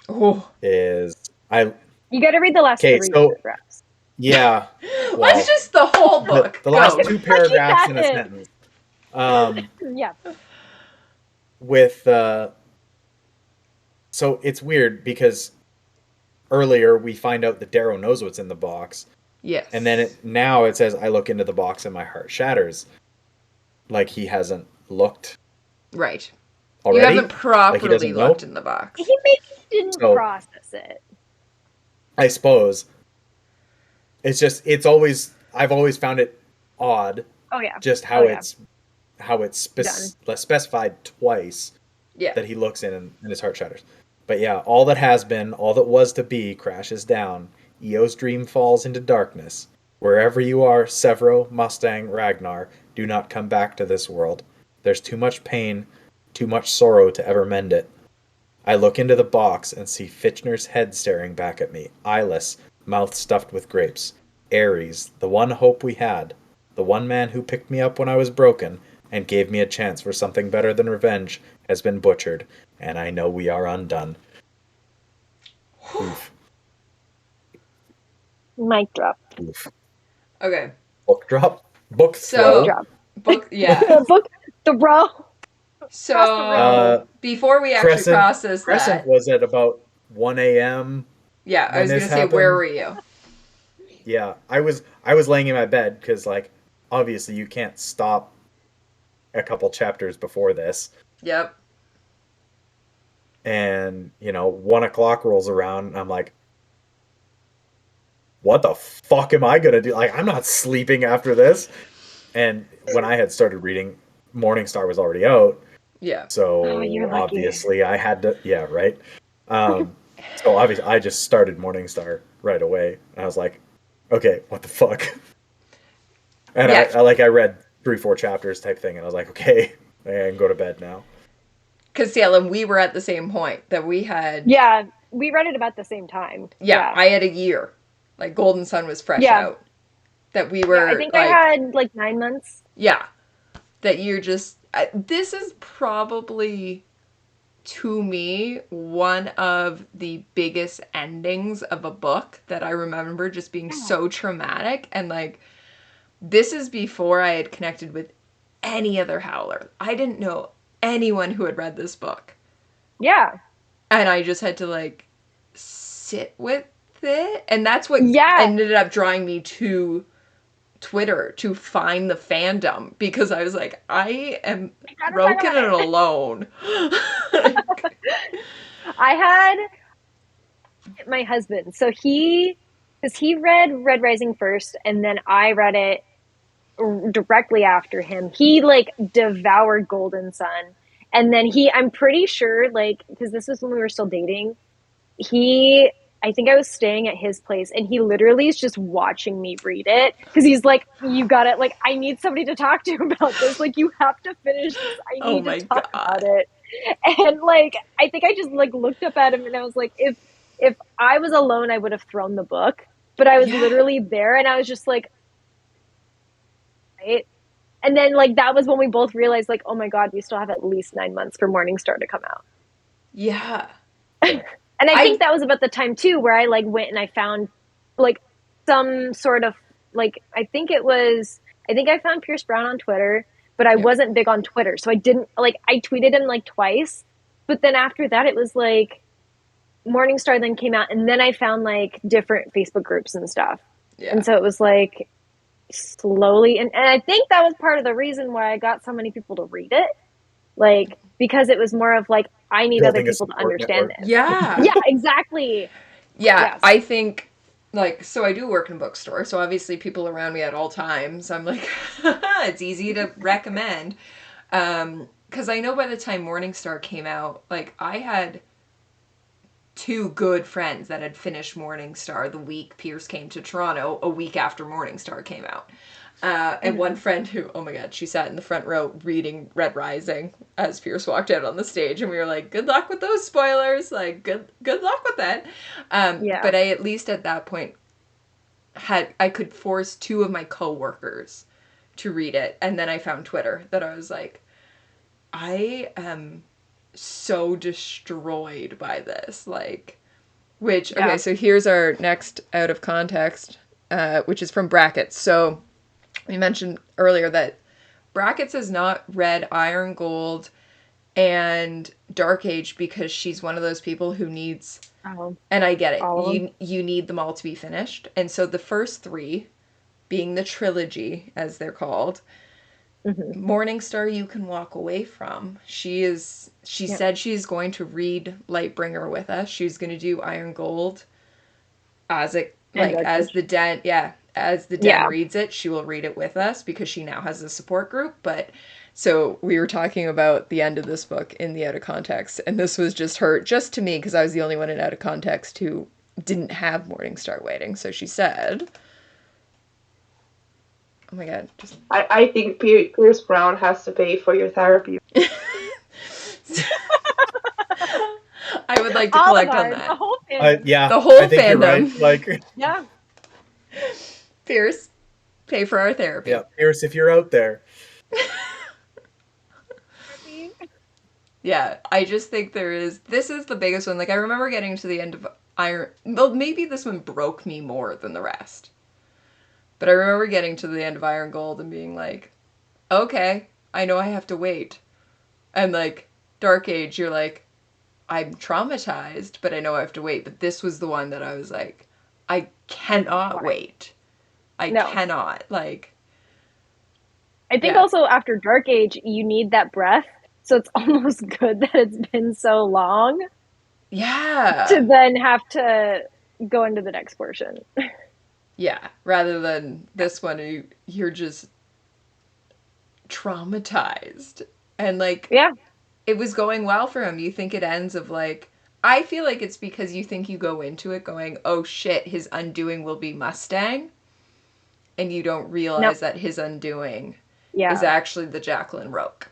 you got to read the last 3 paragraphs. Yeah. Well, let's just the whole book. The last 2 paragraphs in a sentence. Yeah. With so it's weird because earlier we find out that Darrow knows what's in the box. Yes. And then now it says, I look into the box and my heart shatters. Like he hasn't looked. Right. Already? You haven't properly looked in the box. He maybe didn't process it. I suppose. It's just, it's always I've always found it odd. Oh yeah. Just how it's specified twice. Yeah. That he looks in and his heart shatters. But yeah, all that has been, all that was to be, crashes down. Eo's dream falls into darkness. Wherever you are, Severo, Mustang, Ragnar, do not come back to this world. There's too much pain, too much sorrow to ever mend it. I look into the box and see Fitchner's head staring back at me, eyeless, mouth stuffed with grapes. Ares, the one hope we had, the one man who picked me up when I was broken and gave me a chance for something better than revenge, has been butchered, and I know we are undone. Oof. Mic drop. Oof. Okay. Book drop? Book So, throw? Drop. Book, yeah. Book the row. So, before we actually process Crescent that. was at about 1 a.m. Yeah, I was going to say, where were you? Yeah, I was laying in my bed, because, like, obviously you can't stop a couple chapters before this. Yep. And, 1 o'clock rolls around, and I'm like, what the fuck am I gonna do? Like, I'm not sleeping after this. And when I had started reading, Morningstar was already out. Yeah. So obviously I had to, yeah, right. So obviously I just started Morningstar right away. And I was like, okay, what the fuck? And yeah. I read 3-4 chapters type thing, and I was like, okay, I can go to bed now. Because Salem, we were at the same point that we had. Yeah, we read it about the same time. Yeah, I had a year. Like, Golden Sun was fresh out. That we were. Yeah, I think I had like 9 months. Yeah, that you're just. This is probably, to me, one of the biggest endings of a book that I remember just being so traumatic. And like, this is before I had connected with any other Howler. I didn't know anyone who had read this book. Yeah. And I just had to like sit with it. And that's what ended up drawing me to Twitter, to find the fandom, because I was like, I am broken and alone. I had my husband, so because he read Red Rising first, and then I read it directly after him. He like devoured Golden Sun, and then I'm pretty sure, like, because this was when we were still dating, I think I was staying at his place, and he literally is just watching me read it, because he's like, you got it, like, I need somebody to talk to about this, like, you have to finish this, I need to talk about it. And like, I think I just like looked up at him, and I was like, if I was alone, I would have thrown the book, but I was literally there, and I was just like, right. And then like, that was when we both realized, like, oh my god, we still have at least 9 months for Morningstar to come out. Yeah. And I think that was about the time too where I like went and I found like some sort of like, I think I found Pierce Brown on Twitter, but I wasn't big on Twitter, so I didn't like, I tweeted him like twice, but then after that it was like Morningstar then came out, and then I found like different Facebook groups and stuff. And so it was like slowly, and I think that was part of the reason why I got so many people to read it, like, because it was more of like, I need other people to understand this. Yeah. Yeah, exactly. Yeah, yes. I think, like, so I do work in a bookstore, so obviously people around me at all times, I'm like, it's easy to recommend. Because I know by the time Morningstar came out, like, I had 2 good friends that had finished Morningstar the week Pierce came to Toronto, a week after Morningstar came out. And one friend who, oh my god, she sat in the front row reading Red Rising as Pierce walked out on the stage, and we were like, good luck with those spoilers, like, good luck with that. But I, at least at that point, I could force 2 of my co-workers to read it, and then I found Twitter, that I was like, I am so destroyed by this, like, which, okay, so here's our next out of context, which is from Brackets. So we mentioned earlier that Brackets has not read Iron Gold and Dark Age because she's one of those people who needs, and I get it, you need them all to be finished. And so the first 3, being the trilogy, as they're called, Morningstar you can walk away from. She said she's going to read Lightbringer with us. She's going to do Iron Gold as it, like, as the den, as the den reads it, she will read it with us because she now has a support group. But so we were talking about the end of this book in the Out of Context, and this was just her, just to me, because I was the only one in Out of Context who didn't have Morningstar Waiting. So she said, oh my god, I think Pierce Brown has to pay for your therapy. I would like to collect on that. The whole fandom. The whole I think fandom. You're right. Like, yeah. Pierce, pay for our therapy. Yeah, Pierce, if you're out there. Yeah, I just think this is the biggest one. Like, I remember getting to the end of Iron, well, maybe this one broke me more than the rest. But I remember getting to the end of Iron Gold and being like, okay, I know I have to wait. And like, Dark Age, you're like, I'm traumatized, but I know I have to wait. But this was the one that I was like, I cannot wait. I cannot. Like, I think also after Dark Age, you need that breath. So it's almost good that it's been so long. Yeah. To then have to go into the next portion. Yeah. Rather than this one, you're just traumatized. And like, yeah, it was going well for him. You think it ends of like, I feel like it's because you think you go into it going, oh shit, his undoing will be Mustang. And you don't realize that his undoing is actually the Jacqueline Roque.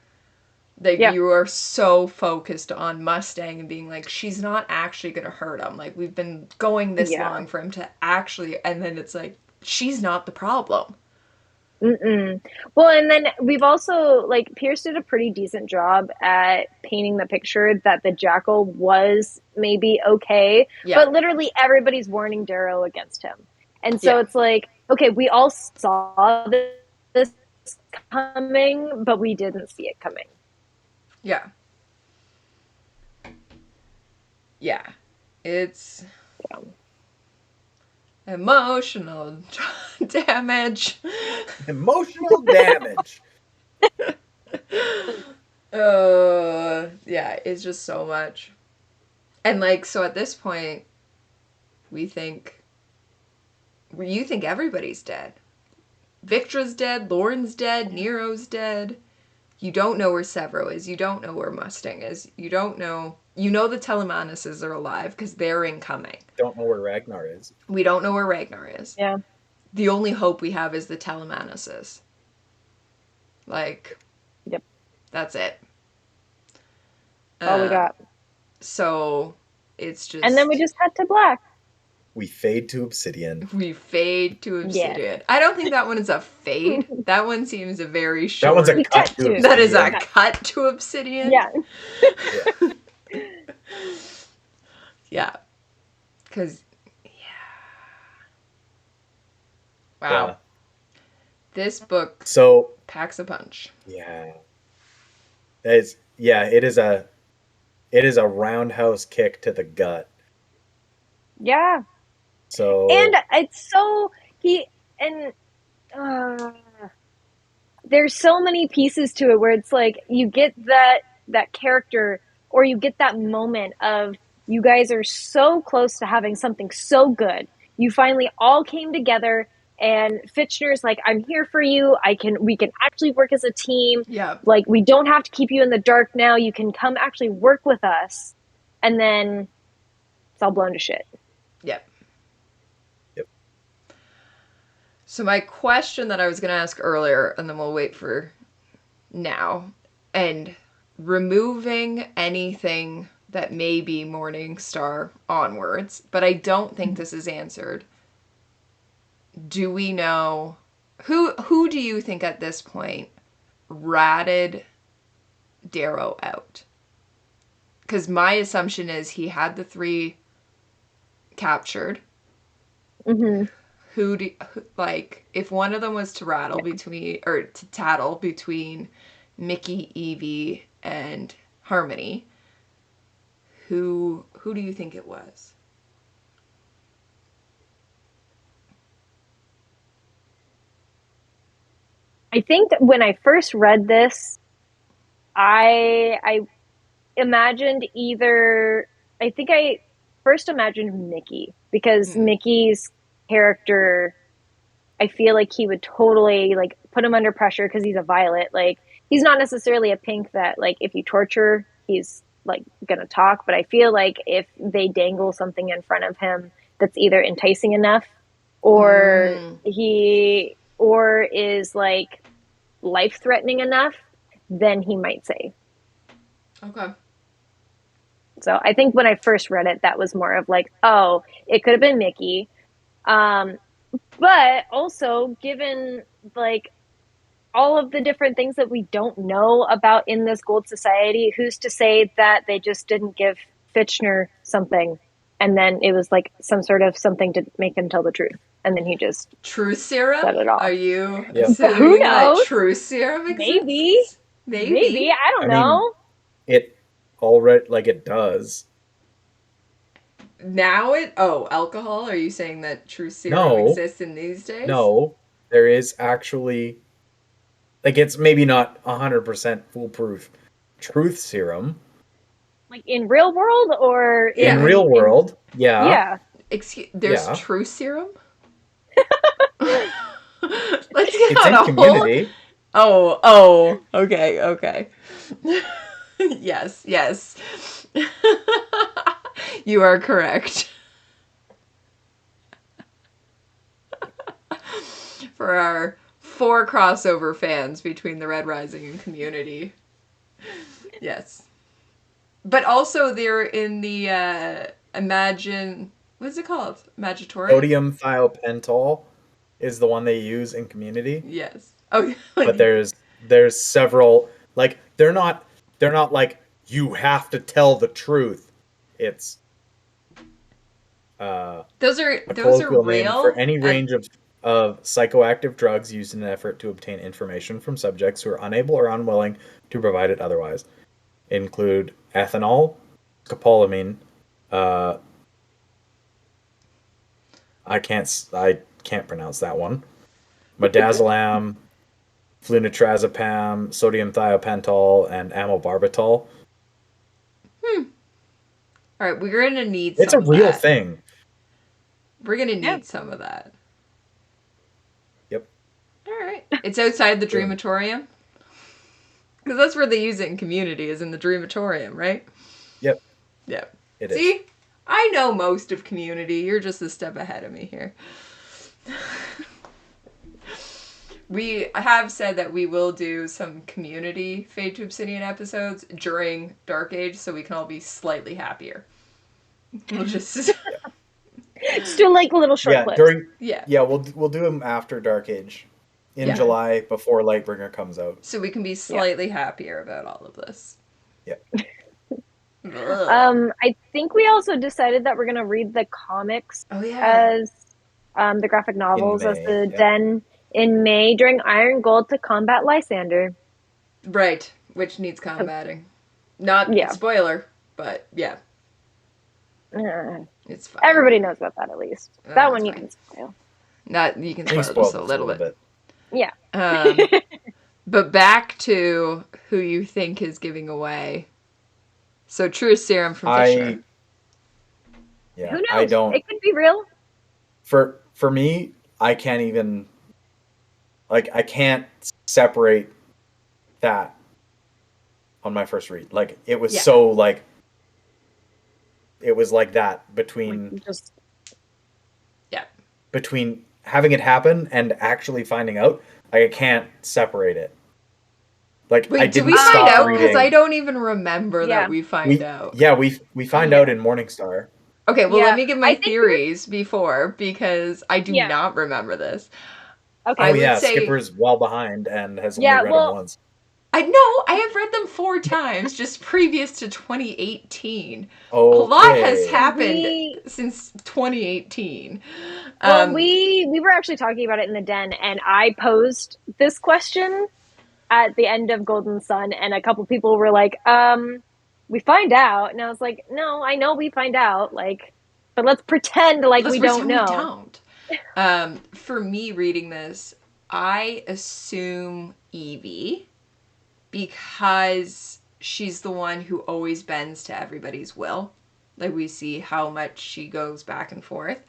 Like, you are so focused on Mustang and being like, she's not actually going to hurt him. Like, we've been going this long for him to actually, and then it's like, she's not the problem. Well, and then we've also, like, Pierce did a pretty decent job at painting the picture that the Jackal was maybe okay, but literally everybody's warning Darrow against him. And so it's like, okay, we all saw this coming, but we didn't see it coming. Yeah. Yeah. It's emotional damage. Emotional damage. Yeah, it's just so much. And like, so at this point, you think everybody's dead. Victra's dead, Lauren's dead, Nero's dead. You don't know where Severo is. You don't know where Mustang is. You don't know. You know the Telemanuses are alive because they're incoming. Don't know where Ragnar is. We don't know where Ragnar is. Yeah. The only hope we have is the Telemanuses. Like, that's it. All we got. So, it's just... And then we just cut to black. We fade to Obsidian. We fade to Obsidian. Yeah. I don't think that one is a fade. That one seems a very short... That one's a cut to Obsidian. That is a cut to Obsidian. Yeah. Yeah. Because, wow. Yeah. This book packs a punch. Yeah. It is a roundhouse kick to the gut. Yeah. So and it's so there's so many pieces to it where it's like you get that character, or you get that moment of you guys are so close to having something so good. You finally all came together, and Fitchner's like, I'm here for you. We can actually work as a team. Yeah. Like, we don't have to keep you in the dark now. You can come actually work with us. And then it's all blown to shit. Yep. So my question that I was going to ask earlier, and then we'll wait for now, and removing anything that may be Morningstar onwards, but I don't think this is answered. Do we know who do you think at this point ratted Darrow out? Because my assumption is he had the 3 captured. Mm-hmm. If one of them was to tattle between Mickey, Evie, and Harmony, who do you think it was? I think when I first read this, I imagined I first imagined Mickey, because Mickey's character I feel like he would totally like put him under pressure because he's a violet. Like he's not necessarily a pink that like if you torture, he's like gonna talk. But I feel like if they dangle something in front of him that's either enticing enough or he or is like life threatening enough, then he might say. Okay. So I think when I first read it, that was more of like, oh, it could have been Mickey. But also given like all of the different things that we don't know about in this gold society, who's to say that they just didn't give Fitchner something and then it was like some sort of something to make him tell the truth. And then he just truth serum? said it all. Are you Who knows? Truth serum exists? Maybe. I don't know. It already, like, it does. Now alcohol? Are you saying that truth serum exists in these days? No, there is actually, like, it's maybe not 100% foolproof truth serum. Like in real world or in real world? Yeah. There's truth serum? Let's get it's on in a Community. Oh, okay. Yes. You are correct. For our 4 crossover fans between the Red Rising and Community. Yes. But also they're in the what's it called? Magitorium? Sodium thiopental is the one they use in Community. Yes. Oh, but there's several, like, they're not like you have to tell the truth. It's those are colloquial real name for any range of psychoactive drugs used in an effort to obtain information from subjects who are unable or unwilling to provide it otherwise. Include ethanol, scopolamine, I can't pronounce that one. Midazolam, flunitrazepam, sodium thiopental, and amobarbital. All right, we're gonna need. It's some a real of that. thing. We're gonna need some of that. Yep. All right. It's outside the Dreamatorium. Because that's where they use it in Community, is in the Dreamatorium, right? Yep. Yep. It See? is. I know most of Community. You're just a step ahead of me here. We have said that we will do some Community Fade to Obsidian episodes during Dark Age, so we can all be slightly happier. We'll just just do like little short clips. We'll do them after Dark Age in July before Lightbringer comes out, so we can be slightly happier about all of this. Yep. I think we also decided that we're gonna read the comics as the graphic novels as the Den in May during Iron Gold to combat Lysander. Right, which needs combating. Not spoiler, but yeah. It's fine. Everybody knows about that at least. That one you can spoil. You can spoil just a little bit. Yeah. But back to who you think is giving away. So Truth Serum from Fitchner. Yeah, who knows? I don't. It could be real. For me, I can't even. Like, I can't separate that on my first read. Like, it was so, like, it was like that between between having it happen and actually finding out. Like, I can't separate it. Like, wait, I didn't do we find out? reading. Because I don't even remember that we find out. Yeah, we find out in Morningstar. Okay, well, let me give my theories before, because I do not remember this. Okay. I would say Skipper's well behind and has only read them once. I have read them 4 times, just previous to 2018. Okay. A lot has happened since 2018. Well, we were actually talking about it in the Den, and I posed this question at the end of Golden Sun, and a couple people were like, we find out. And I was like, no, I know we find out, like, but let's pretend like we don't know. We don't. For me reading this, I assume Evie, because she's the one who always bends to everybody's will. Like, we see how much she goes back and forth.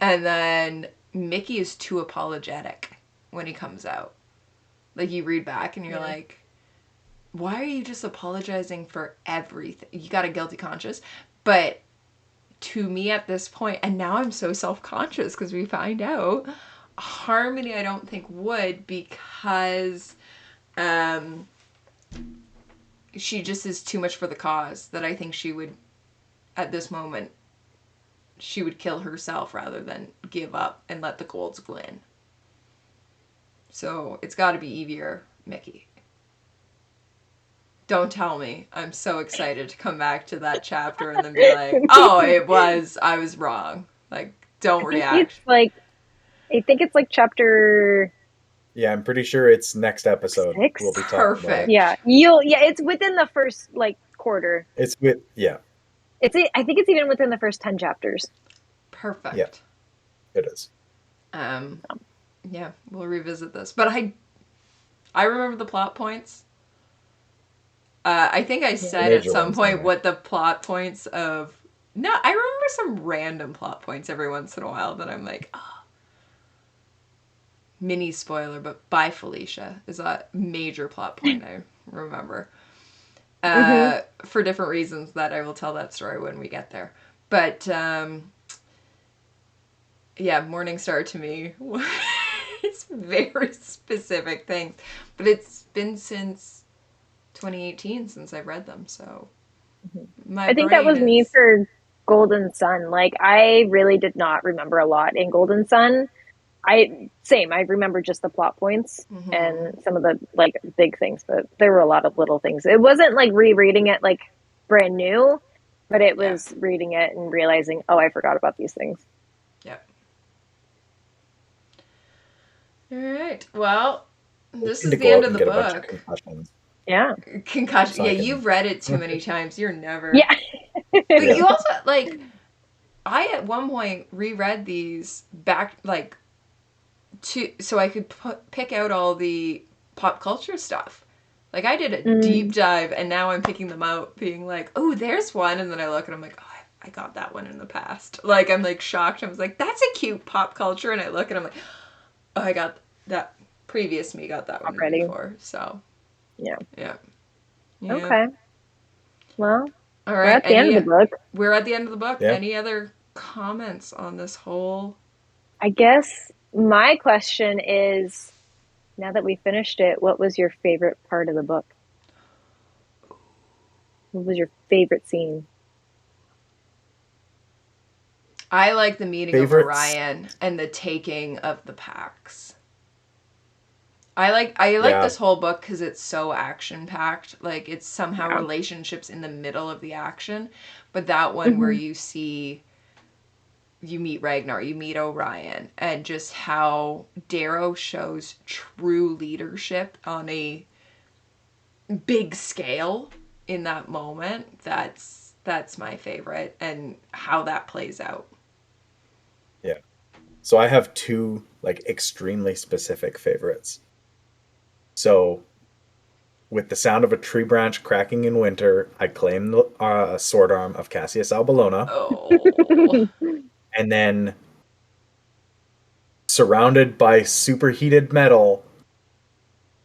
And then Mickey is too apologetic when he comes out. Like, you read back and you're like, why are you just apologizing for everything? You got a guilty conscience. But to me at this point, and now I'm so self-conscious because we find out, Harmony I don't think would, because she just is too much for the cause, that I think she would, at this moment, she would kill herself rather than give up and let the golds win. So it's got to be Evie or Mickey. Don't tell me. I'm so excited to come back to that chapter and then be like, oh, I was wrong. Like, don't react. I think it's like chapter... Yeah, I'm pretty sure it's next episode. 6? We'll be talking Perfect. about it. Yeah, it's within the first quarter. I think it's even within the first 10 chapters. Perfect. Yeah, it is. Yeah, we'll revisit this. But I remember the plot points. I think I said at some point what the plot points of... No, I remember some random plot points every once in a while that I'm like, oh. Mini spoiler, but by Felicia is a major plot point I remember. For different reasons that I will tell that story when we get there. But, yeah, Morningstar to me, it's very specific things. But it's been since 2018 since I've read them, so I think that was me for Golden Sun. Like, I really did not remember a lot in Golden Sun. I remember just the plot points and some of the big things, but there were a lot of little things. It wasn't like rereading it like brand new, but it was reading it and realizing, oh, I forgot about these things. Yep. All right. Well, this is the end of the book. Yeah. Concussion. Yeah, you've read it too many times. You're never. Yeah. But you also, I at one point reread these back, so I could pick out all the pop culture stuff. Like, I did a deep dive, and now I'm picking them out, being like, oh, there's one. And then I look and I'm like, oh, I got that one in the past. Like, I'm shocked. I was like, that's a cute pop culture. And I look and I'm like, oh, I got that. Previous me got that one before. So. Yeah. Okay. Well, all right. We're at the end of the book. We're at the end of the book. Yeah. Any other comments on this whole? I guess my question is, now that we finished it, what was your favorite part of the book? What was your favorite scene? I like the meeting of Orion and the taking of the packs. I like this whole book because it's so action-packed. Like, it's somehow relationships in the middle of the action. But that one where you meet Ragnar, you meet Orion, and just how Darrow shows true leadership on a big scale in that moment. That's my favorite, and how that plays out. Yeah. So I have two, extremely specific favorites. So, with the sound of a tree branch cracking in winter, I claim the sword arm of Cassius Albolona. Oh. And then, surrounded by superheated metal,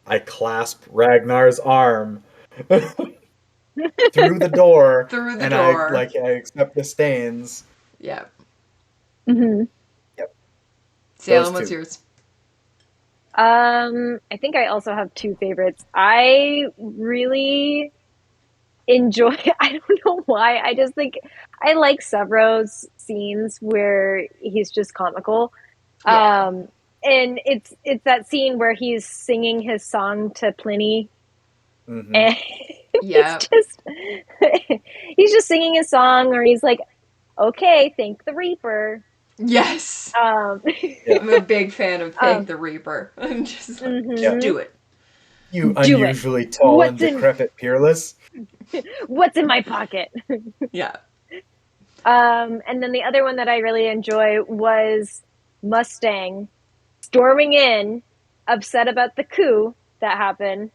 I clasp Ragnar's arm through the door. I accept the stains. Yeah. Mm-hmm. Yep. Salem, what's yours? I think I also have two favorites. I really enjoy, I don't know why, I just think I like Severo's scenes where he's just comical. Yeah. And it's that scene where he's singing his song to Pliny. Mm-hmm. And he's just singing his song, or he's like, okay, thank the Reaper. Yes. I'm a big fan of Thank the Reaper. I'm just just do it. You unusually tall and decrepit peerless. What's in my pocket? Yeah. And then the other one that I really enjoy was Mustang storming in, upset about the coup that happened.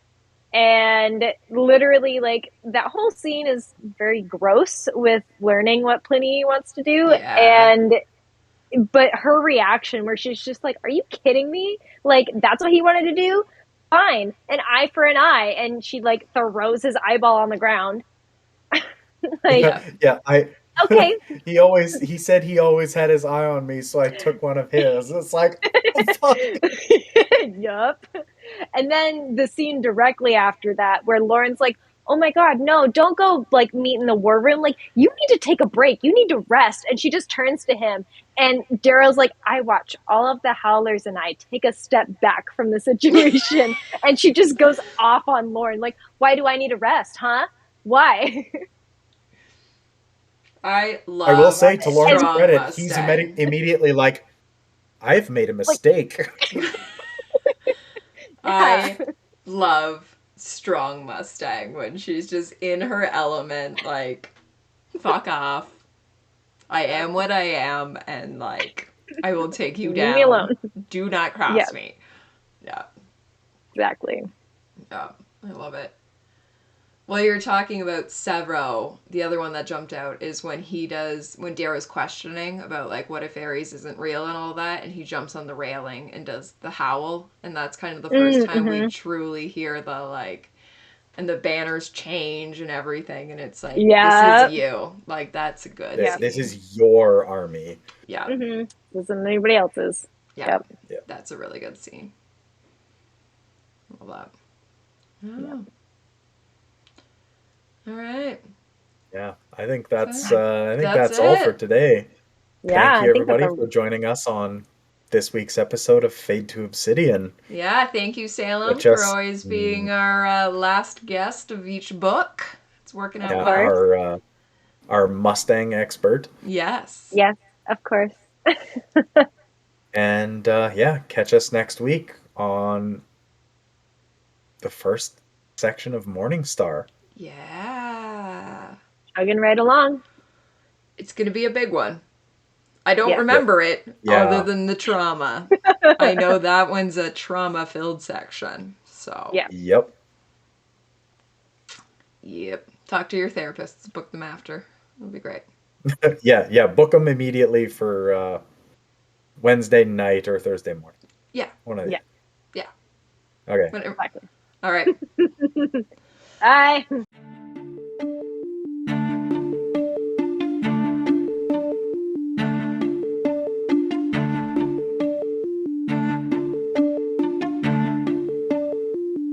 And literally, that whole scene is very gross with learning what Pliny wants to do. Yeah. And but her reaction where she's just like, are you kidding me? Like, that's what he wanted to do? Fine. An eye for an eye. And she like throws his eyeball on the ground. Like, okay. he said he always had his eye on me, so I took one of his. It's like, oh, fuck. Yup. And then the scene directly after that where Lauren's like, oh my God, no, don't go like meet in the war room. Like, you need to take a break. You need to rest. And she just turns to him and Daryl's like, I watch all of the Howlers and I take a step back from the situation. And she just goes off on Lauren. Like, why do I need a rest? Huh? Why? I will say, to Lauren's credit, Mustang. he's immediately like, I've made a mistake. I love strong Mustang when she's just in her element, like, fuck off. I am what I am, and like, I will take you down. Leave me alone. Do not cross me. Yeah. Exactly. Yeah, I love it. While you're talking about Severo, the other one that jumped out is when Darrow's questioning about like what if Ares isn't real and all that, and he jumps on the railing and does the howl, and that's kind of the first time we truly hear the like, and the banners change and everything, and it's like, this is you. Like, that's a good scene. This is your army. Yeah. Mm-hmm. This isn't anybody else's. Yeah. Yep. That's a really good scene. Love that. Oh. Yeah. All right. Yeah, I think that's all for today. Yeah, thank you everybody for joining us on this week's episode of Fade to Obsidian. Yeah, thank you, Salem, for always being our last guest of each book. It's working out well. Our Mustang expert. Yes. Yes, of course. And catch us next week on the first section of Morningstar. Yeah. Chugging right along. It's going to be a big one. I don't remember it other than the trauma. I know that one's a trauma-filled section. So. Yep. Talk to your therapists. Book them after. It'll be great. Yeah. Book them immediately for Wednesday night or Thursday morning. Yeah. Yeah. Okay. Whatever. Exactly. All right. Bye.